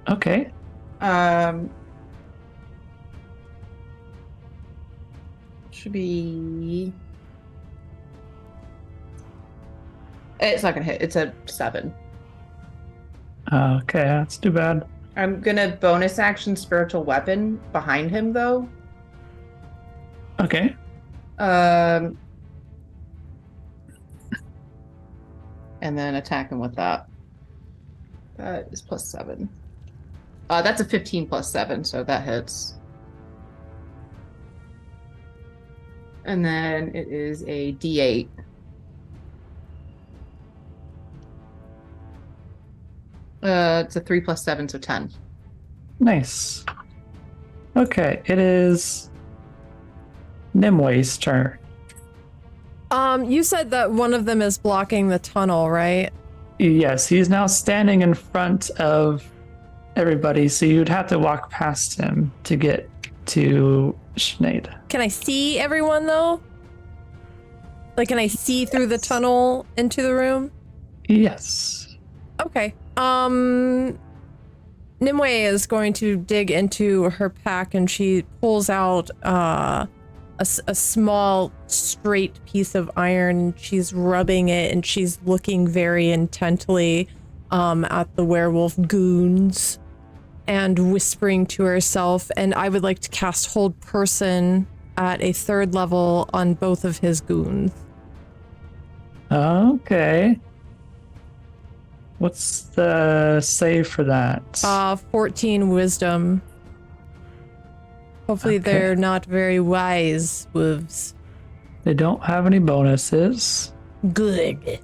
Speaker 1: Okay.
Speaker 3: Should be. It's not gonna hit. It's a 7.
Speaker 1: Okay, that's too bad.
Speaker 3: I'm gonna bonus action spiritual weapon behind him though.
Speaker 1: Okay.
Speaker 3: And then attack him with that. That is plus 7. That's a 15 plus 7, so that hits. And then it is a D8. It's a 3 plus 7, so 10.
Speaker 1: Nice. Okay, it is Nimue's turn.
Speaker 2: You said that one of them is blocking the tunnel, right?
Speaker 1: Yes, he's now standing in front of everybody, so you'd have to walk past him to get to Seonaid.
Speaker 2: Can I see everyone though? Like, can I see through the tunnel into the room?
Speaker 1: Yes.
Speaker 2: Okay. Nimue is going to dig into her pack and she pulls out a small straight piece of iron. She's rubbing it and she's looking very intently at the werewolf goons and whispering to herself. And I would like to cast Hold Person at a 3rd level on both of his goons.
Speaker 1: Okay. What's the save for that?
Speaker 2: 14 wisdom. Hopefully
Speaker 1: Okay.
Speaker 2: they're not very wise wolves.
Speaker 1: They don't have any bonuses.
Speaker 2: Good.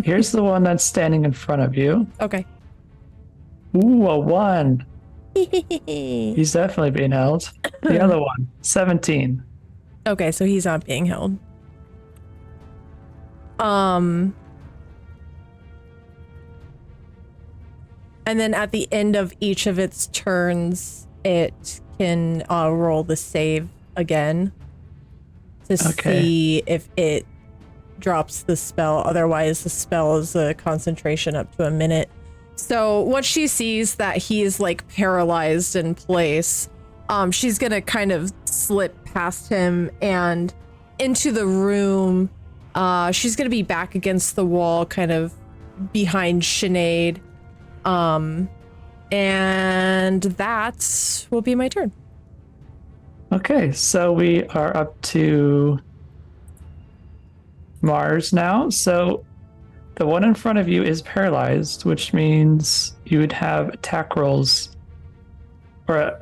Speaker 1: Here's the one that's standing in front of you.
Speaker 2: Okay.
Speaker 1: Ooh, a 1. He's definitely being held. The other one, 17.
Speaker 2: Okay, so he's not being held. And then at the end of each of its turns, it can roll the save again to see if it drops the spell. Otherwise, the spell is a concentration up to a minute. So once she sees that he is like paralyzed in place, she's gonna kind of slip past him and into the room. She's gonna be back against the wall, kind of behind Seonaid. And that will be my turn.
Speaker 1: Okay, so we are up to Mars now. So the one in front of you is paralyzed, which means you would have attack rolls, or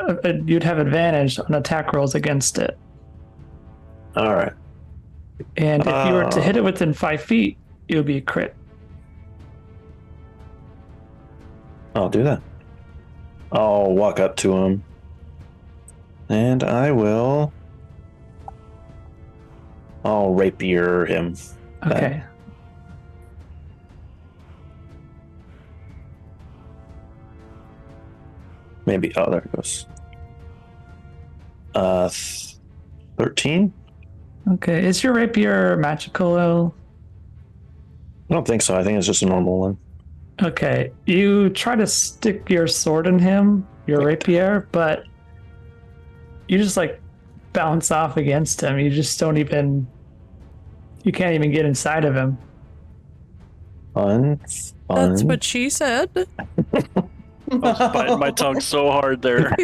Speaker 1: you'd have advantage on attack rolls against it.
Speaker 5: All right.
Speaker 1: And if you were to hit it within 5 feet, it would be a crit.
Speaker 5: I'll do that. I'll walk up to him. And I'll rapier him.
Speaker 1: Okay.
Speaker 5: Maybe, there it goes. 13?
Speaker 1: Okay, is your rapier magical?
Speaker 5: I don't think so. I think it's just a normal one.
Speaker 1: Okay, you try to stick your sword in him, your rapier, but you just like bounce off against him. You just don't even, you can't even get inside of him.
Speaker 5: Fun.
Speaker 2: That's what she said.
Speaker 4: I was biting my tongue so hard there.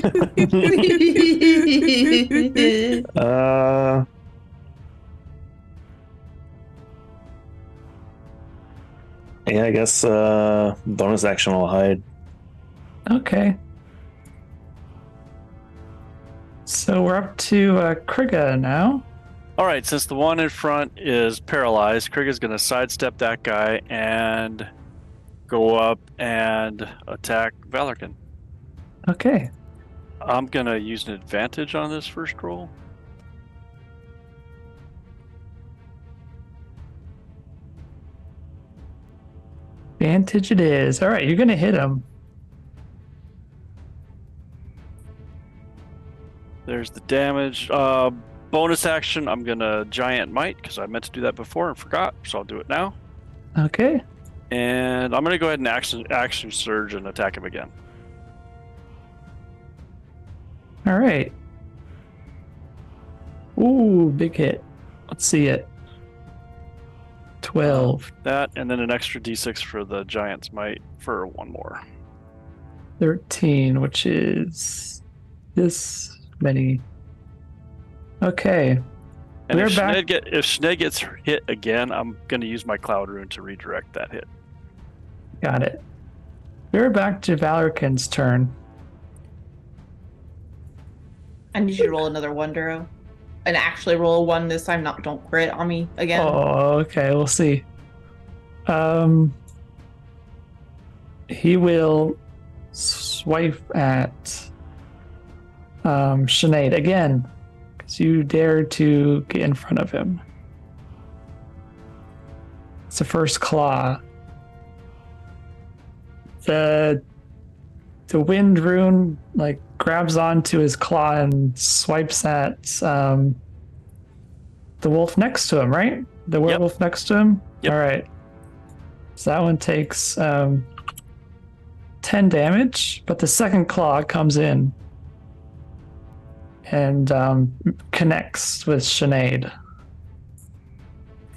Speaker 5: Yeah, I guess bonus action will hide.
Speaker 1: Okay. So we're up to Krigga now.
Speaker 4: All right, since the one in front is paralyzed, Krigga's going to sidestep that guy and go up and attack Valarkin.
Speaker 1: Okay.
Speaker 4: I'm going to use an advantage on this first roll.
Speaker 1: Advantage it is. All right, you're going to hit him.
Speaker 4: There's the damage. Bonus action, I'm going to Giant Might, because I meant to do that before and forgot, so I'll do it now.
Speaker 1: Okay.
Speaker 4: And I'm going to go ahead and action Surge and attack him again.
Speaker 1: All right. Ooh, big hit. Let's see it. 12.
Speaker 4: That, and then an extra d6 for the Giant's Might for one more.
Speaker 1: 13, which is this many. Okay.
Speaker 4: And
Speaker 1: We're
Speaker 4: if
Speaker 1: back.
Speaker 4: Seonaid gets hit again, I'm going to use my Cloud Rune to redirect that hit.
Speaker 1: Got it. We're back to Valarkin's turn.
Speaker 3: I need you to roll another 1, Duro. And actually roll a 1 this time, don't crit on me again.
Speaker 1: Oh, okay. We'll see. he will swipe at Seonaid again, because you dare to get in front of him. It's the first claw. The wind rune like grabs onto his claw and swipes at the wolf next to him, right? The werewolf next to him?
Speaker 4: Yep.
Speaker 1: All right. So that one takes 10 damage, but the second claw comes in and connects with Seonaid.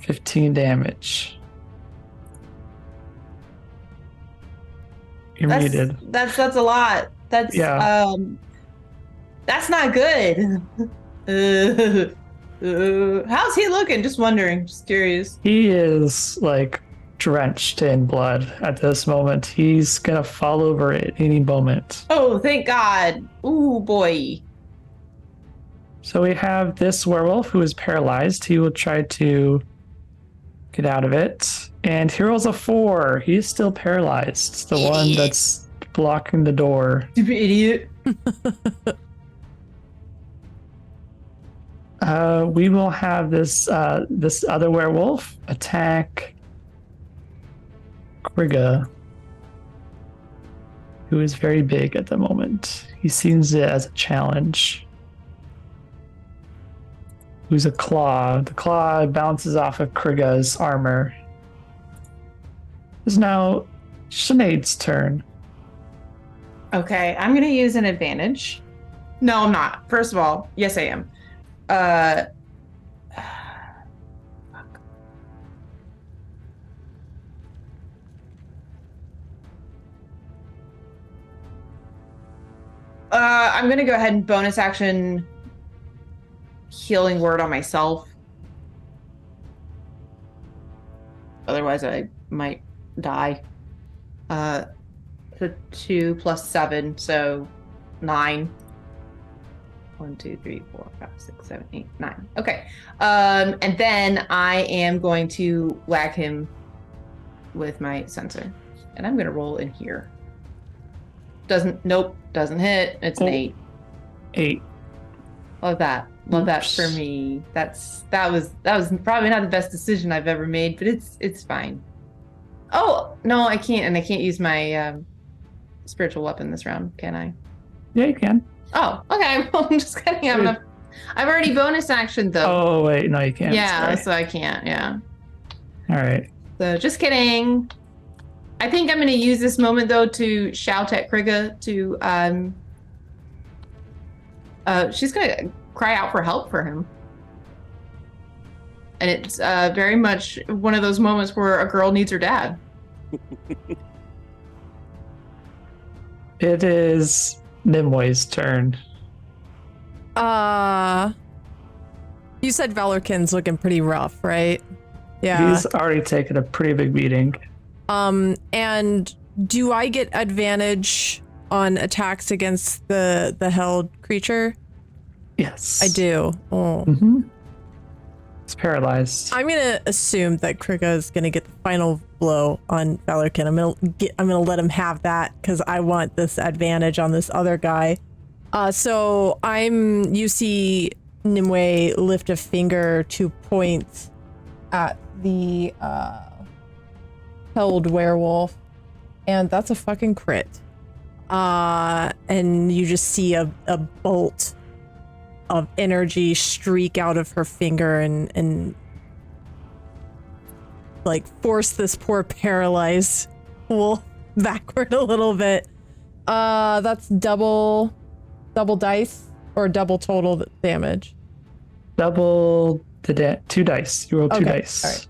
Speaker 1: 15 damage. You're muted.
Speaker 3: That's a lot. That's that's not good. How's he looking? Just wondering. Just curious.
Speaker 1: He is like drenched in blood at this moment. He's gonna fall over at any moment.
Speaker 3: Oh, thank God. Ooh, boy.
Speaker 1: So we have this werewolf who is paralyzed. He will try to get out of it. And he rolls a 4. He's still paralyzed. It's the one that's blocking the door.
Speaker 3: Stupid idiot.
Speaker 1: We will have this this other werewolf attack Krigga, who is very big at the moment. He sees it as a challenge. Who's a claw. The claw bounces off of Krigga's armor. It's now Seonaid's turn.
Speaker 3: Okay, I'm gonna use an advantage. No, I'm not. First of all, yes, I am. Fuck. I'm gonna go ahead and bonus action healing word on myself. Otherwise, I might die. So 2 plus 7, so 9. 1, 2, 3, 4, 5, 6, 7, 8, 9. Okay. And then I am going to whack him with my sensor. And I'm gonna roll in here. Doesn't hit. It's an 8.
Speaker 1: 8.
Speaker 3: Love that. Love that for me. That was probably not the best decision I've ever made, but it's fine. Oh no, I can't, and I can't use my spiritual weapon this round, can I?
Speaker 1: Yeah, you can.
Speaker 3: Oh, okay. Well, I'm just kidding. I've already bonus action though.
Speaker 1: Oh wait, no, you can't.
Speaker 3: Yeah,
Speaker 1: Sorry.
Speaker 3: so I can't. Yeah.
Speaker 1: All right.
Speaker 3: So just kidding. I think I'm going to use this moment though to shout at Krigga to she's going to cry out for help for him. And it's very much one of those moments where a girl needs her dad.
Speaker 1: It is Nimue's turn.
Speaker 2: You said Valorkin's looking pretty rough, right? Yeah.
Speaker 1: He's already taken a pretty big beating.
Speaker 2: And do I get advantage on attacks against the held creature?
Speaker 1: Yes.
Speaker 2: I do. Oh.
Speaker 1: Mm-hmm. It's paralyzed.
Speaker 2: I'm gonna assume that Krigga is gonna get the final blow on Valorkin. I'm gonna let him have that because I want this advantage on this other guy. So you see Nimue lift a finger to point at the held werewolf, and that's a fucking crit. And you just see a bolt of energy streak out of her finger and like force this poor paralyzed wolf backward a little bit. That's double dice or double total damage?
Speaker 1: Double the 2 dice. You roll 2 dice.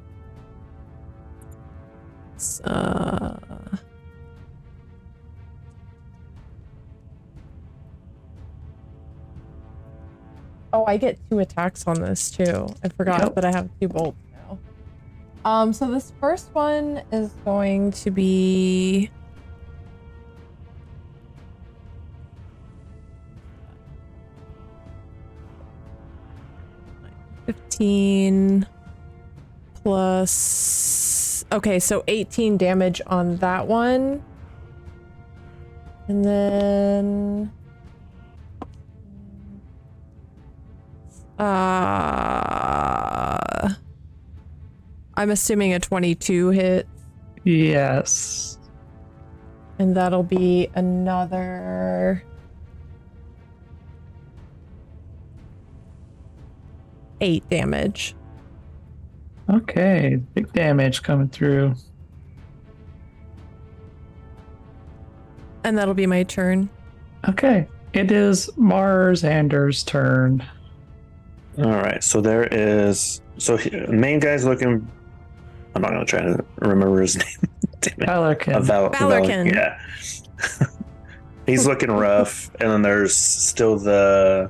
Speaker 2: All right. Oh, I get 2 attacks on this too. I forgot that I have 2 bolts now. So this first one is going to be 15 plus... Okay, so 18 damage on that one. And then I'm assuming a 22 hit,
Speaker 1: Yes.
Speaker 2: and that'll be another 8 damage.
Speaker 1: Okay, big damage coming through.
Speaker 2: And that'll be my turn.
Speaker 1: Okay, it is Marsander's turn.
Speaker 5: All right, so there is. So main guy's looking. I'm not gonna try to remember his name. Damn it.
Speaker 1: Valarkin.
Speaker 2: Valarkin.
Speaker 5: Yeah. He's looking rough, and then there's still the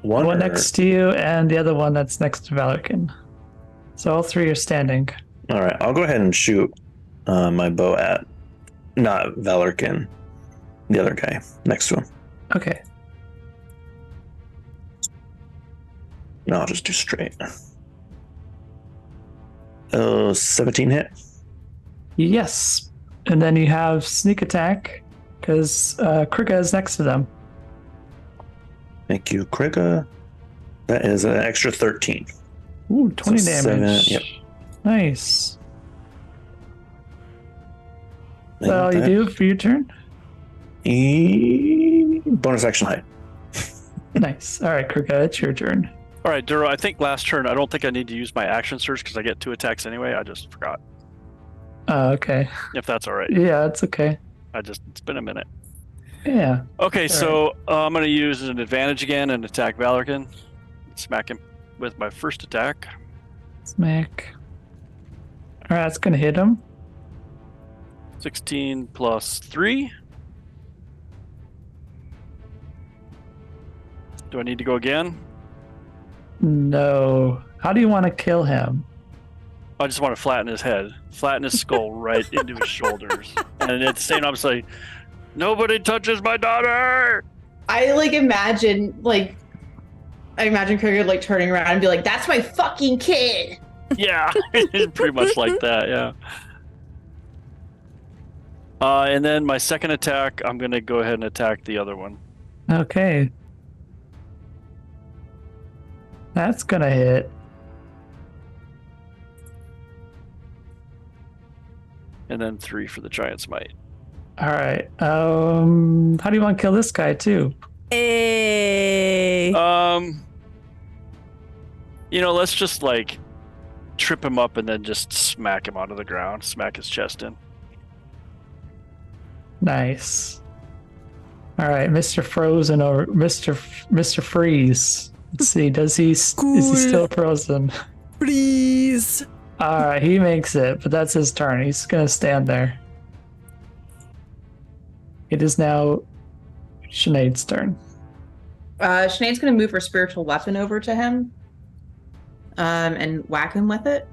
Speaker 1: one next to you and the other one that's next to Valarkin. So all three are standing.
Speaker 5: All right, I'll go ahead and shoot my bow at not Valarkin, the other guy next to him.
Speaker 1: Okay.
Speaker 5: No, I'll just do straight. Oh, 17 hit.
Speaker 1: Yes. And then you have sneak attack because Krigga is next to them.
Speaker 5: Thank you, Krigga. That is an extra 13.
Speaker 1: Ooh, 20
Speaker 5: So
Speaker 1: damage.
Speaker 5: 7, yep.
Speaker 1: Nice. Is
Speaker 5: And
Speaker 1: that all you
Speaker 5: that-
Speaker 1: do for your turn?
Speaker 5: Bonus action hide.
Speaker 1: Nice. All right, Krigga, it's your turn.
Speaker 4: All right, Duro, I think last turn, I don't think I need to use my action surge because I get 2 attacks anyway. I just forgot.
Speaker 1: Okay.
Speaker 4: If that's all right.
Speaker 1: Yeah, it's okay.
Speaker 4: It's been a minute.
Speaker 1: Yeah.
Speaker 4: Okay,
Speaker 1: All
Speaker 4: so I'm going to use an advantage again and attack Valarkin. Smack him with my first attack.
Speaker 1: Smack. All right, that's going to hit him.
Speaker 4: 16 plus 3. Do I need to go again?
Speaker 1: No. How do you want to kill him?
Speaker 4: I just want to flatten his head, flatten his skull right into his shoulders. And at the same time, I'm saying, nobody touches my daughter!
Speaker 3: I imagine Krigga turning around and be like, "That's my fucking kid."
Speaker 4: Yeah, pretty much like that, yeah. And then my second attack, I'm going to go ahead and attack the other one.
Speaker 1: Okay. That's going to hit.
Speaker 4: And then 3 for the giant smite.
Speaker 1: All right. How do you want to kill this guy too?
Speaker 2: Hey.
Speaker 4: Let's just trip him up and then just smack him onto the ground, smack his chest in.
Speaker 1: Nice. All right, Mr. Frozen or Mr. Freeze. Let's see. Is he still frozen?
Speaker 2: Please.
Speaker 1: All right, he makes it, but that's his turn. He's gonna stand there. It is now Sinead's turn.
Speaker 3: Sinead's gonna move her spiritual weapon over to him, and whack him with it.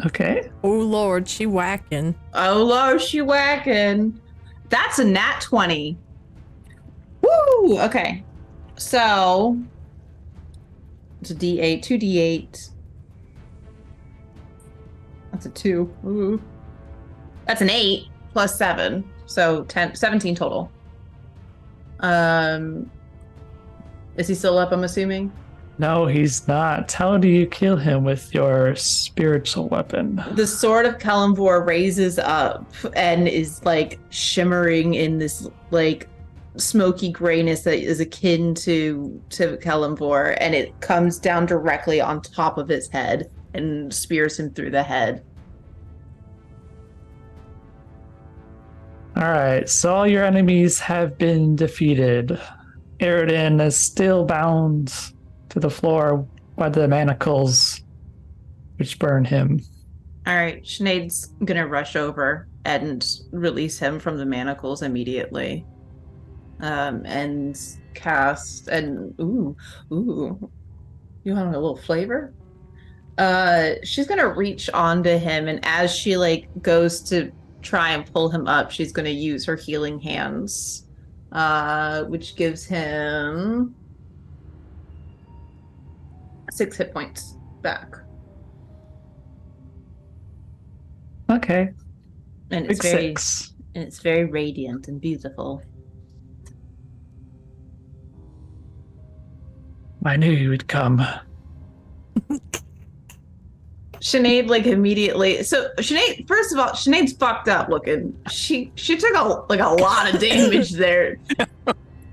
Speaker 1: Okay.
Speaker 2: Oh Lord, she whacking.
Speaker 3: Oh Lord, she whacking. That's a nat 20. Woo! Okay. So it's a D8, 2d8. That's a 2. Ooh. That's an 8 plus 7. So 17 total. Is he still up, I'm assuming?
Speaker 1: No, he's not. How do you kill him with your spiritual weapon?
Speaker 3: The sword of Kalimvor raises up and is shimmering in this smoky grayness that is akin to Kalimvor, and it comes down directly on top of his head and spears him through the head.
Speaker 1: All right, so all your enemies have been defeated. Aridin is still bound to the floor by the manacles, which burn him.
Speaker 3: All right, Sinead's gonna rush over and release him from the manacles immediately, and cast ooh, you want a little flavor? She's gonna reach onto him, and as she goes to try and pull him up, she's gonna use her healing hands, which gives him 6 hit points back.
Speaker 1: Okay,
Speaker 3: And
Speaker 1: big
Speaker 3: it's very,
Speaker 1: 6.
Speaker 3: and it's very radiant and beautiful.
Speaker 1: I knew you would come.
Speaker 3: Seonaid like immediately. So Seonaid, first of all, Sinead's fucked up looking. She took a lot of damage there.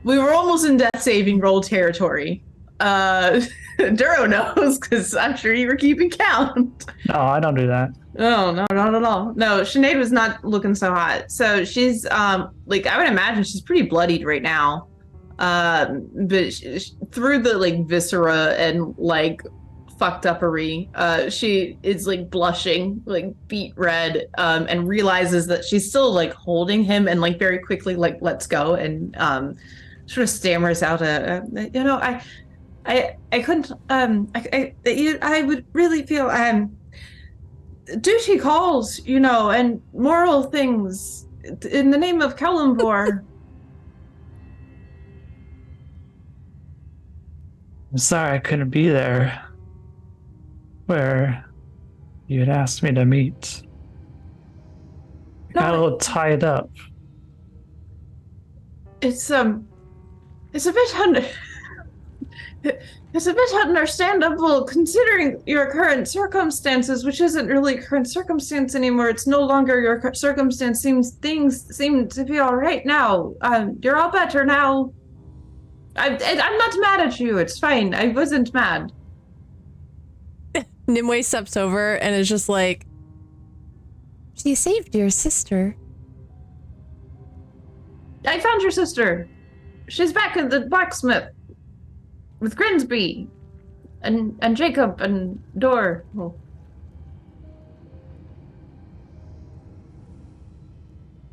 Speaker 3: We were almost in death saving roll territory. Duro knows because I'm sure you were keeping count.
Speaker 1: No, I don't do that.
Speaker 3: Oh no, not at all. No, Sinead was not looking so hot. So she's like I would imagine she's pretty bloodied right now. But through the like viscera and like fucked uppery, she is like blushing, like beet red, and realizes that she's still like holding him and like very quickly like lets go and sort of stammers out I couldn't I would really feel duty calls, and moral things in the name of Kalimvor.
Speaker 1: I'm sorry I couldn't be there where you had asked me to meet. I got a little tied up.
Speaker 3: It's a bit it's a bit understandable considering your current circumstances, which isn't really current circumstance anymore. It's no longer your circumstance. Things seem to be all right now. You're all better now. I'm not mad at you. It's fine. I wasn't mad.
Speaker 2: Nimue steps over and is just like, "You saved your sister."
Speaker 3: I found your sister. She's back at the blacksmith with Grinsby and Jacob and Dor. Oh.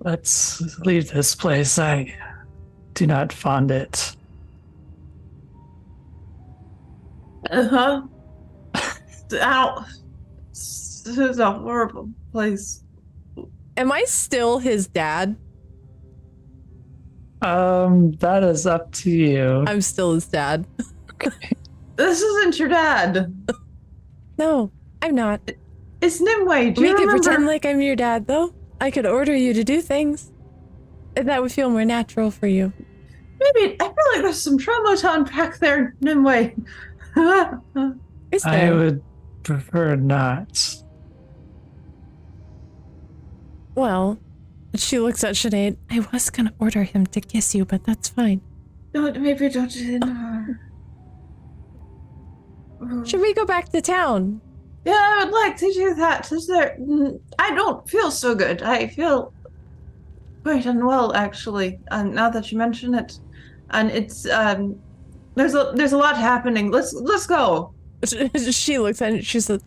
Speaker 1: Let's leave this place. I do not fond it.
Speaker 3: Uh-huh. This is a horrible place.
Speaker 2: Am I still his dad?
Speaker 1: That is up to you.
Speaker 2: I'm still his dad.
Speaker 3: This isn't your dad.
Speaker 2: No, I'm not.
Speaker 3: It's Nimue. Do
Speaker 2: We
Speaker 3: you
Speaker 2: could
Speaker 3: remember?
Speaker 2: pretend like I'm your dad, though. I could order you to do things. And that would feel more natural for you.
Speaker 3: Maybe I feel like there's some trauma to unpack there, Nimue.
Speaker 2: Is
Speaker 1: I
Speaker 2: there?
Speaker 1: would prefer not.
Speaker 2: Well, she looks at Sinead. I was gonna order him to kiss you, but that's fine.
Speaker 3: Maybe don't.
Speaker 2: Should we go back to town?
Speaker 3: Yeah, I would like to do that. I don't feel so good. I feel quite unwell, actually. Now that you mention it, and it's there's a lot happening. Let's go.
Speaker 2: She looks at it. She says,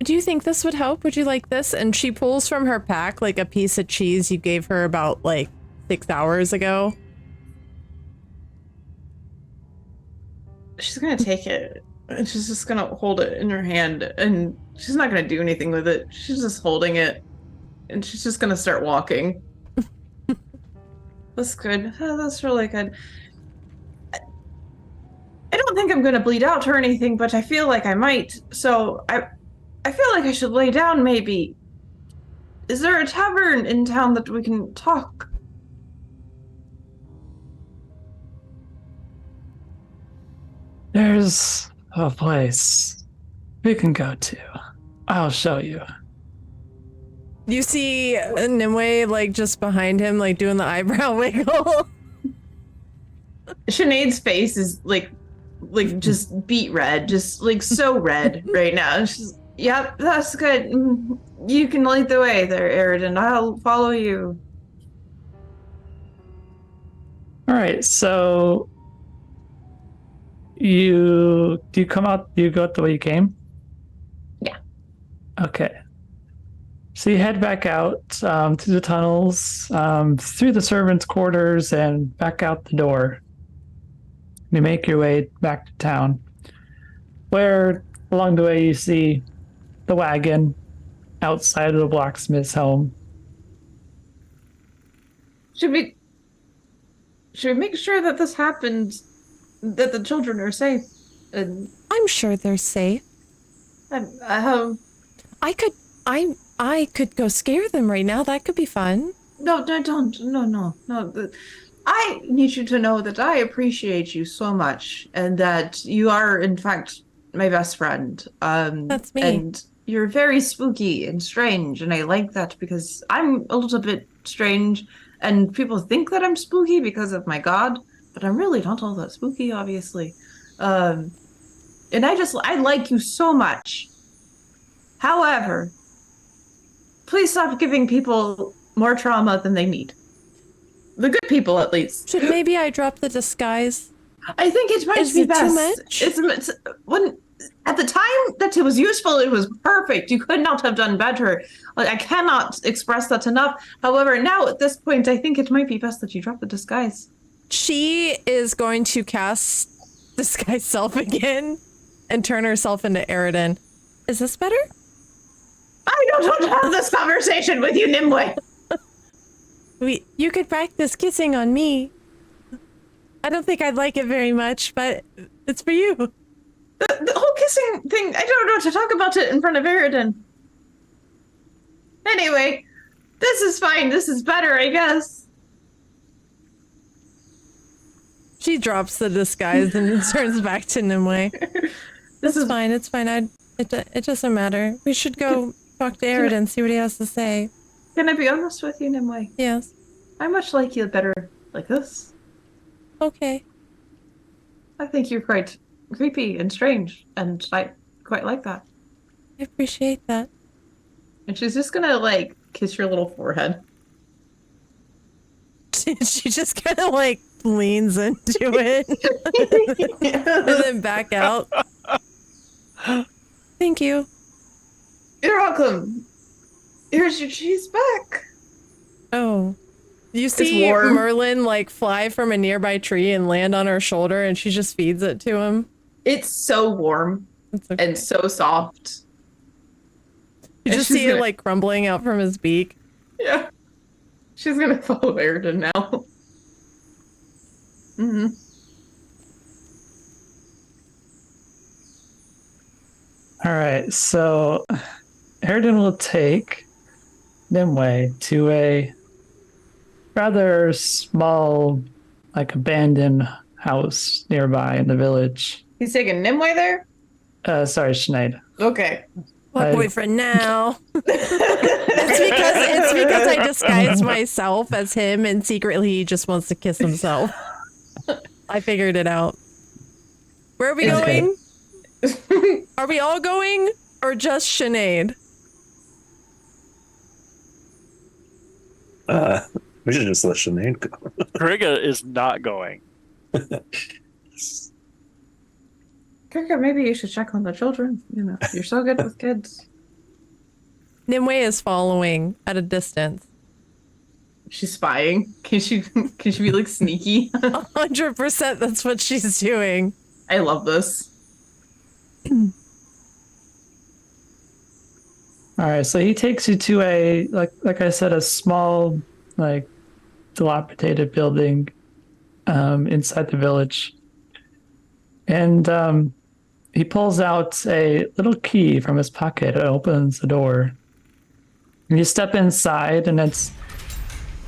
Speaker 2: "Do you think this would help? Would you like this?" And she pulls from her pack like a piece of cheese you gave her about like 6 hours ago.
Speaker 3: She's gonna take it, and she's just gonna hold it in her hand, and she's not gonna do anything with it. She's just holding it, and she's just gonna start walking. That's good. Oh, that's really good. I don't think I'm gonna bleed out or anything, but I feel like I might. So I feel like I should lay down. Maybe. Is there a tavern in town that we can talk?
Speaker 1: There's a place we can go to. I'll show you.
Speaker 2: You see Nimue like just behind him, like doing the eyebrow wiggle.
Speaker 3: Sinead's face is like just beet red, just like so red right now. She's, yep, that's good. You can lead the way there, Eridan. I'll follow you.
Speaker 1: All right, so you come out? You go out the way you came?
Speaker 3: Yeah.
Speaker 1: Okay. So you head back out through the tunnels, through the servants' quarters, and back out the door. You make your way back to town, where along the way you see the wagon outside of the blacksmith's home.
Speaker 3: Should we make sure that this happens, that the children are safe? And
Speaker 2: I'm sure they're safe.
Speaker 3: I
Speaker 2: I could go scare them right now. That could be fun.
Speaker 3: No, no, don't. No, no, no. I need you to know that I appreciate you so much and that you are, in fact, my best friend.
Speaker 2: That's me.
Speaker 3: And you're very spooky and strange, and I like that because I'm a little bit strange, and people think that I'm spooky because of my god, but I'm really not all that spooky, obviously. Um, and I like you so much. However, please stop giving people more trauma than they need. The good people, at least.
Speaker 2: Should maybe I drop the disguise?
Speaker 3: I think it might
Speaker 2: Is
Speaker 3: be
Speaker 2: it
Speaker 3: best.
Speaker 2: too much?
Speaker 3: It's when at the time that it was useful, it was perfect. You could not have done better. Like, I cannot express that enough. However, now at this point, I think it might be best that you drop the disguise.
Speaker 2: She is going to cast disguise self again and turn herself into Eridan. Is this better?
Speaker 3: I don't want to have this conversation with you, Nimue.
Speaker 2: You could practice kissing on me. I don't think I'd like it very much, but it's for you.
Speaker 3: The whole kissing thing, I don't know what to talk about it in front of Eridan. Anyway, this is fine. This is better, I guess.
Speaker 2: She drops the disguise and turns back to Nimue.
Speaker 3: This is
Speaker 2: Fine, it's fine. It doesn't matter. We should go talk to Eridan, see what he has to say.
Speaker 3: Can I be honest with you, Nimue?
Speaker 2: Yes.
Speaker 3: I much like you better like this.
Speaker 2: Okay.
Speaker 3: I think you're quite creepy and strange, and I quite like that.
Speaker 2: I appreciate that.
Speaker 3: And she's just gonna, like, kiss your little forehead.
Speaker 2: She just kind of like leans into it and then back out. Thank you.
Speaker 3: You're welcome. Here's your cheese back.
Speaker 2: Oh. You see
Speaker 3: warm.
Speaker 2: Merlin like fly from a nearby tree and land on her shoulder and she just feeds it to him.
Speaker 3: It's so warm
Speaker 2: It's okay.
Speaker 3: and so soft.
Speaker 2: You
Speaker 3: and
Speaker 2: just
Speaker 3: she's
Speaker 2: see it
Speaker 3: gonna-
Speaker 2: like crumbling out from his beak.
Speaker 3: Yeah. She's gonna follow Eridan now. Mm-hmm.
Speaker 1: All right, so Eridan will take Nimue to a rather small, like abandoned house nearby in the village.
Speaker 3: He's taking Nimue there?
Speaker 1: Sorry, Seonaid.
Speaker 3: Okay.
Speaker 2: My
Speaker 1: I-
Speaker 2: boyfriend now. It's because I disguised myself as him and secretly he just wants to kiss himself. I figured it out. Where are we
Speaker 1: Okay.
Speaker 2: going? Are we all going or just Seonaid?
Speaker 5: We should just let Sinead go.
Speaker 4: Krigga is not going.
Speaker 3: Krigga, maybe you should check on the children. You know, you're so good with kids.
Speaker 2: Nimue is following at a distance.
Speaker 3: She's spying. Can she be like sneaky?
Speaker 2: 100% that's what she's doing.
Speaker 3: I love this.
Speaker 1: All right, so he takes you to a like I said, a small, like dilapidated building inside the village, and he pulls out a little key from his pocket and opens the door. And you step inside, and it's,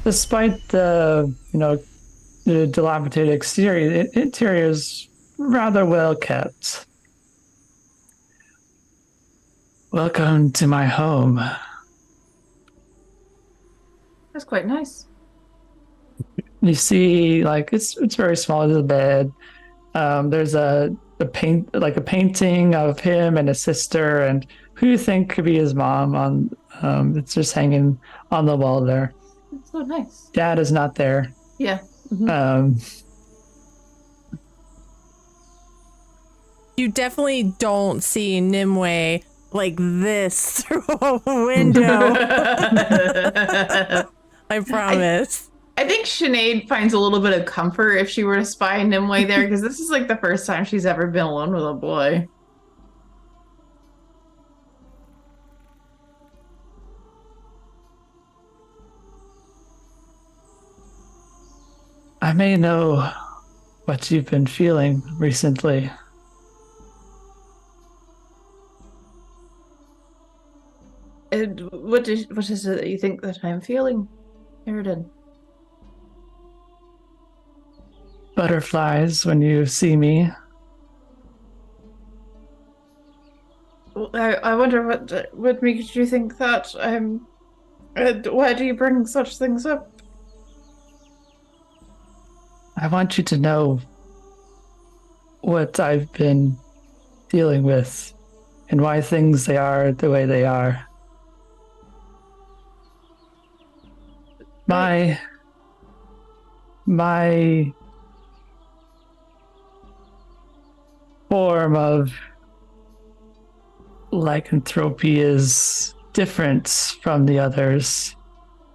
Speaker 1: despite the the dilapidated exterior, the interior is rather well kept. Welcome to my home.
Speaker 3: That's quite nice.
Speaker 1: You see, like it's very small. There's a bed. There's a painting of him and his sister, and who you think could be his mom on. It's just hanging on the wall there.
Speaker 3: It's so nice.
Speaker 1: Dad is not there.
Speaker 3: Yeah. Mhm.
Speaker 2: You definitely don't see Nimue like this through a window. I promise.
Speaker 3: I think Sinead finds a little bit of comfort if she were to spy Nimue there, because this is like the first time she's ever been alone with a boy.
Speaker 1: I may know what you've been feeling recently.
Speaker 3: And what is it that you think that I'm feeling, Eridan.
Speaker 1: Butterflies when you see me.
Speaker 3: I wonder what makes you think that. Why do you bring such things up?
Speaker 1: I want you to know what I've been dealing with and why things they are the way they are. My form of lycanthropy is different from the others.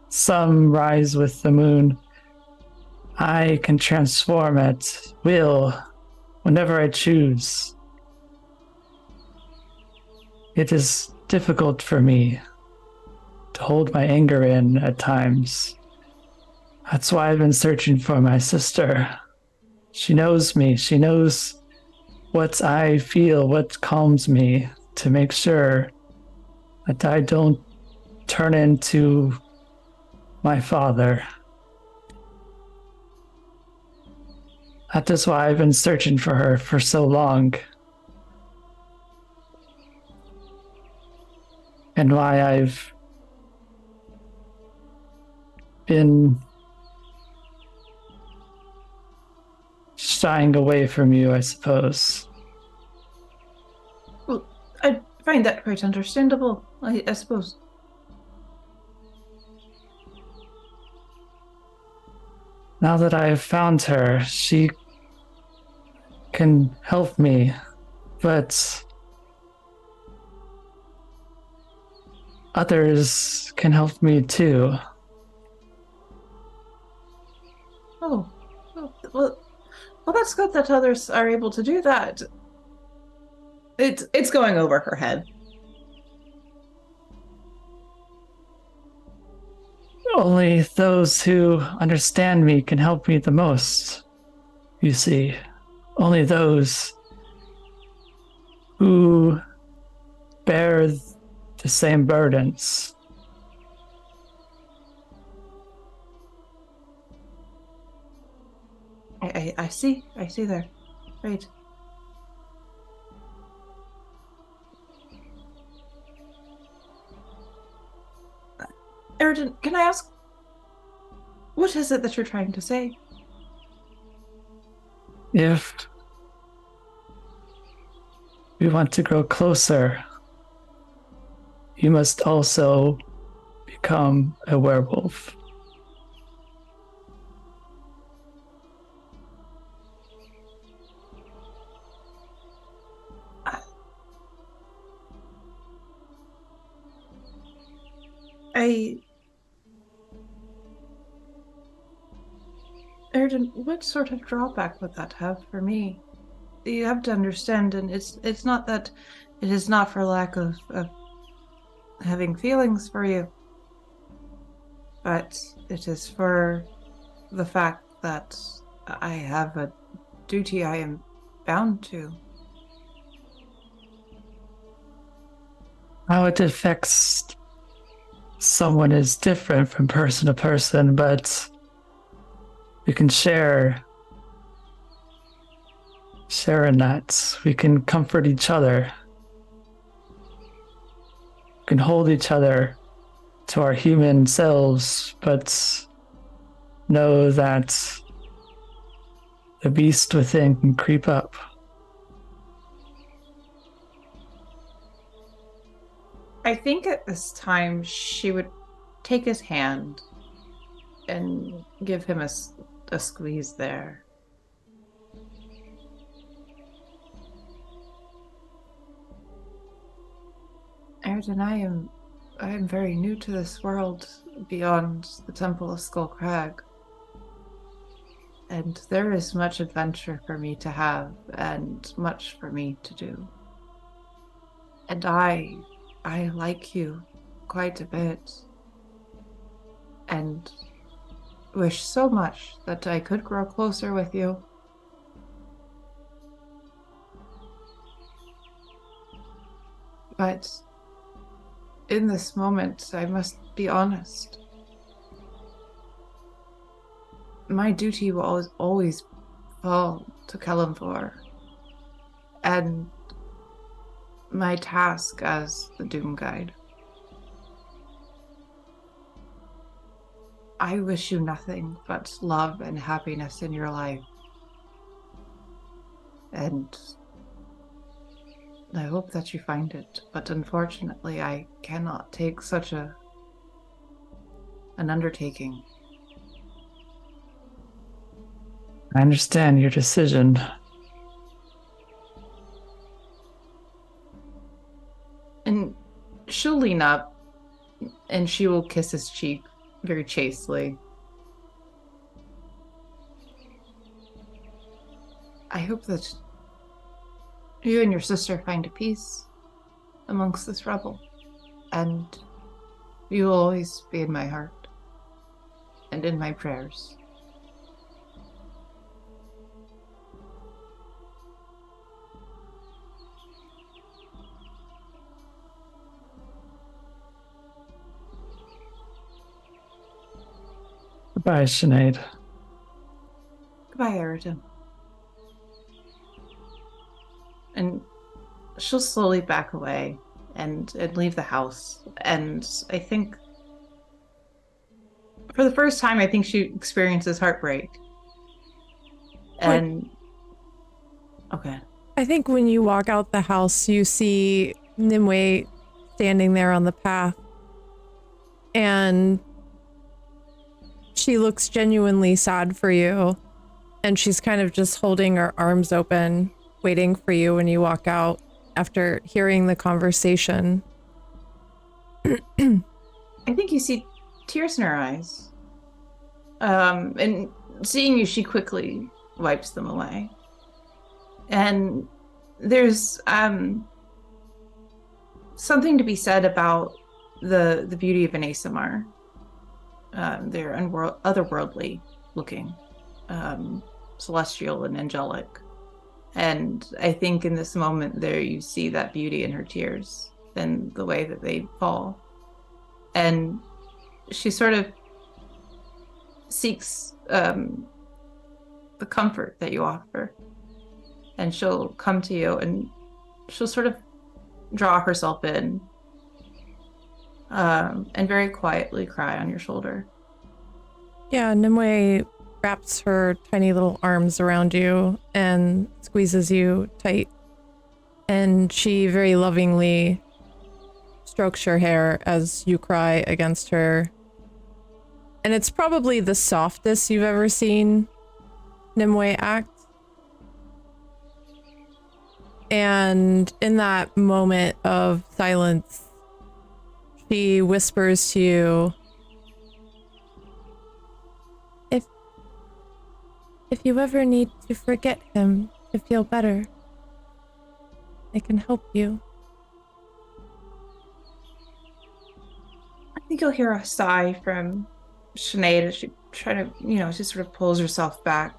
Speaker 1: Some rise with the moon. I can transform at will whenever I choose. It is difficult for me to hold my anger in at times. That's why I've been searching for my sister. She knows me. She knows what I feel, what calms me, to make sure that I don't turn into my father. That is why I've been searching for her for so long. And why I've been shying away from you, I suppose.
Speaker 3: Well, I find that quite understandable, I suppose.
Speaker 1: Now that I have found her, she can help me, but others can help me too.
Speaker 3: Oh, well, that's good that others are able to do that. It's going over her head.
Speaker 1: Only those who understand me can help me the most, you see. Only those who bear the same burdens.
Speaker 3: I see there. Right. Eridan, can I ask, what is it that you're trying to say?
Speaker 1: If we want to grow closer, you must also become a werewolf.
Speaker 3: Eridan, what sort of drawback would that have for me? You have to understand, and it's not that it is not for lack of having feelings for you, but it is for the fact that I have a duty I am bound to.
Speaker 1: How it affects someone is different from person to person, but we can share in that. We can comfort each other. We can hold each other to our human selves, but know that the beast within can creep up.
Speaker 3: I think at this time she would take his hand and give him a squeeze there. Eridan, I am very new to this world beyond the Temple of Skull Crag. And there is much adventure for me to have and much for me to do. And I like you quite a bit. And wish so much that I could grow closer with you. But in this moment, I must be honest. my duty will always fall to Kalimthor. And my task as the Doom Guide. I wish you nothing but love and happiness in your life. And I hope that you find it, but unfortunately I cannot take such an undertaking.
Speaker 1: I understand your decision.
Speaker 3: And she'll lean up and she will kiss his cheek very chastely. I hope that you and your sister find a peace amongst this rubble, and you will always be in my heart and in my prayers.
Speaker 1: Goodbye, Seonaid.
Speaker 3: Goodbye, Eridan. And she'll slowly back away and leave the house. And I think for the first time, I think she experiences heartbreak. And okay.
Speaker 2: I think when you walk out the house, you see Nimue standing there on the path. And she looks genuinely sad for you. And she's kind of just holding her arms open, waiting for you when you walk out after hearing the conversation.
Speaker 3: I think you see tears in her eyes. And seeing you, she quickly wipes them away. And there's something to be said about the beauty of an ASMR. They're otherworldly looking, celestial and angelic. And I think in this moment there you see that beauty in her tears and the way that they fall. And she sort of seeks the comfort that you offer. And she'll come to you and she'll sort of draw herself in and very quietly cry on your shoulder.
Speaker 2: Yeah, Nimue wraps her tiny little arms around you and squeezes you tight. And she very lovingly strokes your hair as you cry against her. And it's probably the softest you've ever seen Nimue act. And in that moment of silence, she whispers to you, If you ever need to forget him to feel better, I can help you.
Speaker 3: I think you'll hear a sigh from Seonaid as she she sort of pulls herself back.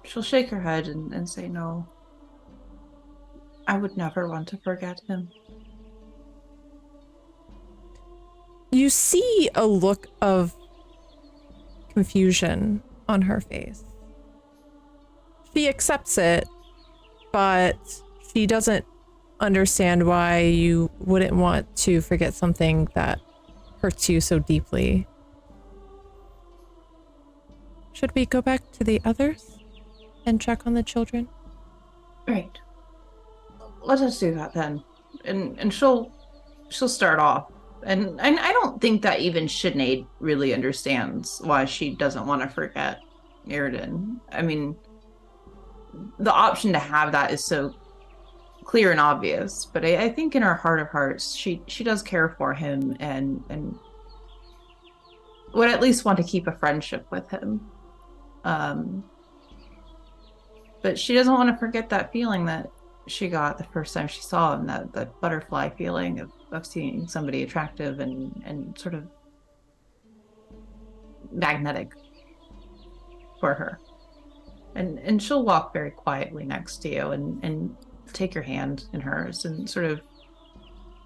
Speaker 3: She'll shake her head and say, no, I would never want to forget him.
Speaker 2: You see a look of confusion on her face. She accepts it, but she doesn't understand why you wouldn't want to forget something that hurts you so deeply. Should we go back to the others and check on the children?
Speaker 3: Right. Let us do that then. And she'll start off. And I don't think that even Seonaid really understands why she doesn't want to forget Eridan. I mean, the option to have that is so clear and obvious, but I think in her heart of hearts, she does care for him and would at least want to keep a friendship with him. But she doesn't want to forget that feeling that she got the first time she saw him, that butterfly feeling of seeing somebody attractive and sort of magnetic for her. And she'll walk very quietly next to you and take your hand in hers and sort of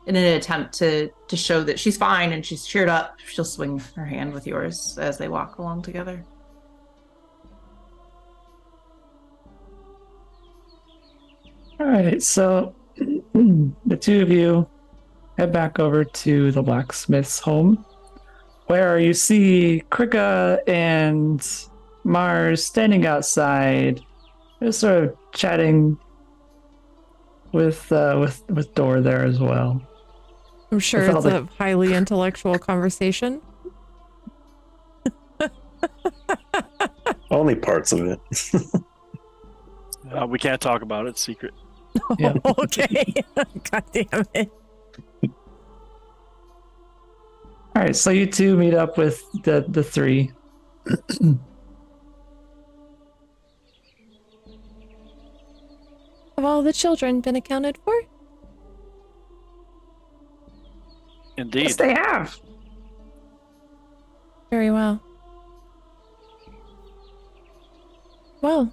Speaker 3: in an attempt to show that she's fine and she's cheered up, she'll swing her hand with yours as they walk along together.
Speaker 1: All right, so the two of you head back over to the blacksmith's home, where you see Krigga and Mars standing outside, just sort of chatting with Dor there as well.
Speaker 2: I'm sure
Speaker 1: With all
Speaker 2: it's a highly intellectual conversation.
Speaker 5: Only parts of it.
Speaker 4: We can't talk about it. It's secret.
Speaker 1: Yeah.
Speaker 2: Okay. God damn it.
Speaker 1: All right, so you two meet up with the three.
Speaker 2: Have all the children been accounted for?
Speaker 4: Indeed.
Speaker 1: Yes, they have.
Speaker 2: Very well. Well,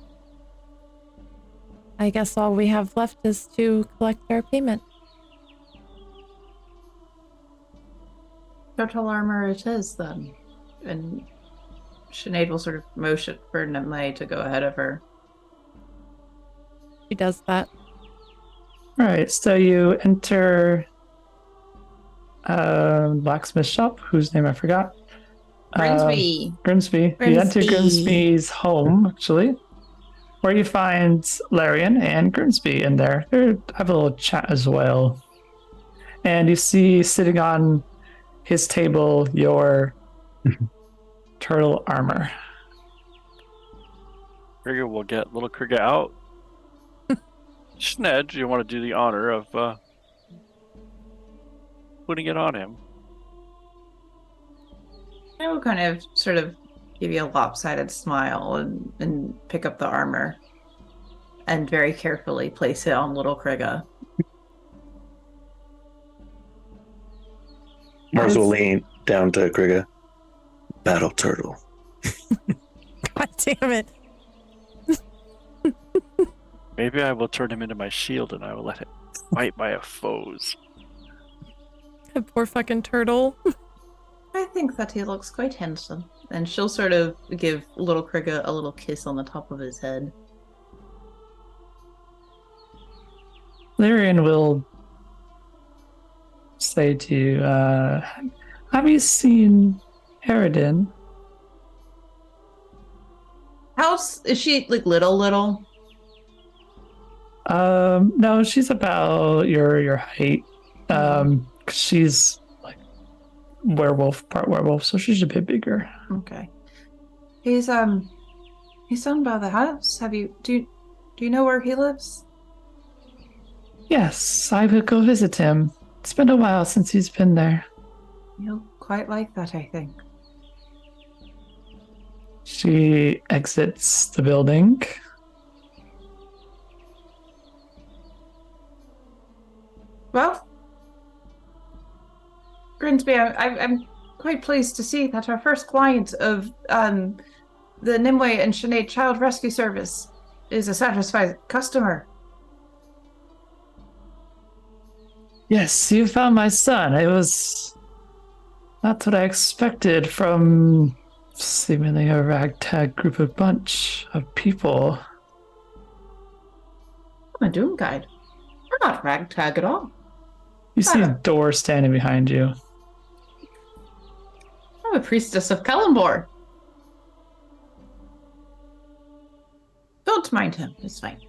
Speaker 2: I guess all we have left is to collect our payment.
Speaker 3: Total armor it is then. And Sinead will sort of motion for Nimue to go ahead of her.
Speaker 2: She does that.
Speaker 1: All right, so you enter blacksmith shop, whose name I forgot.
Speaker 3: Grimsby.
Speaker 1: Grimsby. You enter
Speaker 2: Grimsby.
Speaker 1: Grimsby's home, actually, where you find Larian and Grimsby in there. They have a little chat as well. And you see sitting on his table your turtle armor.
Speaker 4: Krigga will get little Krigga out. Sinead, you want to do the honor of putting it on him?
Speaker 3: I will kind of sort of give you a lopsided smile and pick up the armor and very carefully place it on little Krigga.
Speaker 5: Mars will lean down to Krigga. Battle turtle.
Speaker 2: God damn it.
Speaker 4: Maybe I will turn him into my shield and I will let him fight my foes.
Speaker 2: That poor fucking turtle.
Speaker 3: I think that he looks quite handsome. And she'll sort of give little Krigga a little kiss on the top of his head.
Speaker 1: Larian will say to you, have you seen Eridan?
Speaker 3: Is she like little?
Speaker 1: No, she's about your height. She's like part werewolf, so she's a bit bigger.
Speaker 3: Okay. He's down by the house. Do you know where he lives?
Speaker 1: Yes, I will go visit him. It's been a while since he's been there.
Speaker 3: You'll quite like that, I think.
Speaker 1: She exits the building.
Speaker 3: Well, Grimsby, I'm quite pleased to see that our first client of the Nimue and Sinead Child Rescue Service is a satisfied customer.
Speaker 1: Yes, you found my son. It was not what I expected from seemingly a ragtag bunch of people.
Speaker 3: I'm a Doom Guide. We're not ragtag at all.
Speaker 1: You see a door standing behind you.
Speaker 3: I'm a priestess of Kalambor. Don't mind him. It's fine.